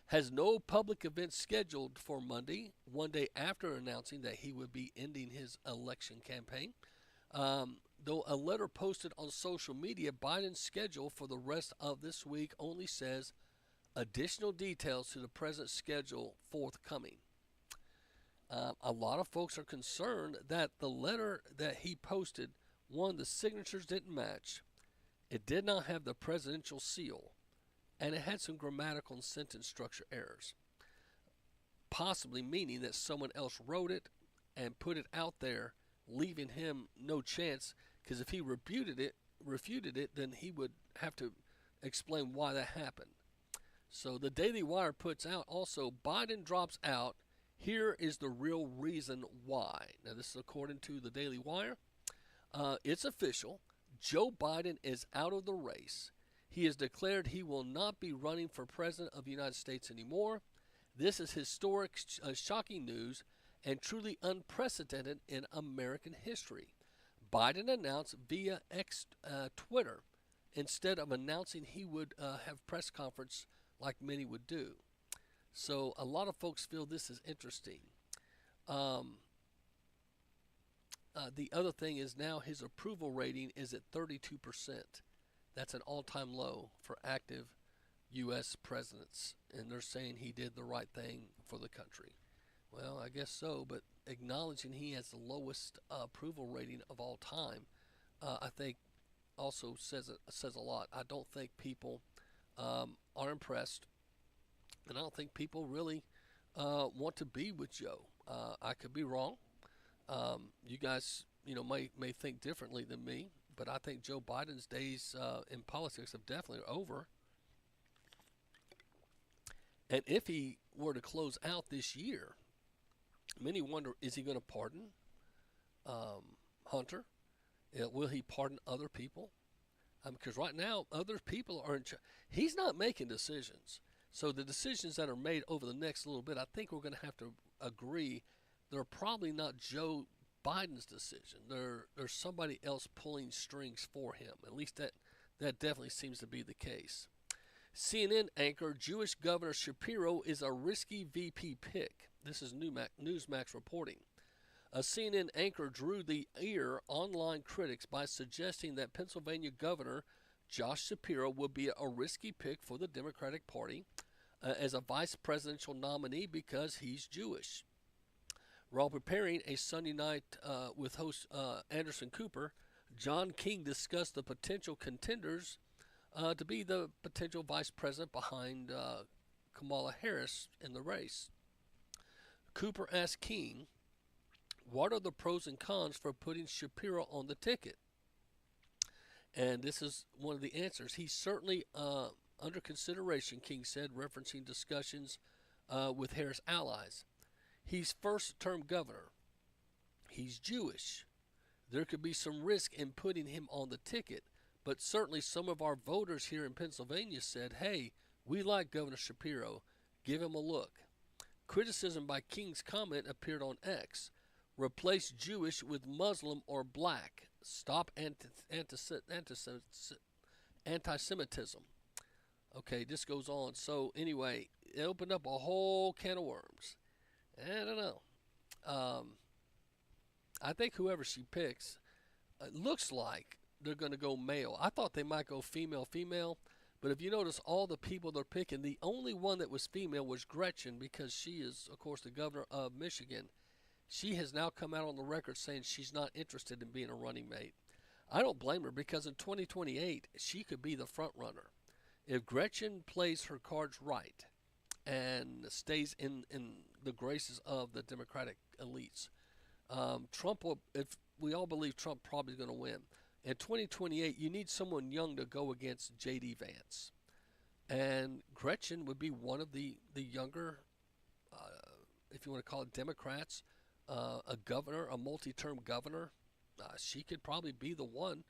has no public events scheduled for Monday, one day after announcing that he would be ending his election campaign. Though a letter posted on social media, Biden's schedule for the rest of this week only says additional details to the president's schedule forthcoming. A lot of folks are concerned that the letter that he posted, one, the signatures didn't match, it did not have the presidential seal, and it had some grammatical and sentence structure errors, possibly meaning that someone else wrote it and put it out there, leaving him no chance, because if he refuted it, then he would have to explain why that happened. So the Daily Wire puts out also, Biden drops out. Here is the real reason why. Now, this is according to the Daily Wire. It's official. Joe Biden is out of the race. He has declared he will not be running for president of the United States anymore. This is historic, shocking news and truly unprecedented in American history. Biden announced via Twitter instead of announcing he would have press conference like many would do. So a lot of folks feel this is interesting. The other thing is now his approval rating is at 32%. That's an all-time low for active U.S. presidents, and they're saying he did the right thing for the country. Well, I guess so, but acknowledging he has the lowest approval rating of all time, I think also says a lot. I don't think people are impressed, and I don't think people really want to be with Joe. I could be wrong. You guys, may think differently than me, but I think Joe Biden's days in politics have definitely over. And if he were to close out this year, many wonder, is he going to pardon Hunter? Will he pardon other people? Because right now, other people are in charge. He's not making decisions. So the decisions that are made over the next little bit, I think we're going to have to agree they're probably not Joe Biden's decision. There's somebody else pulling strings for him. At least that definitely seems to be the case. CNN anchor Jewish Governor Shapiro is a risky VP pick. This is Newsmax reporting. A CNN anchor drew the ear online critics by suggesting that Pennsylvania Governor Josh Shapiro would be a risky pick for the Democratic Party as a vice presidential nominee because he's Jewish. While preparing a Sunday night with host Anderson Cooper, John King discussed the potential contenders to be the potential vice president behind Kamala Harris in the race. Cooper asked King, what are the pros and cons for putting Shapiro on the ticket? And this is one of the answers. He's certainly under consideration, King said, referencing discussions with Harris' allies. He's first-term governor. He's Jewish. There could be some risk in putting him on the ticket, but certainly some of our voters here in Pennsylvania said, hey, we like Governor Shapiro. Give him a look. Criticism by King's comment appeared on X. Replace Jewish with Muslim or black. Stop anti-Semitism. Okay, this goes on. So anyway, it opened up a whole can of worms. I don't know. I think whoever she picks, it looks like they're going to go male. I thought they might go female, but if you notice all the people they're picking, the only one that was female was Gretchen, because she is, of course, the governor of Michigan. She has now come out on the record saying she's not interested in being a running mate. I don't blame her, because in 2028, she could be the front runner. If Gretchen plays her cards right and stays in the graces of the Democratic elites, Trump will, if we all believe Trump probably is going to win. In 2028, you need someone young to go against J.D. Vance. And Gretchen would be one of the younger, if you want to call it Democrats, a governor, a multi-term governor. She could probably be the one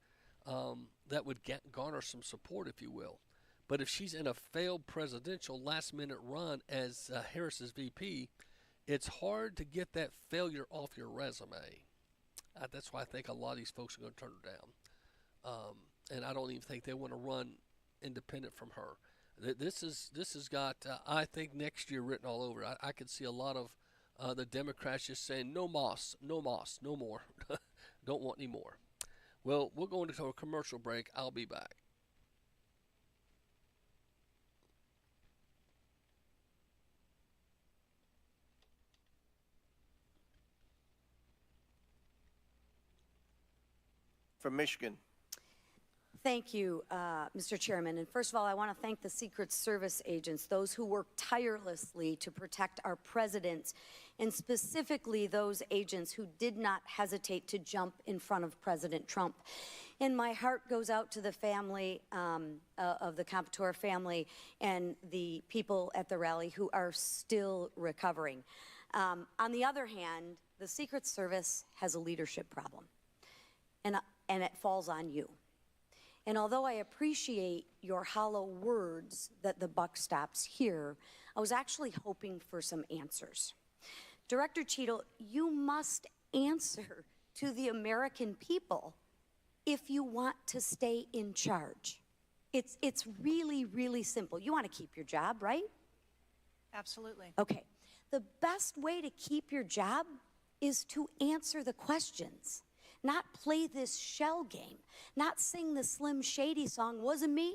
that would garner some support, if you will. But if she's in a failed presidential last-minute run as Harris's VP, it's hard to get that failure off your resume. That's why I think a lot of these folks are going to turn her down. And I don't even think they want to run independent from her. This has got, I think, next year written all over. I could see a lot of the Democrats just saying, no moss, no more. Don't want any more. Well, we're going to a commercial break. I'll be back. From Michigan. Thank you, Mr. Chairman. And first of all, I want to thank the Secret Service agents, those who work tirelessly to protect our presidents, and specifically those agents who did not hesitate to jump in front of President Trump. And my heart goes out to the family of the Comptoir family and the people at the rally who are still recovering. On the other hand, the Secret Service has a leadership problem, and it falls on you. And although I appreciate your hollow words that the buck stops here, I was actually hoping for some answers. Director Cheadle, you must answer to the American people if you want to stay in charge. It's really, really simple. You want to keep your job, right? Absolutely. Okay. The best way to keep your job is to answer the questions. Not play this shell game, not sing the Slim Shady song, wasn't me?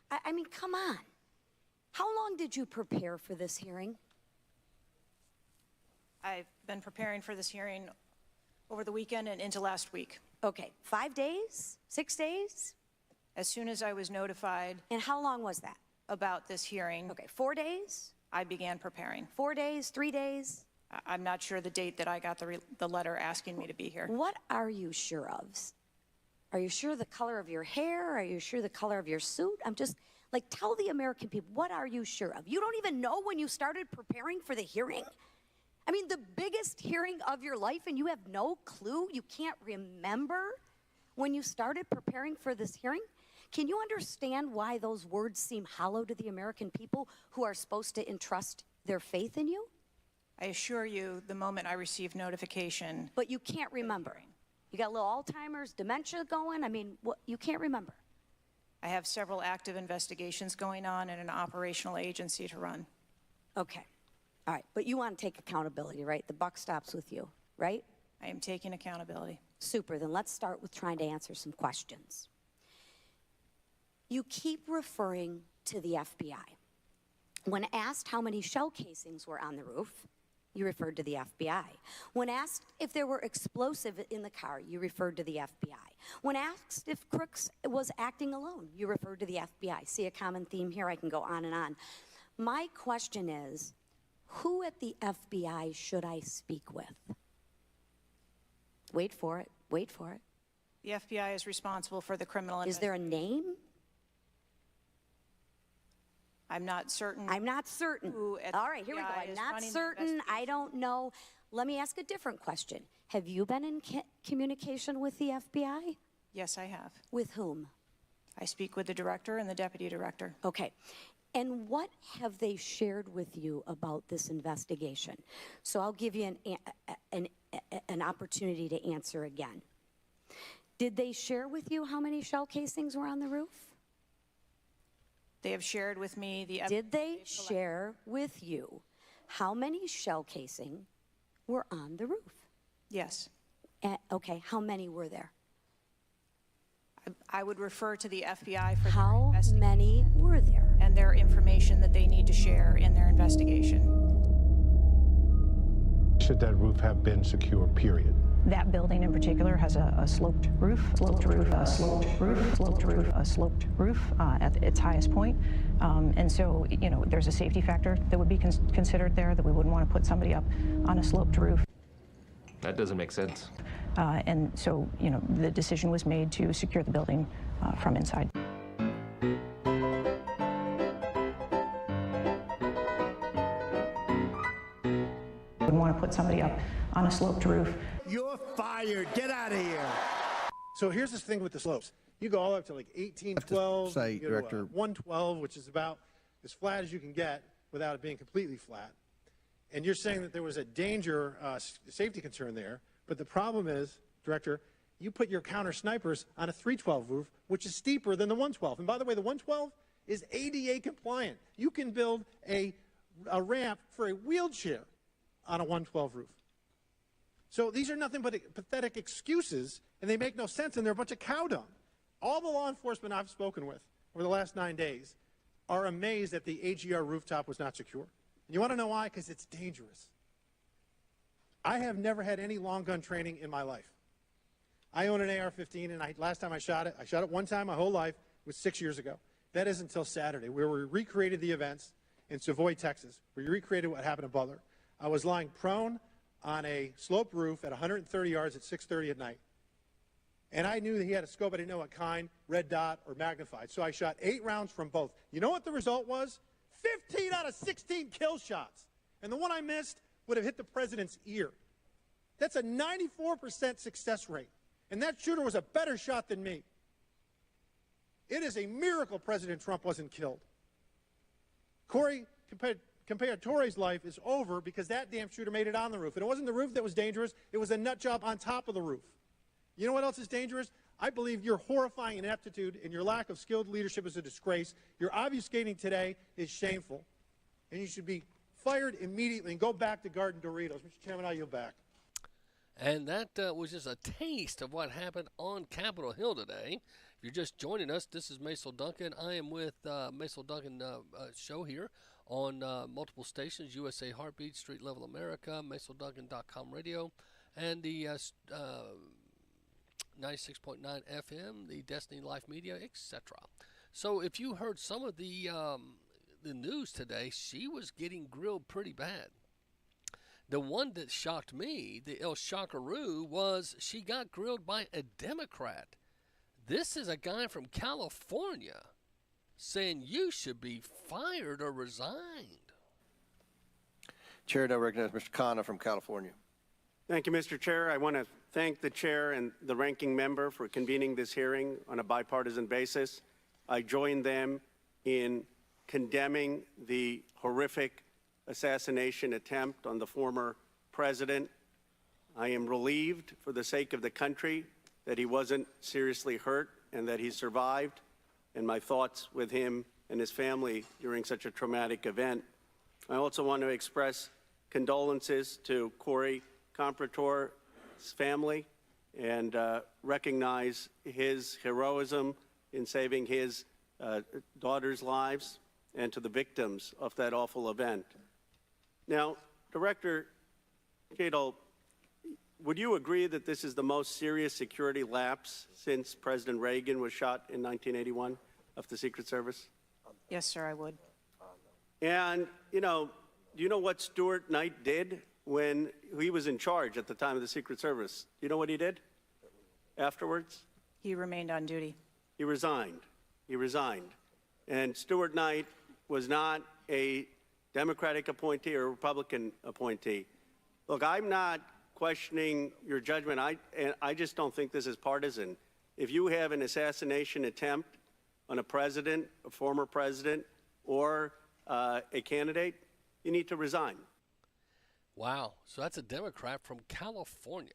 I mean, come on. How long did you prepare for this hearing? I've been preparing for this hearing over the weekend and into last week. Okay, 5 days, 6 days? As soon as I was notified. And how long was that? About this hearing. Okay, 4 days? I began preparing. 4 days, 3 days? I'm not sure the date that I got the letter asking me to be here. What are you sure of? Are you sure the color of your hair? Are you sure the color of your suit? I'm just, like, tell the American people, what are you sure of? You don't even know when you started preparing for the hearing? I mean, the biggest hearing of your life, and you have no clue? You can't remember when you started preparing for this hearing? Can you understand why those words seem hollow to the American people who are supposed to entrust their faith in you? I assure you, the moment I received notification. But you can't remember. You got a little Alzheimer's, dementia going? I mean, what, you can't remember. I have several active investigations going on and an operational agency to run. Okay. All right. But you want to take accountability, right? The buck stops with you, right? I am taking accountability. Super. Then let's start with trying to answer some questions. You keep referring to the FBI. When asked how many shell casings were on the roof, you referred to the FBI. When asked if there were explosives in the car, you referred to the FBI. When asked if Crooks was acting alone, you referred to the FBI. See a common theme here? I can go on and on. My question is, who at the FBI should I speak with? Wait for it. Wait for it. The FBI is responsible for the criminal Is there a name? I'm not certain. I'm not certain. All right, here we go. I'm not certain. I don't know. Let me ask a different question. Have you been in communication with the FBI? Yes, I have. With whom? I speak with the director and the deputy director. Okay. And what have they shared with you about this investigation? So I'll give you an opportunity to answer again. Did they share with you how many shell casings were on the roof? They have shared with me the evidence. Did they share with you how many shell casing were on the roof? Yes. Okay, how many were there? I would refer to the FBI for how many were there? And their information that they need to share in their investigation. Should that roof have been secure, period? That building in particular has a sloped roof, at its highest point. And so, you know, there's a safety factor that would be considered there, that we wouldn't want to put somebody up on a sloped roof. That doesn't make sense. And so, you know, the decision was made to secure the building from inside. Wouldn't want to put somebody up on a sloped roof. You're fired. Get out of here. So here's this thing with the slopes. You go all up to like 1812, Say, Director. 112, which is about as flat as you can get without it being completely flat. And you're saying that there was a danger, safety concern there. But the problem is, Director, you put your counter snipers on a 312 roof, which is steeper than the 112. And by the way, the 112 is ADA compliant. You can build a ramp for a wheelchair on a 112 roof. So these are nothing but pathetic excuses, and they make no sense, and they're a bunch of cow dung. All the law enforcement I've spoken with over the last 9 days are amazed that the AGR rooftop was not secure. And you want to know why? Because it's dangerous. I have never had any long gun training in my life. I own an AR-15, and last time I shot it one time my whole life. It was 6 years ago. That is until Saturday, where we recreated the events in Savoy, Texas. We recreated what happened in Butler. I was lying prone on a sloped roof at 130 yards at 6:30 at night. And I knew that he had a scope. I didn't know what kind, red dot or magnified. So I shot 8 rounds from both. You know what the result was? 15 out of 16 kill shots. And the one I missed would have hit the president's ear. That's a 94% success rate. And that shooter was a better shot than me. It is a miracle President Trump wasn't killed. Corey Comparatori's life is over because that damn shooter made it on the roof. And it wasn't the roof that was dangerous. It was a nut job on top of the roof. You know what else is dangerous? I believe your horrifying ineptitude and your lack of skilled leadership is a disgrace. Your obfuscating today is shameful. And you should be fired immediately and go back to Garden Doritos. Mr. Chairman, I yield back. And that was just a taste of what happened on Capitol Hill today. If you're just joining us, this is Macil Duncan. I am with Macil Duncan show here on multiple stations, USA Heartbeat, Street Level America, MacilDuncan.com radio, and the 96.9 FM, the Destiny Life Media, etc. So if you heard some of the news today, she was getting grilled pretty bad. The one that shocked me, the El Shockaroo, was she got grilled by a Democrat. This is a guy from California saying you should be fired or resigned. Chair, now recognize Mr. Khanna from California. Thank you, Mr. Chair. I want to thank the chair and the ranking member for convening this hearing on a bipartisan basis. I join them in condemning the horrific assassination attempt on the former president. I am relieved for the sake of the country that he wasn't seriously hurt and that he survived, and my thoughts with him and his family during such a traumatic event. I also want to express condolences to Corey Comprator's family and recognize his heroism in saving his daughter's lives, and to the victims of that awful event. Now, Director Jadol, would you agree that this is the most serious security lapse since President Reagan was shot in 1981 of the Secret Service? Yes, sir, I would. And, do you know what Stuart Knight did when he was in charge at the time of the Secret Service? Do you know what he did afterwards? He remained on duty. He resigned. He resigned. And Stuart Knight was not a Democratic appointee or a Republican appointee. Look, I'm not questioning your judgment. I just don't think this is partisan. If you have an assassination attempt on a president, a former president, or a candidate, you need to resign. Wow. So that's a Democrat from California.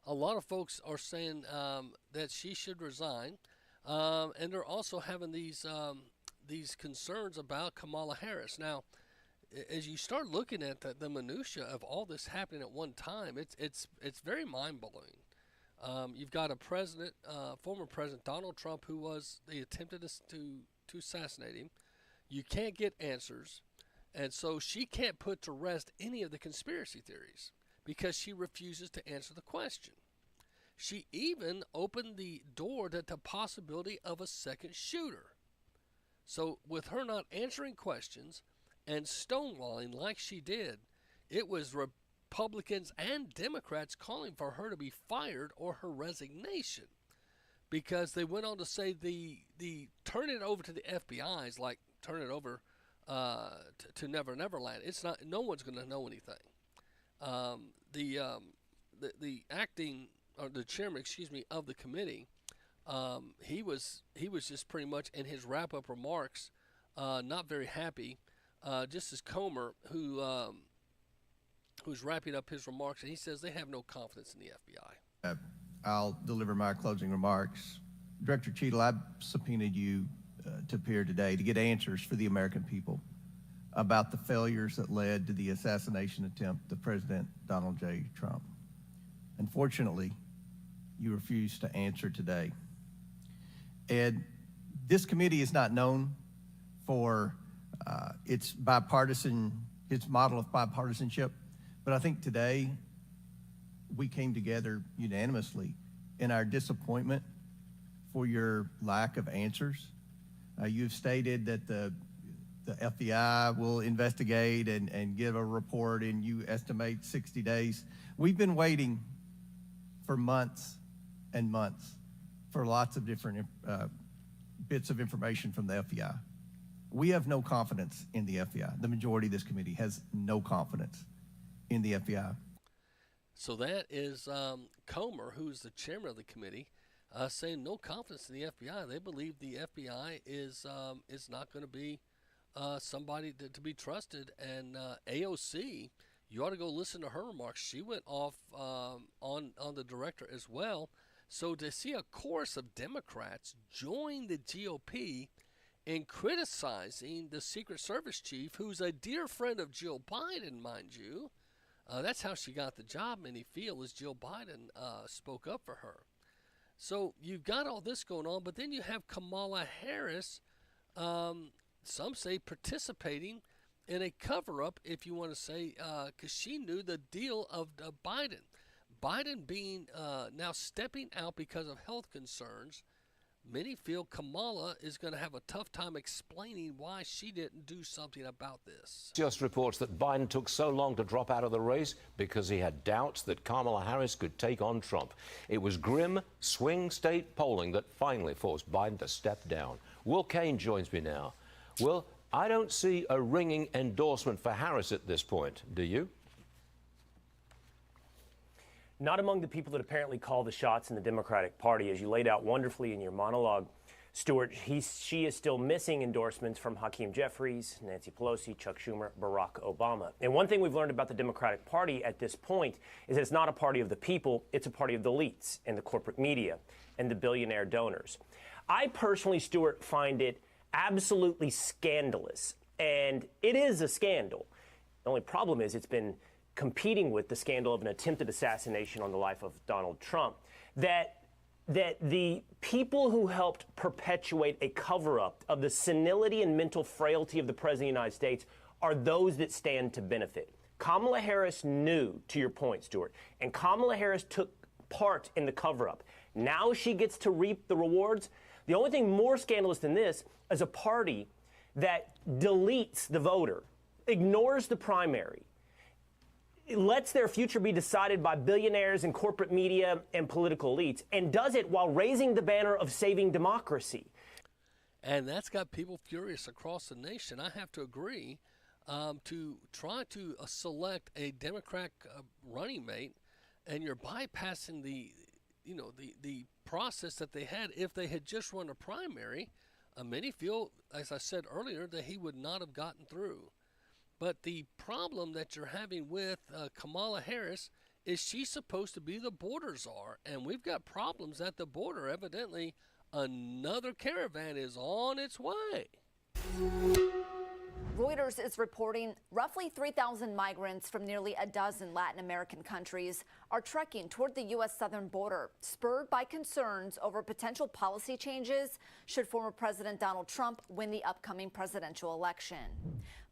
A lot of folks are saying that she should resign, and they're also having these concerns about Kamala Harris. Now, as you start looking at the minutia of all this happening at one time, it's very mind-blowing. You've got a president, former President Donald Trump, they attempted to assassinate him. You can't get answers, and so she can't put to rest any of the conspiracy theories because she refuses to answer the question. She even opened the door to the possibility of a second shooter. So with her not answering questions and stonewalling like she did, it was Republicans and Democrats calling for her to be fired or her resignation, because they went on to say the turn it over to the FBI is like turn it over to Never Neverland. It's not. No one's going to know anything. The acting or the chairman, of the committee, he was just pretty much in his wrap up remarks, not very happy. Just as Comer, who's wrapping up his remarks, and he says they have no confidence in the FBI. I'll deliver my closing remarks. Director Cheadle, I subpoenaed you to appear today to get answers for the American people about the failures that led to the assassination attempt of President Donald J. Trump. Unfortunately, you refused to answer today. And this committee is not known for its model of bipartisanship, but I think today we came together unanimously in our disappointment for your lack of answers. You've stated that the FBI will investigate and give a report, and you estimate 60 days. We've been waiting for months and months for lots of different bits of information from the FBI. We have no confidence in the FBI. The majority of this committee has no confidence in the FBI. So that is Comer, who's the chairman of the committee, saying no confidence in the FBI. They believe the FBI is not going to be somebody to be trusted. And AOC, you ought to go listen to her remarks. She went off on the director as well. So to see a chorus of Democrats join the GOP in criticizing the Secret Service chief, who's a dear friend of Jill Biden, mind you. That's how she got the job, many feel, as Jill Biden spoke up for her. So you've got all this going on, but then you have Kamala Harris, some say participating in a cover-up, if you want to say, because she knew the deal of Biden. Biden being now stepping out because of health concerns. Many feel Kamala is going to have a tough time explaining why she didn't do something about this. Just reports that Biden took so long to drop out of the race because he had doubts that Kamala Harris could take on Trump. It was grim swing state polling that finally forced Biden to step down. Will Kane joins me now. Will, I don't see a ringing endorsement for Harris at this point, do you? Not among the people that apparently call the shots in the Democratic Party, as you laid out wonderfully in your monologue, Stuart. She is still missing endorsements from Hakeem Jeffries, Nancy Pelosi, Chuck Schumer, Barack Obama. And one thing we've learned about the Democratic Party at this point is that it's not a party of the people, it's a party of the elites and the corporate media and the billionaire donors. I personally, Stuart, find it absolutely scandalous, and it is a scandal. The only problem is it's been competing with the scandal of an attempted assassination on the life of Donald Trump, that the people who helped perpetuate a cover-up of the senility and mental frailty of the President of the United States are those that stand to benefit. Kamala Harris knew, to your point, Stuart, and Kamala Harris took part in the cover-up. Now she gets to reap the rewards. The only thing more scandalous than this is a party that deletes the voter, ignores the primary, lets their future be decided by billionaires and corporate media and political elites, and does it while raising the banner of saving democracy. And that's got people furious across the nation. I have to agree. To try to select a Democrat running mate, and you're bypassing the process that they had. If they had just run a primary, many feel, as I said earlier, that he would not have gotten through. But the problem that you're having with Kamala Harris is she's supposed to be the border czar, and we've got problems at the border. Evidently, another caravan is on its way. Reuters is reporting roughly 3,000 migrants from nearly a dozen Latin American countries are trekking toward the U.S. southern border, spurred by concerns over potential policy changes should former President Donald Trump win the upcoming presidential election.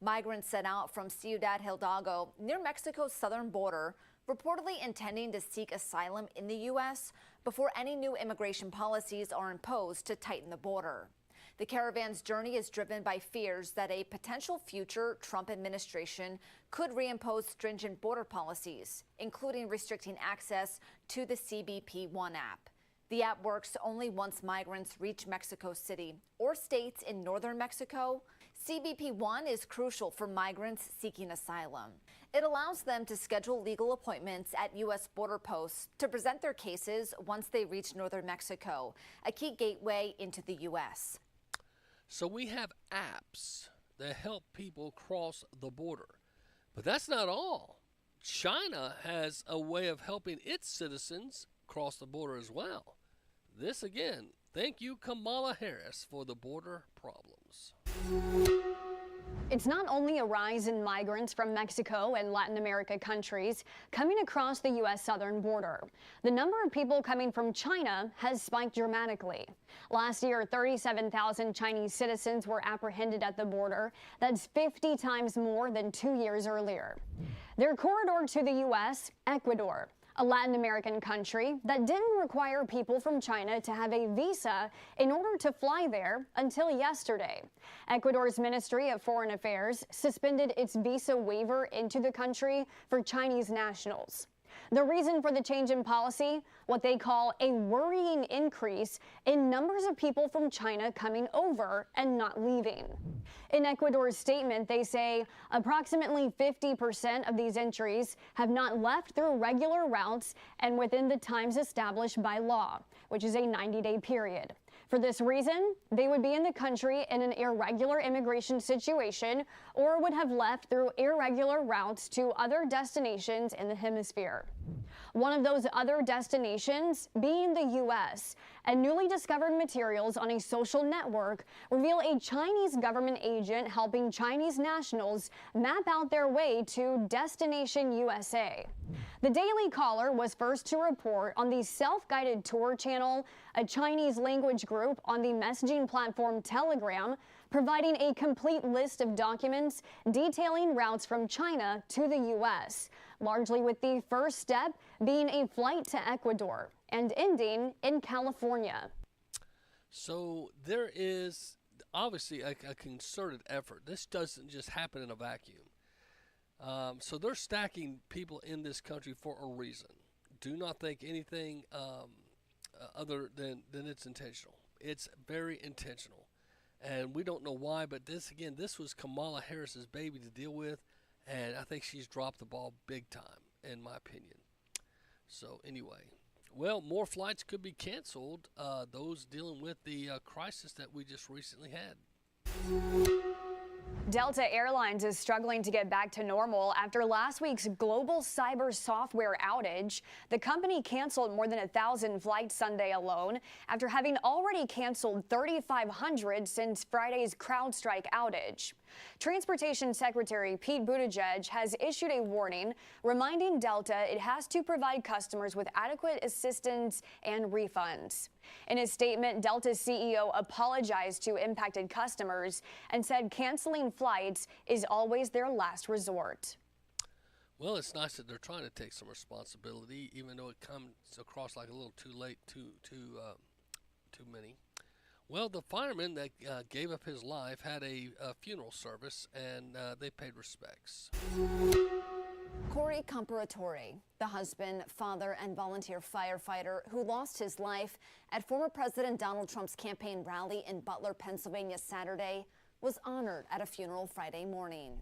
Migrants set out from Ciudad Hidalgo, near Mexico's southern border, reportedly intending to seek asylum in the U.S. before any new immigration policies are imposed to tighten the border. The caravan's journey is driven by fears that a potential future Trump administration could reimpose stringent border policies, including restricting access to the CBP One app. The app works only once migrants reach Mexico City or states in northern Mexico. CBP One is crucial for migrants seeking asylum. It allows them to schedule legal appointments at U.S. border posts to present their cases once they reach northern Mexico, a key gateway into the U.S. So we have apps that help people cross the border. But that's not all. China has a way of helping its citizens cross the border as well. This again, thank you, Kamala Harris, for the border problems. It's not only a rise in migrants from Mexico and Latin America countries coming across the U.S. southern border. The number of people coming from China has spiked dramatically. Last year, 37,000 Chinese citizens were apprehended at the border. That's 50 times more than 2 years earlier. Their corridor to the U.S., Ecuador, a Latin American country that didn't require people from China to have a visa in order to fly there until yesterday. Ecuador's Ministry of Foreign Affairs suspended its visa waiver into the country for Chinese nationals. The reason for the change in policy, what they call a worrying increase in numbers of people from China coming over and not leaving. In Ecuador's statement, they say approximately 50% of these entries have not left through regular routes and within the times established by law, which is a 90-day period. For this reason, they would be in the country in an irregular immigration situation or would have left through irregular routes to other destinations in the hemisphere. One of those other destinations being the U.S., and newly discovered materials on a social network reveal a Chinese government agent helping Chinese nationals map out their way to Destination USA. The Daily Caller was first to report on the self-guided tour channel, a Chinese language group on the messaging platform Telegram, providing a complete list of documents detailing routes from China to the U.S., largely with the first step being a flight to Ecuador and ending in California. So there is obviously a concerted effort. This doesn't just happen in a vacuum. So they're stacking people in this country for a reason. Do not think anything other than it's intentional. It's very intentional. And we don't know why, but this was Kamala Harris's baby to deal with, and I think she's dropped the ball big time, in my opinion. So anyway, well, more flights could be canceled, those dealing with the crisis that we just recently had. Delta Airlines is struggling to get back to normal after last week's global cyber software outage. The company canceled more than 1,000 flights Sunday alone after having already canceled 3,500 since Friday's CrowdStrike outage. Transportation Secretary Pete Buttigieg has issued a warning reminding Delta it has to provide customers with adequate assistance and refunds. In his statement, Delta's CEO apologized to impacted customers and said canceling flights is always their last resort. Well, it's nice that they're trying to take some responsibility, even though it comes across like a little too late, too many. Well, the fireman that gave up his life had a funeral service, and they paid respects. Corey Comparatore, the husband, father, and volunteer firefighter who lost his life at former President Donald Trump's campaign rally in Butler, Pennsylvania Saturday, was honored at a funeral Friday morning.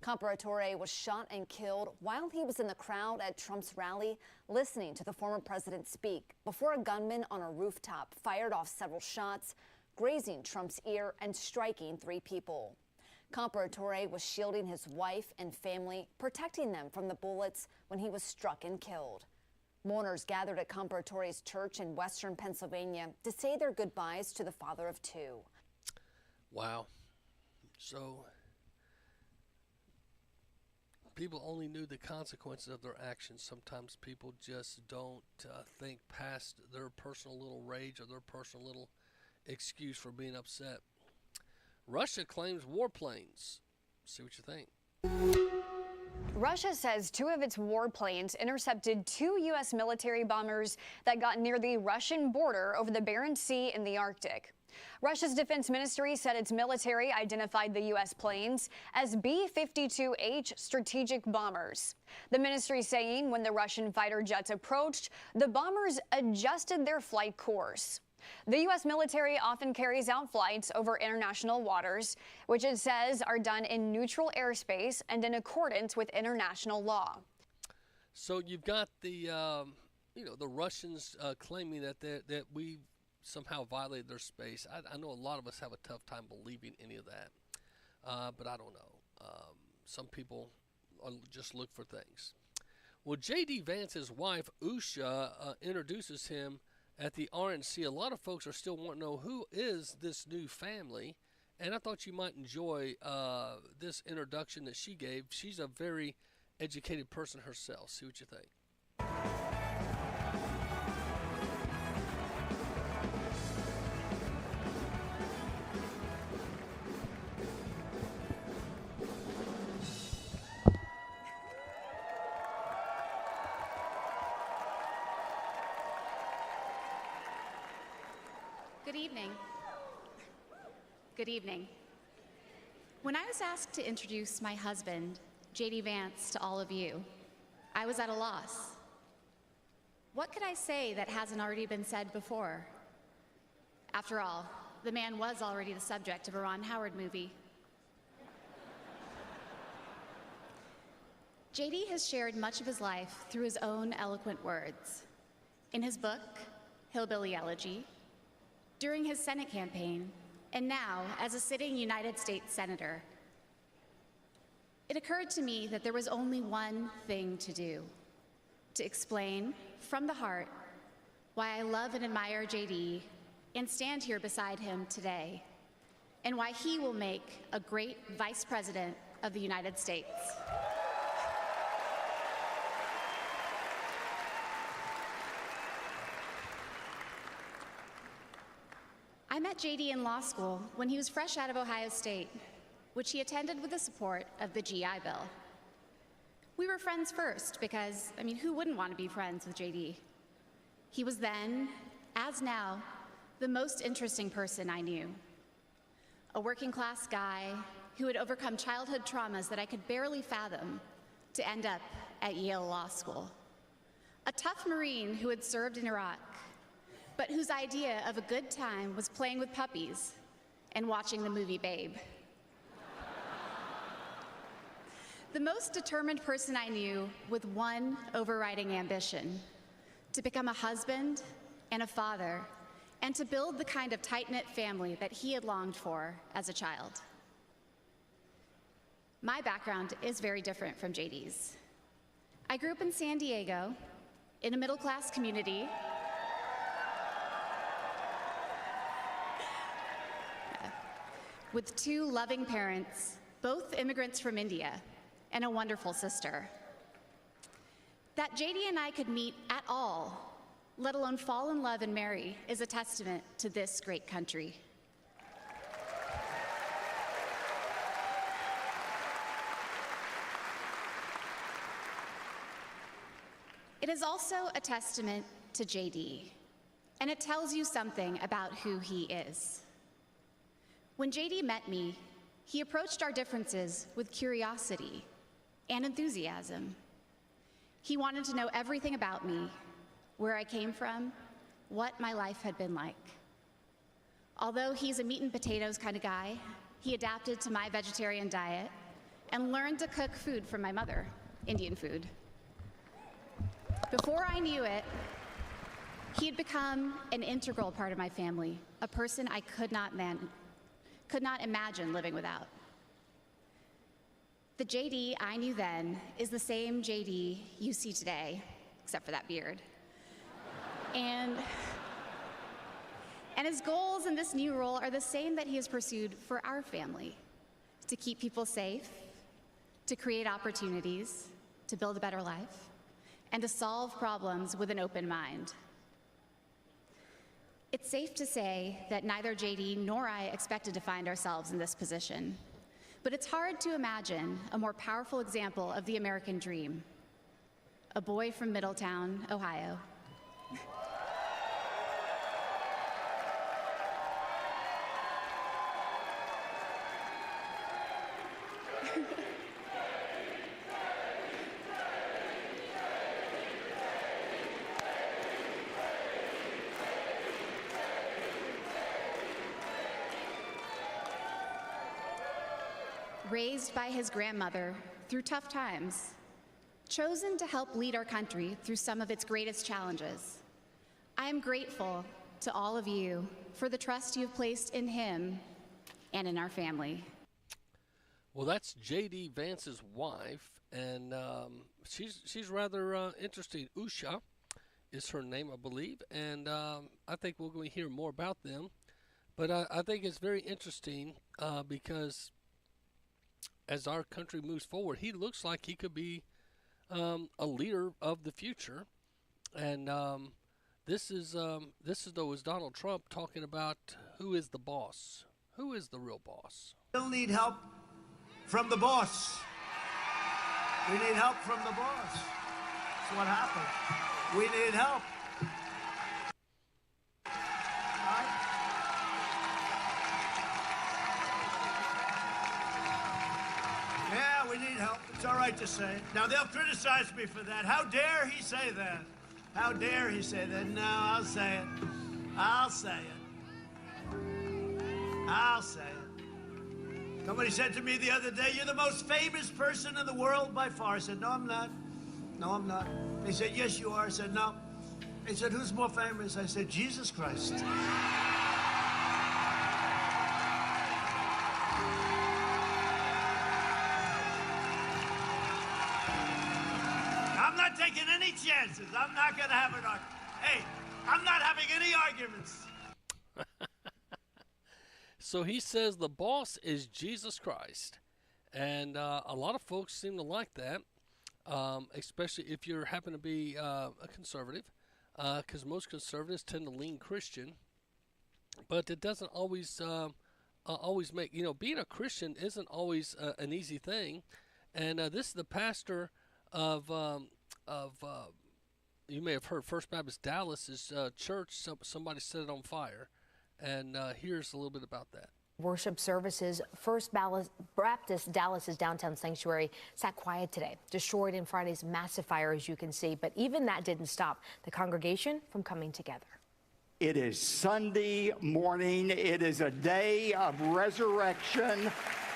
Comparatore was shot and killed while he was in the crowd at Trump's rally listening to the former president speak before a gunman on a rooftop fired off several shots, grazing Trump's ear and striking 3 people. Comparatore was shielding his wife and family, protecting them from the bullets when he was struck and killed. Mourners gathered at Comparatore's church in western Pennsylvania to say their goodbyes to the father of 2. Wow. So people only knew the consequences of their actions. Sometimes people just don't think past their personal little rage or their personal little excuse for being upset. Russia claims warplanes. See what you think. Russia says 2 of its warplanes intercepted 2 U.S. military bombers that got near the Russian border over the Barents Sea in the Arctic. Russia's defense ministry said its military identified the U.S. planes as B-52H strategic bombers. The ministry saying when the Russian fighter jets approached, the bombers adjusted their flight course. The U.S. military often carries out flights over international waters, which it says are done in neutral airspace and in accordance with international law. So you've got the, the Russians claiming that we somehow violated their space. I know a lot of us have a tough time believing any of that, but I don't know. Some people just look for things. Well, J.D. Vance's wife, Usha, introduces him at the RNC. A lot of folks are still wanting to know who is this new family, and I thought you might enjoy this introduction that she gave. She's a very educated person herself. See what you think. Good evening. Good evening. When I was asked to introduce my husband, J.D. Vance, to all of you, I was at a loss. What could I say that hasn't already been said before? After all, the man was already the subject of a Ron Howard movie. J.D. has shared much of his life through his own eloquent words. In his book, Hillbilly Elegy, during his Senate campaign, and now as a sitting United States Senator. It occurred to me that there was only one thing to do: to explain from the heart why I love and admire J.D. and stand here beside him today, and why he will make a great Vice President of the United States. I met J.D. in law school when he was fresh out of Ohio State, which he attended with the support of the GI Bill. We were friends first because, who wouldn't want to be friends with J.D.? He was then, as now, the most interesting person I knew. A working class guy who had overcome childhood traumas that I could barely fathom to end up at Yale Law School. A tough Marine who had served in Iraq, but whose idea of a good time was playing with puppies and watching the movie Babe. The most determined person I knew with one overriding ambition: to become a husband and a father, and to build the kind of tight-knit family that he had longed for as a child. My background is very different from JD's. I grew up in San Diego, in a middle-class community with two loving parents, both immigrants from India, and a wonderful sister. That JD and I could meet at all, let alone fall in love and marry, is a testament to this great country. It is also a testament to JD, and it tells you something about who he is. When JD met me, he approached our differences with curiosity and enthusiasm. He wanted to know everything about me, where I came from, what my life had been like. Although he's a meat and potatoes kind of guy, he adapted to my vegetarian diet and learned to cook food from my mother, Indian food. Before I knew it, he had become an integral part of my family, a person I could not imagine living without. The JD I knew then is the same JD you see today, except for that beard. And his goals in this new role are the same that he has pursued for our family: to keep people safe, to create opportunities, to build a better life, and to solve problems with an open mind. It's safe to say that neither JD nor I expected to find ourselves in this position. But it's hard to imagine a more powerful example of the American dream. A boy from Middletown, Ohio. Raised by his grandmother through tough times, chosen to help lead our country through some of its greatest challenges. I am grateful to all of you for the trust you have placed in him and in our family. Well, that's J.D. Vance's wife, and she's rather interesting. Usha is her name, I believe, and I think we're going to hear more about them. But I think it's very interesting because as our country moves forward, he looks like he could be a leader of the future. And this is though is Donald Trump talking about who is the boss, who is the real boss. We'll need help from the boss. We need help from the boss. That's what happened. We need help. Yeah, we need help. It's all right to say it. Now, they'll criticize me for that. How dare he say that? How dare he say that? No, I'll say it. I'll say it. I'll say it. Somebody said to me the other day, "You're the most famous person in the world by far." I said, "No, I'm not. No, I'm not." They said, "Yes, you are." I said, "No." They said, "Who's more famous?" I said, "Jesus Christ." I'm not taking any chances. I'm not going to have an argument. Hey, I'm not having any arguments. So he says the boss is Jesus Christ. And a lot of folks seem to like that, especially if you happen to be a conservative, because most conservatives tend to lean Christian. But it doesn't always make, being a Christian isn't always an easy thing. And this is the pastor of you may have heard First Baptist Dallas's church. Somebody set it on fire. And here's a little bit about that. Worship services, First Baptist Dallas's downtown sanctuary sat quiet today, destroyed in Friday's massive fire, as you can see. But even that didn't stop the congregation from coming together. It is Sunday morning. It is a day of resurrection.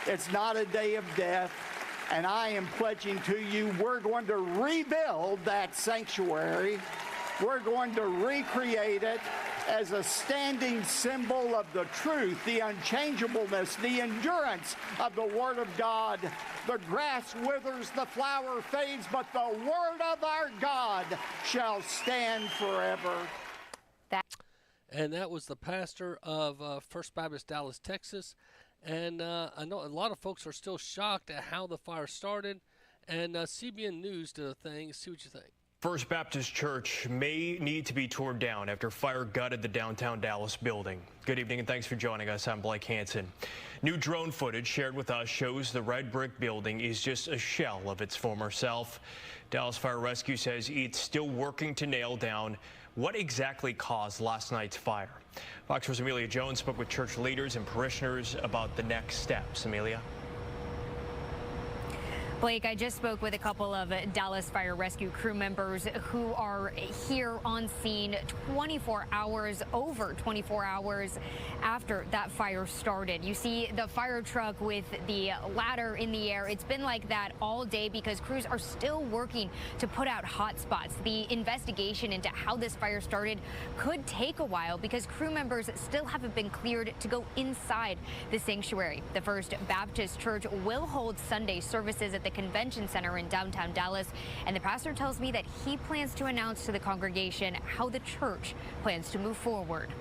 It's not a day of death. And I am pledging to you, we're going to rebuild that sanctuary. We're going to recreate it as a standing symbol of the truth, the unchangeableness, the endurance of the Word of God. The grass withers, the flower fades, but the Word of our God shall stand forever. And that was the pastor of First Baptist Dallas, Texas. And I know a lot of folks are still shocked at how the fire started. And CBN News did a thing. See what you think. First Baptist Church may need to be torn down after fire gutted the downtown Dallas building. Good evening and thanks for joining us. I'm Blake Hansen. New drone footage shared with us shows the red brick building is just a shell of its former self. Dallas Fire Rescue says it's still working to nail down what exactly caused last night's fire. Fox 4's Amelia Jones spoke with church leaders and parishioners about the next steps. Amelia? Blake, I just spoke with a couple of Dallas Fire Rescue crew members who are here on scene 24 hours, over 24 hours after that fire started. You see the fire truck with the ladder in the air. It's been like that all day because crews are still working to put out hot spots. The investigation into how this fire started could take a while because crew members still haven't been cleared to go inside the sanctuary. The First Baptist Church will hold Sunday services at the Convention Center in downtown Dallas, and the pastor tells me that he plans to announce to the congregation how the church plans to move forward.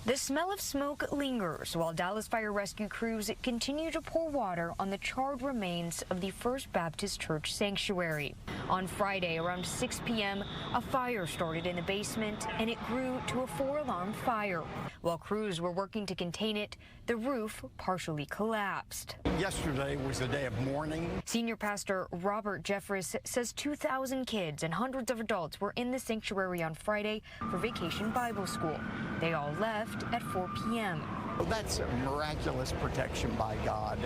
The smell of smoke lingers while Dallas Fire Rescue crews continue to pour water on the charred remains of the First Baptist Church sanctuary. On Friday around 6 p.m., a fire started in the basement and it grew to a 4-alarm fire. While crews were working to contain it, the roof partially collapsed. Yesterday was a day of mourning. Senior Pastor Robert Jeffress says 2,000 kids and hundreds of adults were in the sanctuary on Friday for Vacation Bible School. They all left at 4 p.m. Well, that's a miraculous protection by God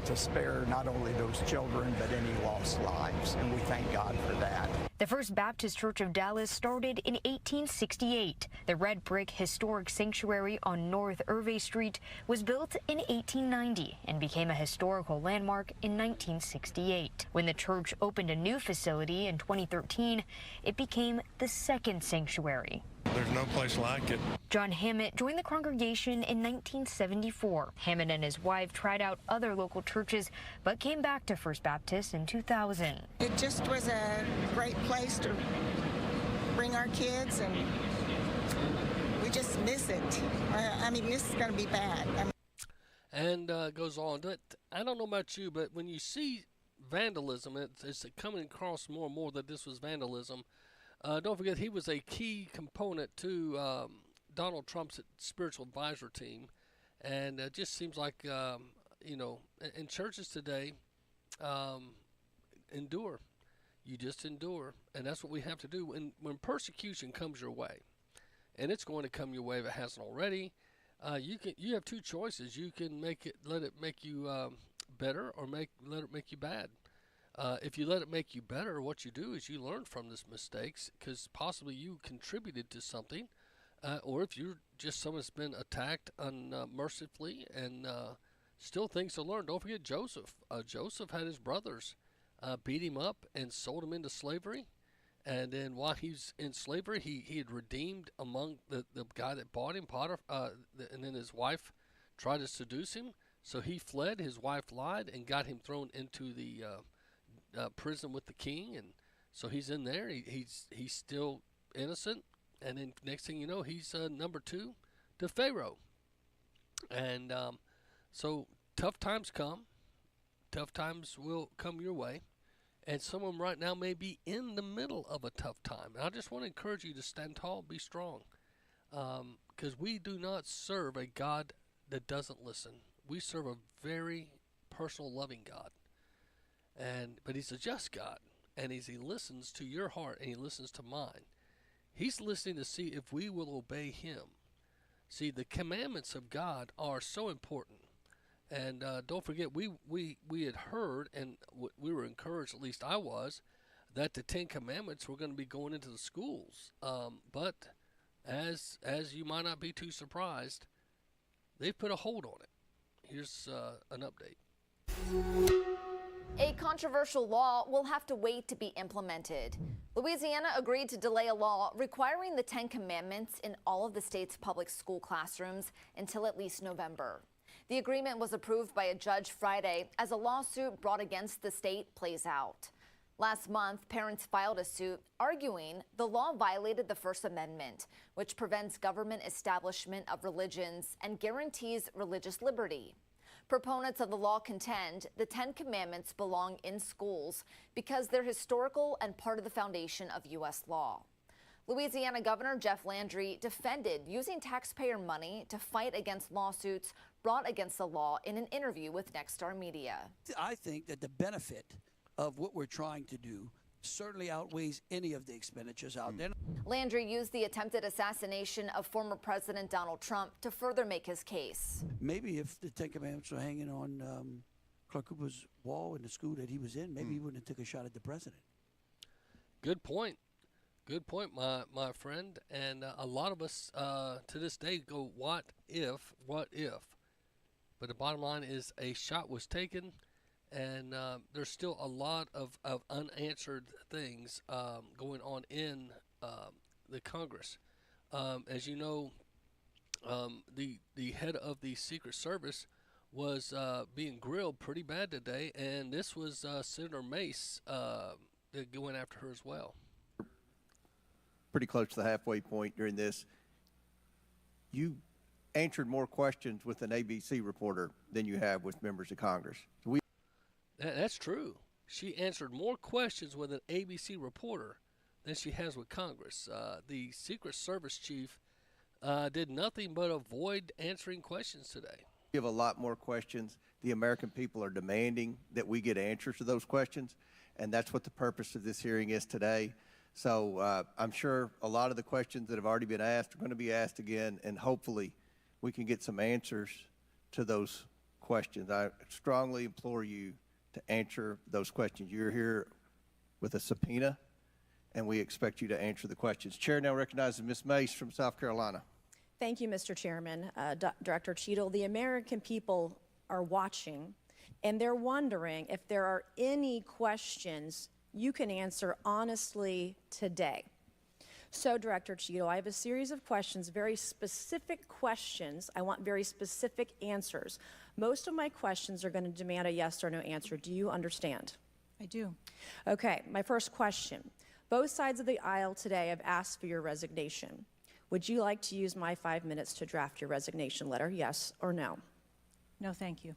to spare not only those children, but any lost lives, and we thank God for that. The First Baptist Church of Dallas started in 1868. The red brick historic sanctuary on North Irvay Street was built in 1890 and became a historical landmark in 1968. When the church opened a new facility in 2013, it became the second sanctuary. There's no place like it. John Hammett joined the congregation in 1974. Hammett and his wife tried out other local churches, but came back to First Baptist in 2000. It just was a great place to bring our kids, and we just miss it. I mean, this is going to be bad. And goes on. I don't know about you, but when you see vandalism, it's coming across more and more that this was vandalism. Don't forget, he was a key component to Donald Trump's spiritual advisor team. And it just seems like, in churches today, endure. You just endure. And that's what we have to do. When persecution comes your way, and it's going to come your way if it hasn't already, you have two choices. You can let it make you better, or let it make you bad. If you let it make you better, what you do is you learn from these mistakes because possibly you contributed to something, or if you're just someone that's been attacked unmercifully and still things to learn. Don't forget Joseph. Joseph had his brothers beat him up and sold him into slavery, and then while he's in slavery, he had redeemed among the guy that bought him, Potiphar, and then his wife tried to seduce him, so he fled. His wife lied and got him thrown into the prison with the king, and so he's in there. He's still innocent, and then next thing you know, he's number 2 to Pharaoh. And so tough times come. Tough times will come your way, and some of them right now may be in the middle of a tough time. And I just want to encourage you to stand tall, be strong, because we do not serve a God that doesn't listen. We serve a very personal, loving God. But he's a just God, and he listens to your heart, and he listens to mine. He's listening to see if we will obey him. See, the commandments of God are so important. And don't forget, we had heard, and we were encouraged, at least I was, that the 10 Commandments were going to be going into the schools. But as you might not be too surprised, they've put a hold on it. Here's an update. A controversial law will have to wait to be implemented. Louisiana agreed to delay a law requiring the 10 Commandments in all of the state's public school classrooms until at least November. The agreement was approved by a judge Friday as a lawsuit brought against the state plays out. Last month, parents filed a suit arguing the law violated the First Amendment, which prevents government establishment of religions and guarantees religious liberty. Proponents of the law contend the 10 Commandments belong in schools because they're historical and part of the foundation of U.S. law. Louisiana Governor Jeff Landry defended using taxpayer money to fight against lawsuits brought against the law in an interview with Nexstar Media. I think that the benefit of what we're trying to do certainly outweighs any of the expenditures out there. Landry used the attempted assassination of former President Donald Trump to further make his case. Maybe if the 10 Commandments were hanging on Clark Cooper's wall in the school that he was in, maybe he wouldn't have took a shot at the president. Good point. Good point, my friend. And a lot of us to this day go, what if? But the bottom line is a shot was taken. And there's still a lot of unanswered things going on in the Congress. As you know, the head of the Secret Service was being grilled pretty bad today, and this was Senator Mace going after her as well. Pretty close to the halfway point during this. You answered more questions with an ABC reporter than you have with members of Congress. So That's true. She answered more questions with an ABC reporter than she has with Congress. The Secret Service chief did nothing but avoid answering questions today. We have a lot more questions. The American people are demanding that we get answers to those questions, and that's what the purpose of this hearing is today. So I'm sure a lot of the questions that have already been asked are going to be asked again, and hopefully we can get some answers to those questions. I strongly implore you to answer those questions. You're here with a subpoena, and we expect you to answer the questions. Chair now recognizes Ms. Mace from South Carolina. Thank you, Mr. Chairman. Director Cheadle, the American people are watching, and they're wondering if there are any questions you can answer honestly today. So, Director Cheadle, I have a series of questions, very specific questions. I want very specific answers. Most of my questions are going to demand a yes or no answer. Do you understand? I do. Okay, my first question. Both sides of the aisle today have asked for your resignation. Would you like to use my 5 minutes to draft your resignation letter, yes or no? No, thank you.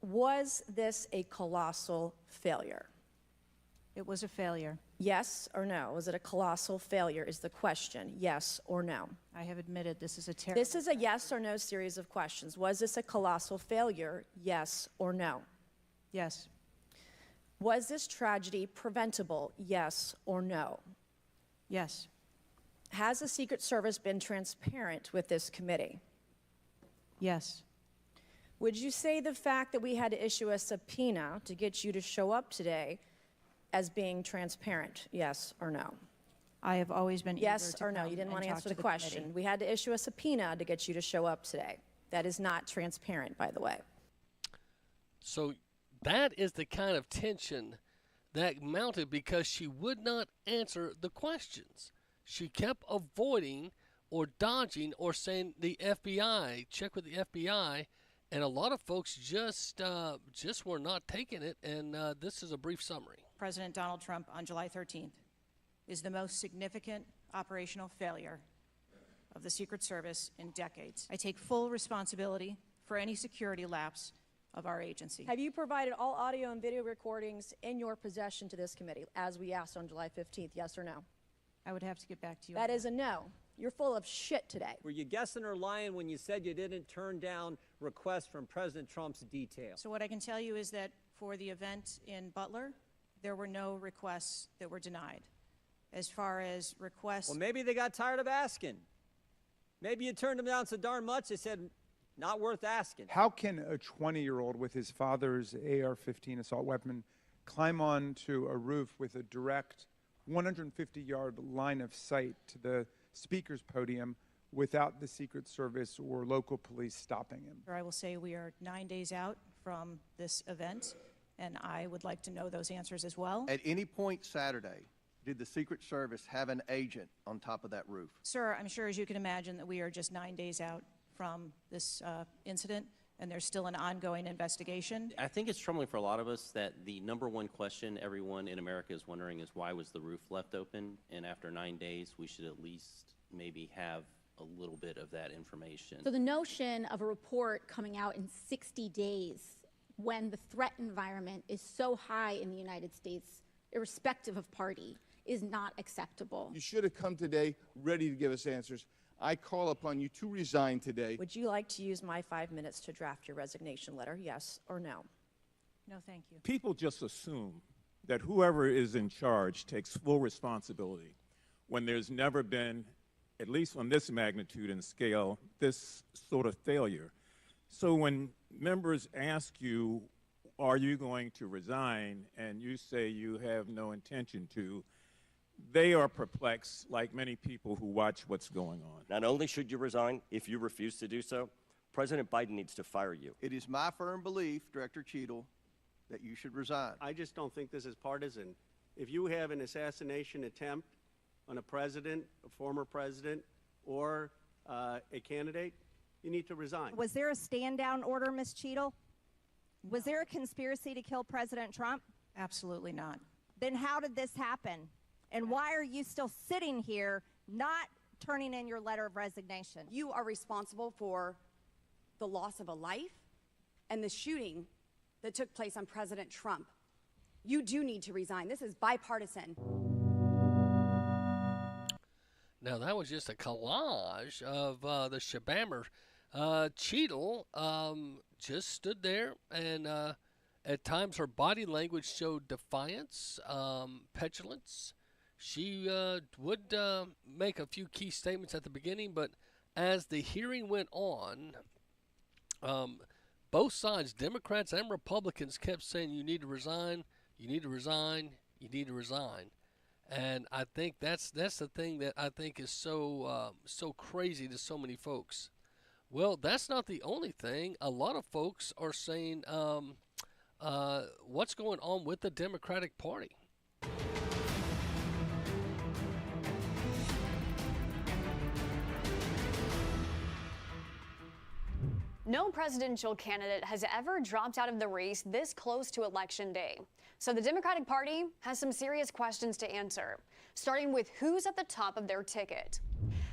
Was this a colossal failure? It was a failure. Yes or no? Was it a colossal failure is the question, yes or no? I have admitted this is a terrible... This is a yes or no series of questions. Was this a colossal failure, yes or no? Yes. Was this tragedy preventable, yes or no? Yes. Has the Secret Service been transparent with this committee? Yes. Would you say the fact that we had to issue a subpoena to get you to show up today as being transparent, yes or no? I have always been yes eager to or no? come You didn't and want to talk answer to the question. committee. We had to issue a subpoena to get you to show up today. That is not transparent, by the way. So that is the kind of tension that mounted because she would not answer the questions. She kept avoiding or dodging or saying the FBI, check with the FBI, and a lot of folks just were not taking it, and this is a brief summary. President Donald Trump on July 13th is the most significant operational failure of the Secret Service in decades. I take full responsibility for any security lapse of our agency. Have you provided all audio and video recordings in your possession to this committee, as we asked on July 15th, yes or no? I would have to get back to you. That is a no. You're full of shit today. Were you guessing or lying when you said you didn't turn down requests from President Trump's detail? So what I can tell you is that for the event in Butler, there were no requests that were denied. As far as requests... Well, maybe they got tired of asking. Maybe you turned them down so darn much, they said, not worth asking. How can a 20-year-old with his father's AR-15 assault weapon climb onto a roof with a direct 150-yard line of sight to the speaker's podium without the Secret Service or local police stopping him. I will say we are 9 days out from this event, and I would like to know those answers as well. At any point Saturday, did the Secret Service have an agent on top of that roof? Sir, I'm sure, as you can imagine, that we are just 9 days out from this incident, and there's still an ongoing investigation. I think it's troubling for a lot of us that the number one question everyone in America is wondering is why was the roof left open? And after 9 days, we should at least maybe have a little bit of that information. So the notion of a report coming out in 60 days when the threat environment is so high in the United States, irrespective of party, is not acceptable. You should have come today ready to give us answers. I call upon you to resign today. Would you like to use my 5 minutes to draft your resignation letter, yes or no? No, thank you. People just assume that whoever is in charge takes full responsibility when there's never been, at least on this magnitude and scale, this sort of failure. So when members ask you, are you going to resign, and you say you have no intention to, they are perplexed, like many people who watch what's going on. Not only should you resign, if you refuse to do so, President Biden needs to fire you. It is my firm belief, Director Cheadle, that you should resign. I just don't think this is partisan. If you have an assassination attempt on a president, a former president, or a candidate, you need to resign. Was there a stand-down order, Ms. Cheadle? Was there a conspiracy to kill President Trump? Absolutely not. Then how did this happen? And why are you still sitting here not turning in your letter of resignation? You are responsible for the loss of a life and the shooting that took place on President Trump. You do need to resign. This is bipartisan. Now, that was just a collage of the shabammer. Cheadle just stood there, and at times her body language showed defiance, petulance. She would make a few key statements at the beginning, but as the hearing went on, both sides, Democrats and Republicans, kept saying, you need to resign, you need to resign, you need to resign. And I think that's the thing that I think is so crazy to so many folks. Well, that's not the only thing. A lot of folks are saying, what's going on with the Democratic Party? No presidential candidate has ever dropped out of the race this close to Election Day. So the Democratic Party has some serious questions to answer, starting with who's at the top of their ticket.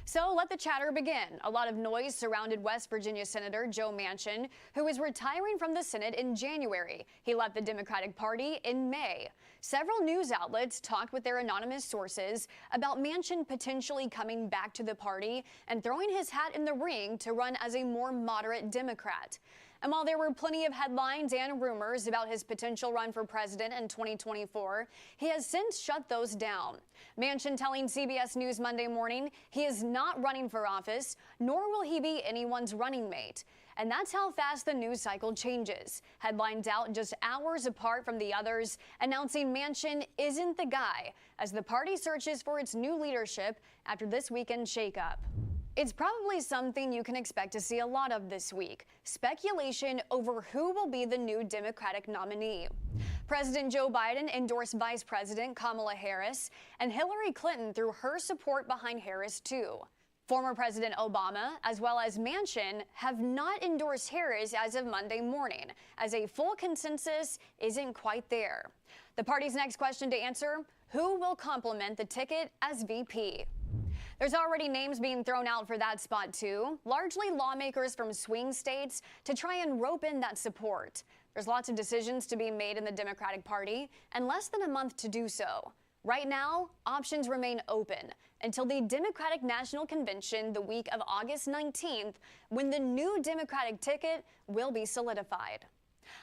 So let the chatter begin. A lot of noise surrounded West Virginia Senator Joe Manchin, who is retiring from the Senate in January. He left the Democratic Party in May. Several news outlets talked with their anonymous sources about Manchin potentially coming back to the party and throwing his hat in the ring to run as a more moderate Democrat. And while there were plenty of headlines and rumors about his potential run for president in 2024, he has since shut those down. Manchin telling CBS News Monday morning he is not running for office, nor will he be anyone's running mate. And that's how fast the news cycle changes. Headlines out just hours apart from the others, announcing Manchin isn't the guy as the party searches for its new leadership after this weekend shakeup. It's probably something you can expect to see a lot of this week, speculation over who will be the new Democratic nominee. President Joe Biden endorsed Vice President Kamala Harris, and Hillary Clinton threw her support behind Harris too. Former President Obama, as well as Manchin, have not endorsed Harris as of Monday morning, as a full consensus isn't quite there. The party's next question to answer, who will complement the ticket as VP? There's already names being thrown out for that spot too, largely lawmakers from swing states to try and rope in that support. There's lots of decisions to be made in the Democratic Party and less than a month to do so. Right now, options remain open until the Democratic National Convention the week of August 19th, when the new Democratic ticket will be solidified.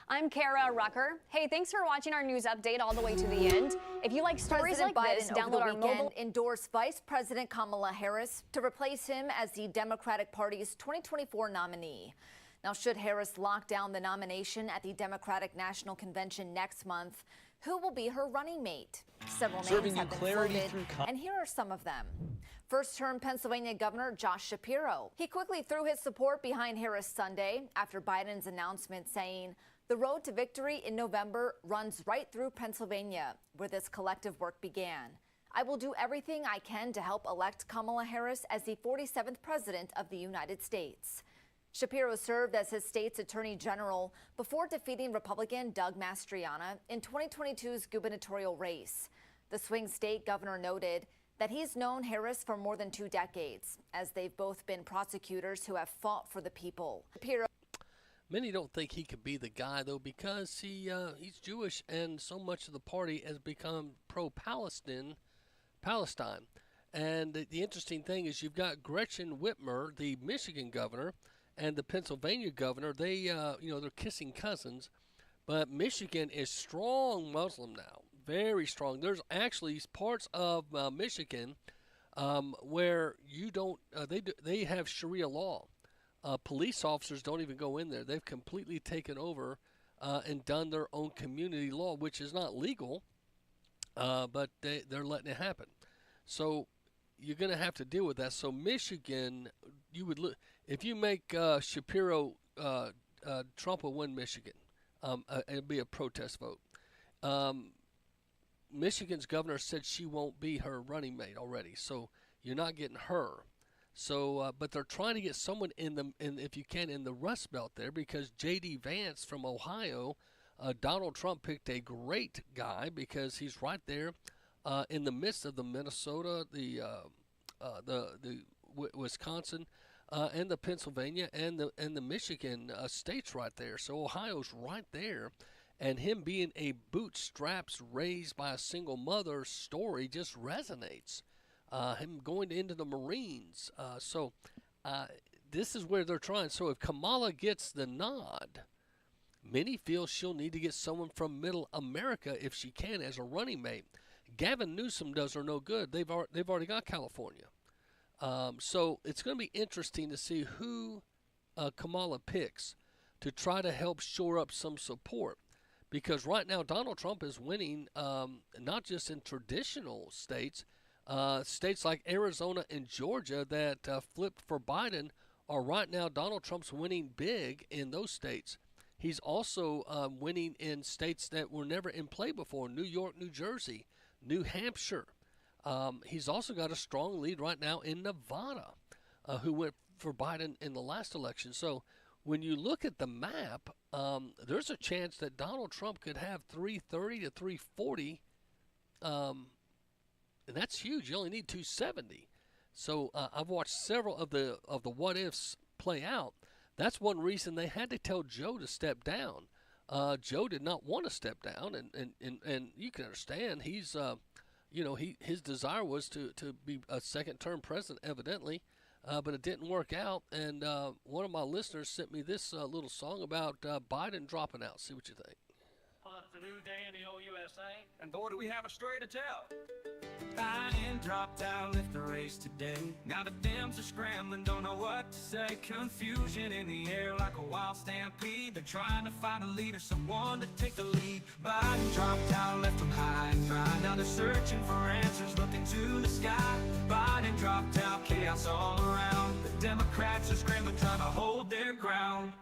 I'm Kara Rucker. Hey, thanks for watching our news update all the way to the end. If you like stories President like Biden this, over download the our weekend mobile. endorsed Vice President Kamala Harris to replace him as the Democratic Party's 2024 nominee. Now, should Harris lock down the nomination at the Democratic National Convention next month, who will be her running mate. Several Serving names you have been clarity floated, through and here are some of them. First-term Pennsylvania Governor Josh Shapiro. He quickly threw his support behind Harris Sunday after Biden's announcement saying the road to victory in November runs right through Pennsylvania, where this collective work began. I will do everything I can to help elect Kamala Harris as the 47th President of the United States. Shapiro served as his state's Attorney General before defeating Republican Doug Mastriana in 2022's gubernatorial race. The swing state governor noted that he's known Harris for more than 2 decades, as they've both been prosecutors who have fought for the people. Shapiro. Many don't think he could be the guy, though, because he's Jewish, and so much of the party has become pro-Palestine. And the interesting thing is you've got Gretchen Whitmer, the Michigan governor, and the Pennsylvania governor. They, they're kissing cousins. But Michigan is strong Muslim now, very strong. There's actually parts of Michigan where you don't. They have Sharia law. Police officers don't even go in there. They've completely taken over and done their own community law, which is not legal, but they're letting it happen. So you're going to have to deal with that. So Michigan, you would look if you make Shapiro, Trump will win Michigan. It'll be a protest vote. Michigan's governor said she won't be her running mate already, so you're not getting her. So, but they're trying to get someone if you can, in the Rust Belt there, because J.D. Vance from Ohio, Donald Trump picked a great guy because he's right there in the midst of the Minnesota, the Wisconsin, and the Pennsylvania and the Michigan states right there. So Ohio's right there, and him being a bootstraps raised by a single mother story just resonates. Him going into the Marines. So this is where they're trying. So if Kamala gets the nod, many feel she'll need to get someone from Middle America if she can as a running mate. Gavin Newsom does her no good. They've already got California. So it's going to be interesting to see who Kamala picks to try to help shore up some support. Because right now Donald Trump is winning not just in traditional states. States like Arizona and Georgia that flipped for Biden are right now Donald Trump's winning big in those states. He's also winning in states that were never in play before, New York, New Jersey, New Hampshire. He's also got a strong lead right now in Nevada, who went for Biden in the last election. So when you look at the map, there's a chance that Donald Trump could have 330 to 340. And that's huge. You only need 270. So I've watched several of the what ifs play out. That's one reason they had to tell Joe to step down. Joe did not want to step down, and you can understand. He's his desire was to be a second-term president, evidently, but it didn't work out. And one of my listeners sent me this little song about Biden dropping out. See what you think. Well, it's a new day in the old USA, and boy, do we have a story to tell. Biden dropped out, left the race today. Now the Dems are scrambling, don't know what to say. Confusion in the air like a wild stampede. They're trying to find a leader, someone to take the lead. Biden dropped out, left them high and dry. Now they're searching for answers, looking to the sky. Biden dropped out, chaos all around. The Democrats are scrambling, trying to hold their ground.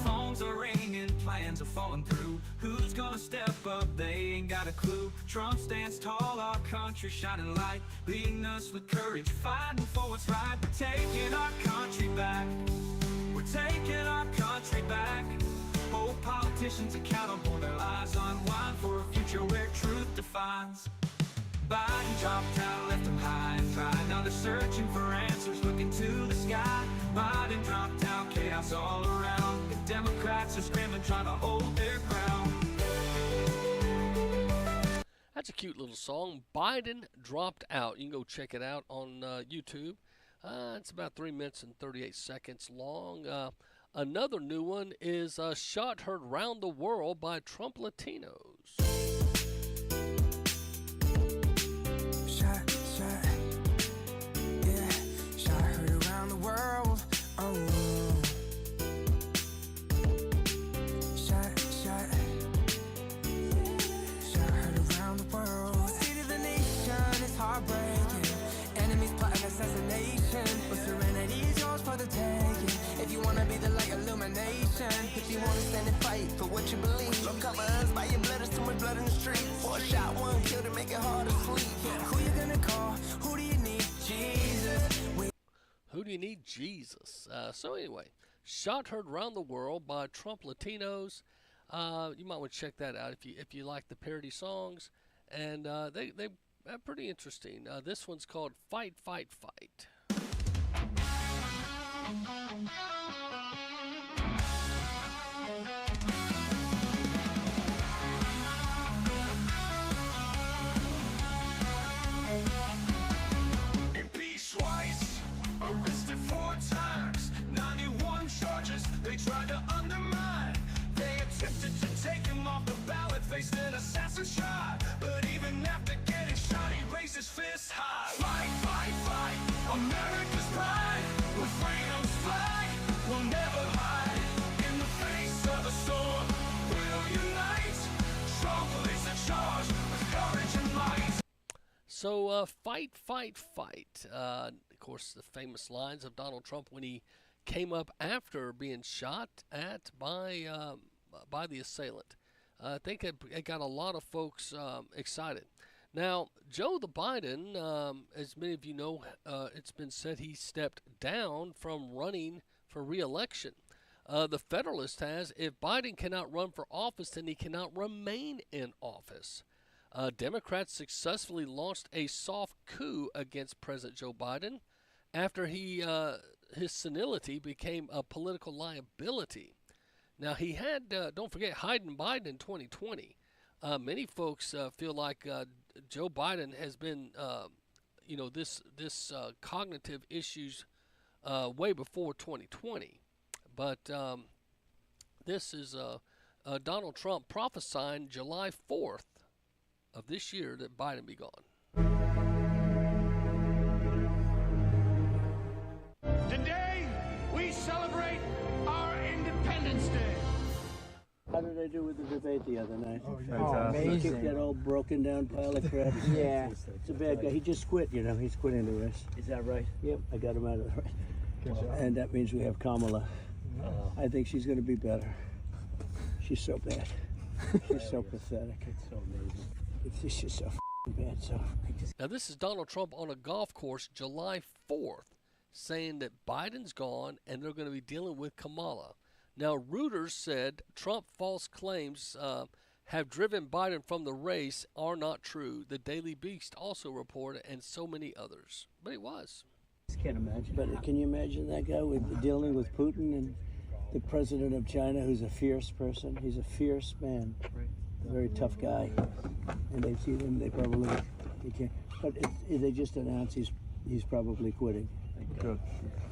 Phones are ringing, plans are falling through. Who's gonna step up? They ain't got a clue. Trump stands tall, our country shining light, leading us with courage, fighting for what's right. We're taking our country back. We're taking our country back. Hold politicians accountable, their lives unwind for a future where truth defines. Biden dropped out, left them high and dry. Now they're searching for answers, looking to the sky. Biden dropped out, chaos all around. The Democrats are scrambling, trying to hold their ground. That's a cute little song. Biden dropped out. You can go check it out on YouTube. It's about 3 minutes and 38 seconds long. Another new one is Shot Heard Round the World by Trump Latinos. Yeah, shot heard around the world. Oh, maybe you need Jesus. So anyway, shot heard around the world by Trump Latinos. You might want to check that out if you like the parody songs, and they're pretty interesting. This one's called "Fight, Fight, Fight." Impeached twice, arrested 4 times, 91 charges they tried to undermine. They attempted to take him off the ballot, faced an assassin shot. But even after getting shot, he raised his fist high. Fight, fight, fight, America's pride. With freedom's flag, we'll never hide. In the face of a storm, we'll unite. Trump leads the charge with courage and might. So, fight, fight, fight. Of course, the famous lines of Donald Trump when he came up after being shot at by the assailant. I think it got a lot of folks excited. Now, Joe Biden, as many of you know, it's been said he stepped down from running for re-election. The Federalist has, if Biden cannot run for office, then he cannot remain in office. Democrats successfully launched a soft coup against President Joe Biden after his senility became a political liability. Now, he had, don't forget, hiding Biden in 2020. Many folks feel like Joe Biden has been, this cognitive issues way before 2020. But this is Donald Trump prophesying July 4th of this year that Biden be gone. Today, we celebrate our Independence Day. How did I do with the debate the other night? Amazing. He kicked that old broken down pile of crap. Yeah. It's a bad guy. He just quit, He's quitting the race. Is that right? Yep, I got him out of the race. Good job. And that means we have Kamala. I think she's going to be better. She's so bad. She's so pathetic. It's so amazing. It's just so bad. So. Now, this is Donald Trump on a golf course July 4th saying that Biden's gone and they're going to be dealing with Kamala. Now, Reuters said Trump's false claims have driven Biden from the race are not true. The Daily Beast also reported, and so many others. But it was. I can't imagine. But can you imagine that guy dealing with Putin and the president of China, who's a fierce person? He's a fierce man, a very tough guy. And they see him, they can't. But they just announced he's probably quitting. Good.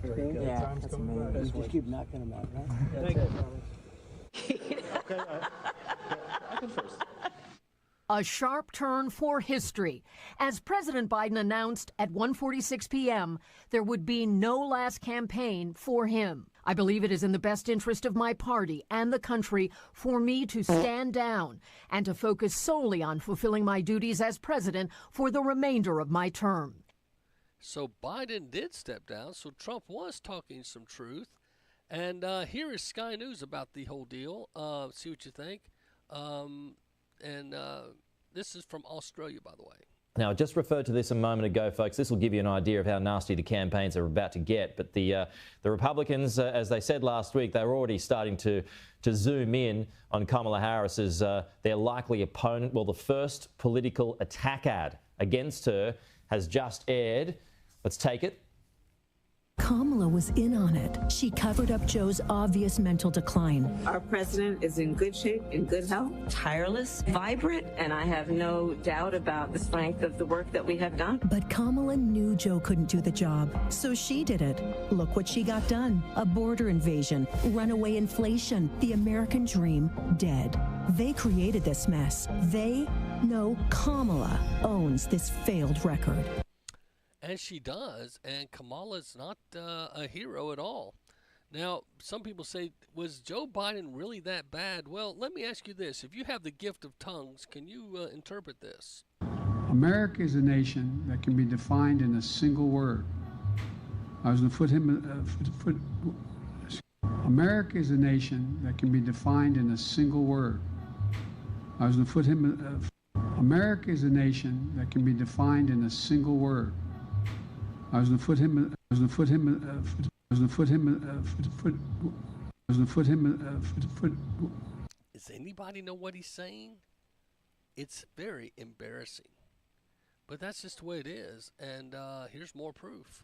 Very good. Yeah, that's amazing. You just keep knocking him out, right? That's it. Okay, I can first. A sharp turn for history, as President Biden announced at 1:46 p.m. there would be no last campaign for him. I believe it is in the best interest of my party and the country for me to stand down and to focus solely on fulfilling my duties as president for the remainder of my term. So Biden did step down, so Trump was talking some truth. And here is Sky News about the whole deal. See what you think. This is from Australia, by the way. Now, I just referred to this a moment ago, folks. This will give you an idea of how nasty the campaigns are about to get. But the Republicans, as they said last week, they were already starting to zoom in on Kamala Harris as their likely opponent. Well, the first political attack ad against her has just aired. Let's take it. Kamala was in on it. She covered up Joe's obvious mental decline. Our president is in good shape, in good health, tireless, vibrant, and I have no doubt about the strength of the work that we have done. But Kamala knew Joe couldn't do the job, so she did it. Look what she got done. A border invasion, runaway inflation, the American dream dead. They created this mess. Kamala owns this failed record. And she does, and Kamala's not a hero at all. Now, some people say, was Joe Biden really that bad? Well, let me ask you this. If you have the gift of tongues, can you interpret this? America is a nation that can be defined in a single word. I was going to put him... America is a nation that can be defined in a single word. I was going to put him... America is a nation that can be defined in a single word. I was going to put him. Does anybody know what he's saying? It's very embarrassing. But that's just the way it is. And here's more proof.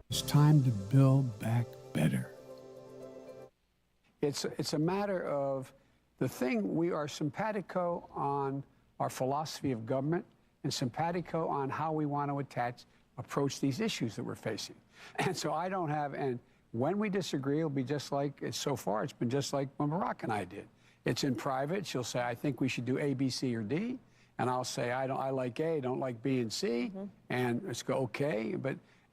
It's time to build back better. It's a matter of the thing. We are simpatico on our philosophy of government and simpatico on how we want to approach these issues that we're facing. And so I don't have, and when we disagree, it'll be just like, so far it's been just like when Barack and I did. It's in private. She'll say, I think we should do A, B, C, or D. And I'll say, I like A, don't like B and C. And it's go, okay.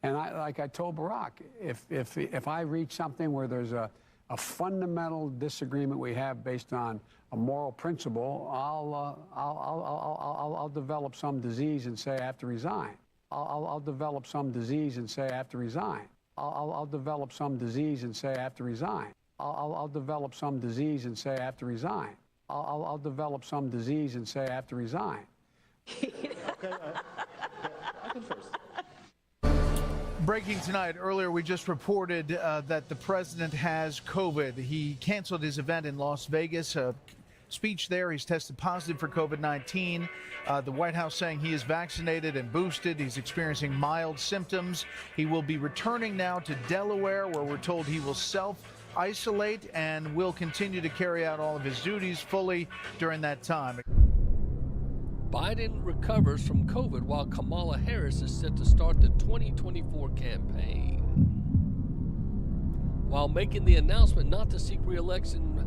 And like I told Barack, if I reach something where there's a fundamental disagreement we have based on a moral principle, I'll develop some disease and say I have to resign. I'll develop some disease and say I have to resign. I'll develop some disease and say I have to resign. I'll develop some disease and say I have to resign. I'll develop some disease and say I have to resign. Okay, I can first. Breaking tonight, earlier we just reported that the president has COVID. He canceled his event in Las Vegas. Speech there, he's tested positive for COVID-19. The White House saying he is vaccinated and boosted. He's experiencing mild symptoms. He will be returning now to Delaware, where we're told he will self-isolate and will continue to carry out all of his duties fully during that time. Biden recovers from COVID while Kamala Harris is set to start the 2024 campaign. While making the announcement not to seek re-election,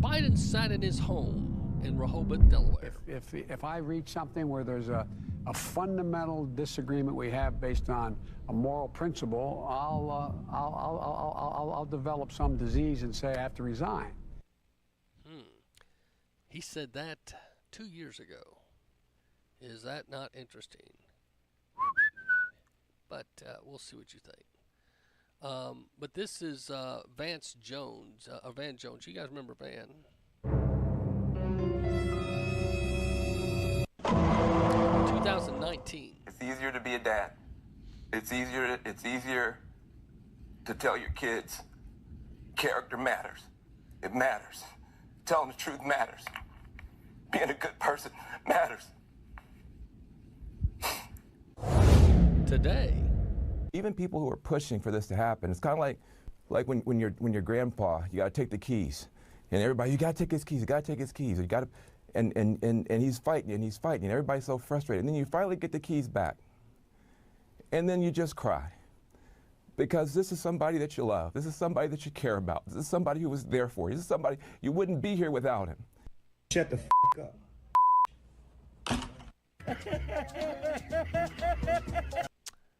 Biden sat in his home in Rehoboth, Delaware. If I reach something where there's a fundamental disagreement we have based on a moral principle, I'll develop some disease and say I have to resign. He said that 2 years ago. Is that not interesting? But we'll see what you think. But this is Vance Jones, Van Jones. You guys remember Van? 2019. It's easier to be a dad. It's easier to tell your kids character matters. It matters. Telling the truth matters. Being a good person matters. Today, even people who are pushing for this to happen, it's kind of like when your grandpa, you got to take the keys, and everybody, you got to take his keys, you got to take his keys, you got to, and he's fighting and everybody's so frustrated, and then you finally get the keys back, and then you just cry, because this is somebody that you love, this is somebody that you care about, this is somebody who was there for you, this is somebody you wouldn't be here without him. Shut the f*** up.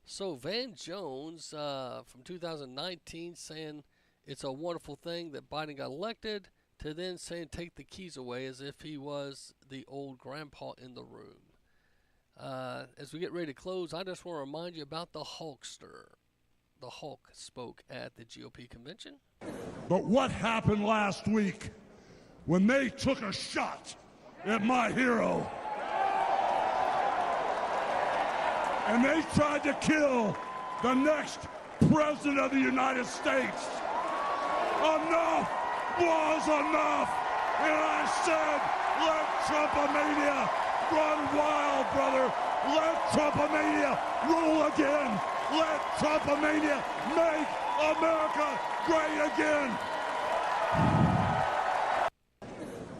So Van Jones from 2019 saying it's a wonderful thing that Biden got elected, to then saying take the keys away as if he was the old grandpa in the room. As we get ready to close, I just want to remind you about the Hulkster. The Hulk spoke at the GOP convention. But what happened last week when they took a shot at my hero? And they tried to kill the next president of the United States. Enough was enough. And I said, let Trumpomania run wild, brother. Let Trumpomania rule again. Let Trumpomania make America great again.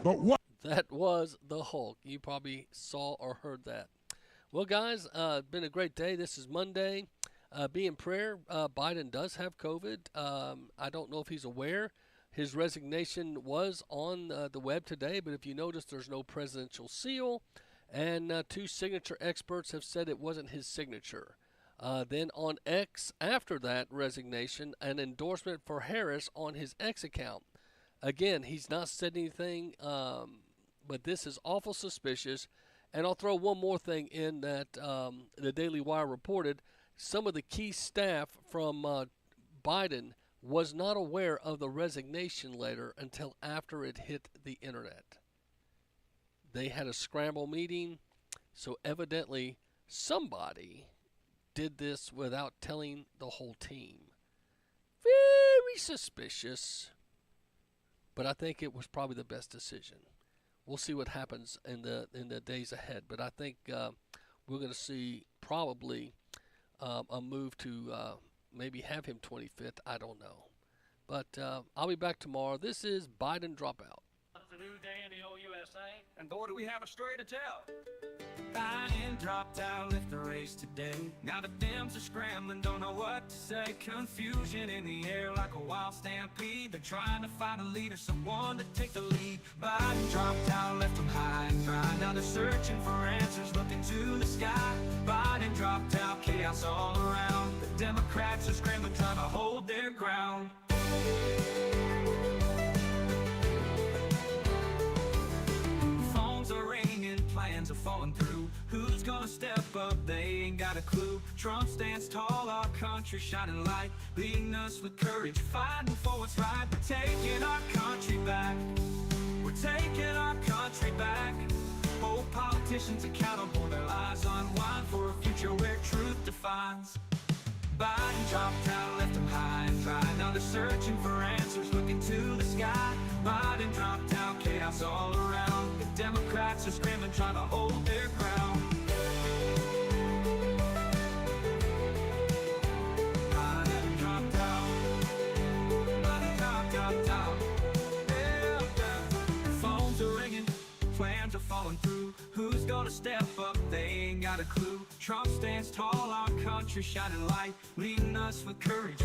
But what? That was the Hulk. You probably saw or heard that. Well, guys, been a great day. This is Monday. Be in prayer. Biden does have COVID. I don't know if he's aware. His resignation was on the web today, but if you notice, there's no presidential seal. And 2 signature experts have said it wasn't his signature. Then on X, after that resignation, an endorsement for Harris on his X account. Again, he's not said anything, but this is awful suspicious. And I'll throw one more thing in that the Daily Wire reported. Some of the key staff from Biden was not aware of the resignation letter until after it hit the internet. They had a scramble meeting. So evidently somebody did this without telling the whole team. Very suspicious. But I think it was probably the best decision. We'll see what happens in the days ahead. But I think we're going to see probably a move to maybe have him 25th. I don't know. But I'll be back tomorrow. This is Biden Dropout. It's a new day in the old USA, and boy, do we have a story to tell. Biden dropped out, left the race today. Now the Dems are scrambling, don't know what to say. Confusion in the air like a wild stampede. They're trying to find a leader, someone to take the lead. Biden dropped out, left them high and dry. Now they're searching for answers, looking to the sky. Biden dropped out, chaos all around. The Democrats are scrambling, trying to hold their ground. Phones are ringing, plans are falling through. Who's gonna step up? They ain't got a clue. Trump stands tall, our country shining light, leading us with courage, fighting for what's right. We're taking our country back. We're taking our country back. Hold politicians accountable, their lives unwind for a future where truth defines. Biden dropped out, left them high and dry. Now they're searching for answers, looking to the sky. Biden dropped out, chaos all around. The Democrats are screaming, trying to hold their ground. Biden dropped out. Biden dropped out. Yeah, yeah. Phones are ringing, plans are falling through. Who's gonna step up? They ain't got a clue. Trump stands tall, our country shining light, leading us with courage.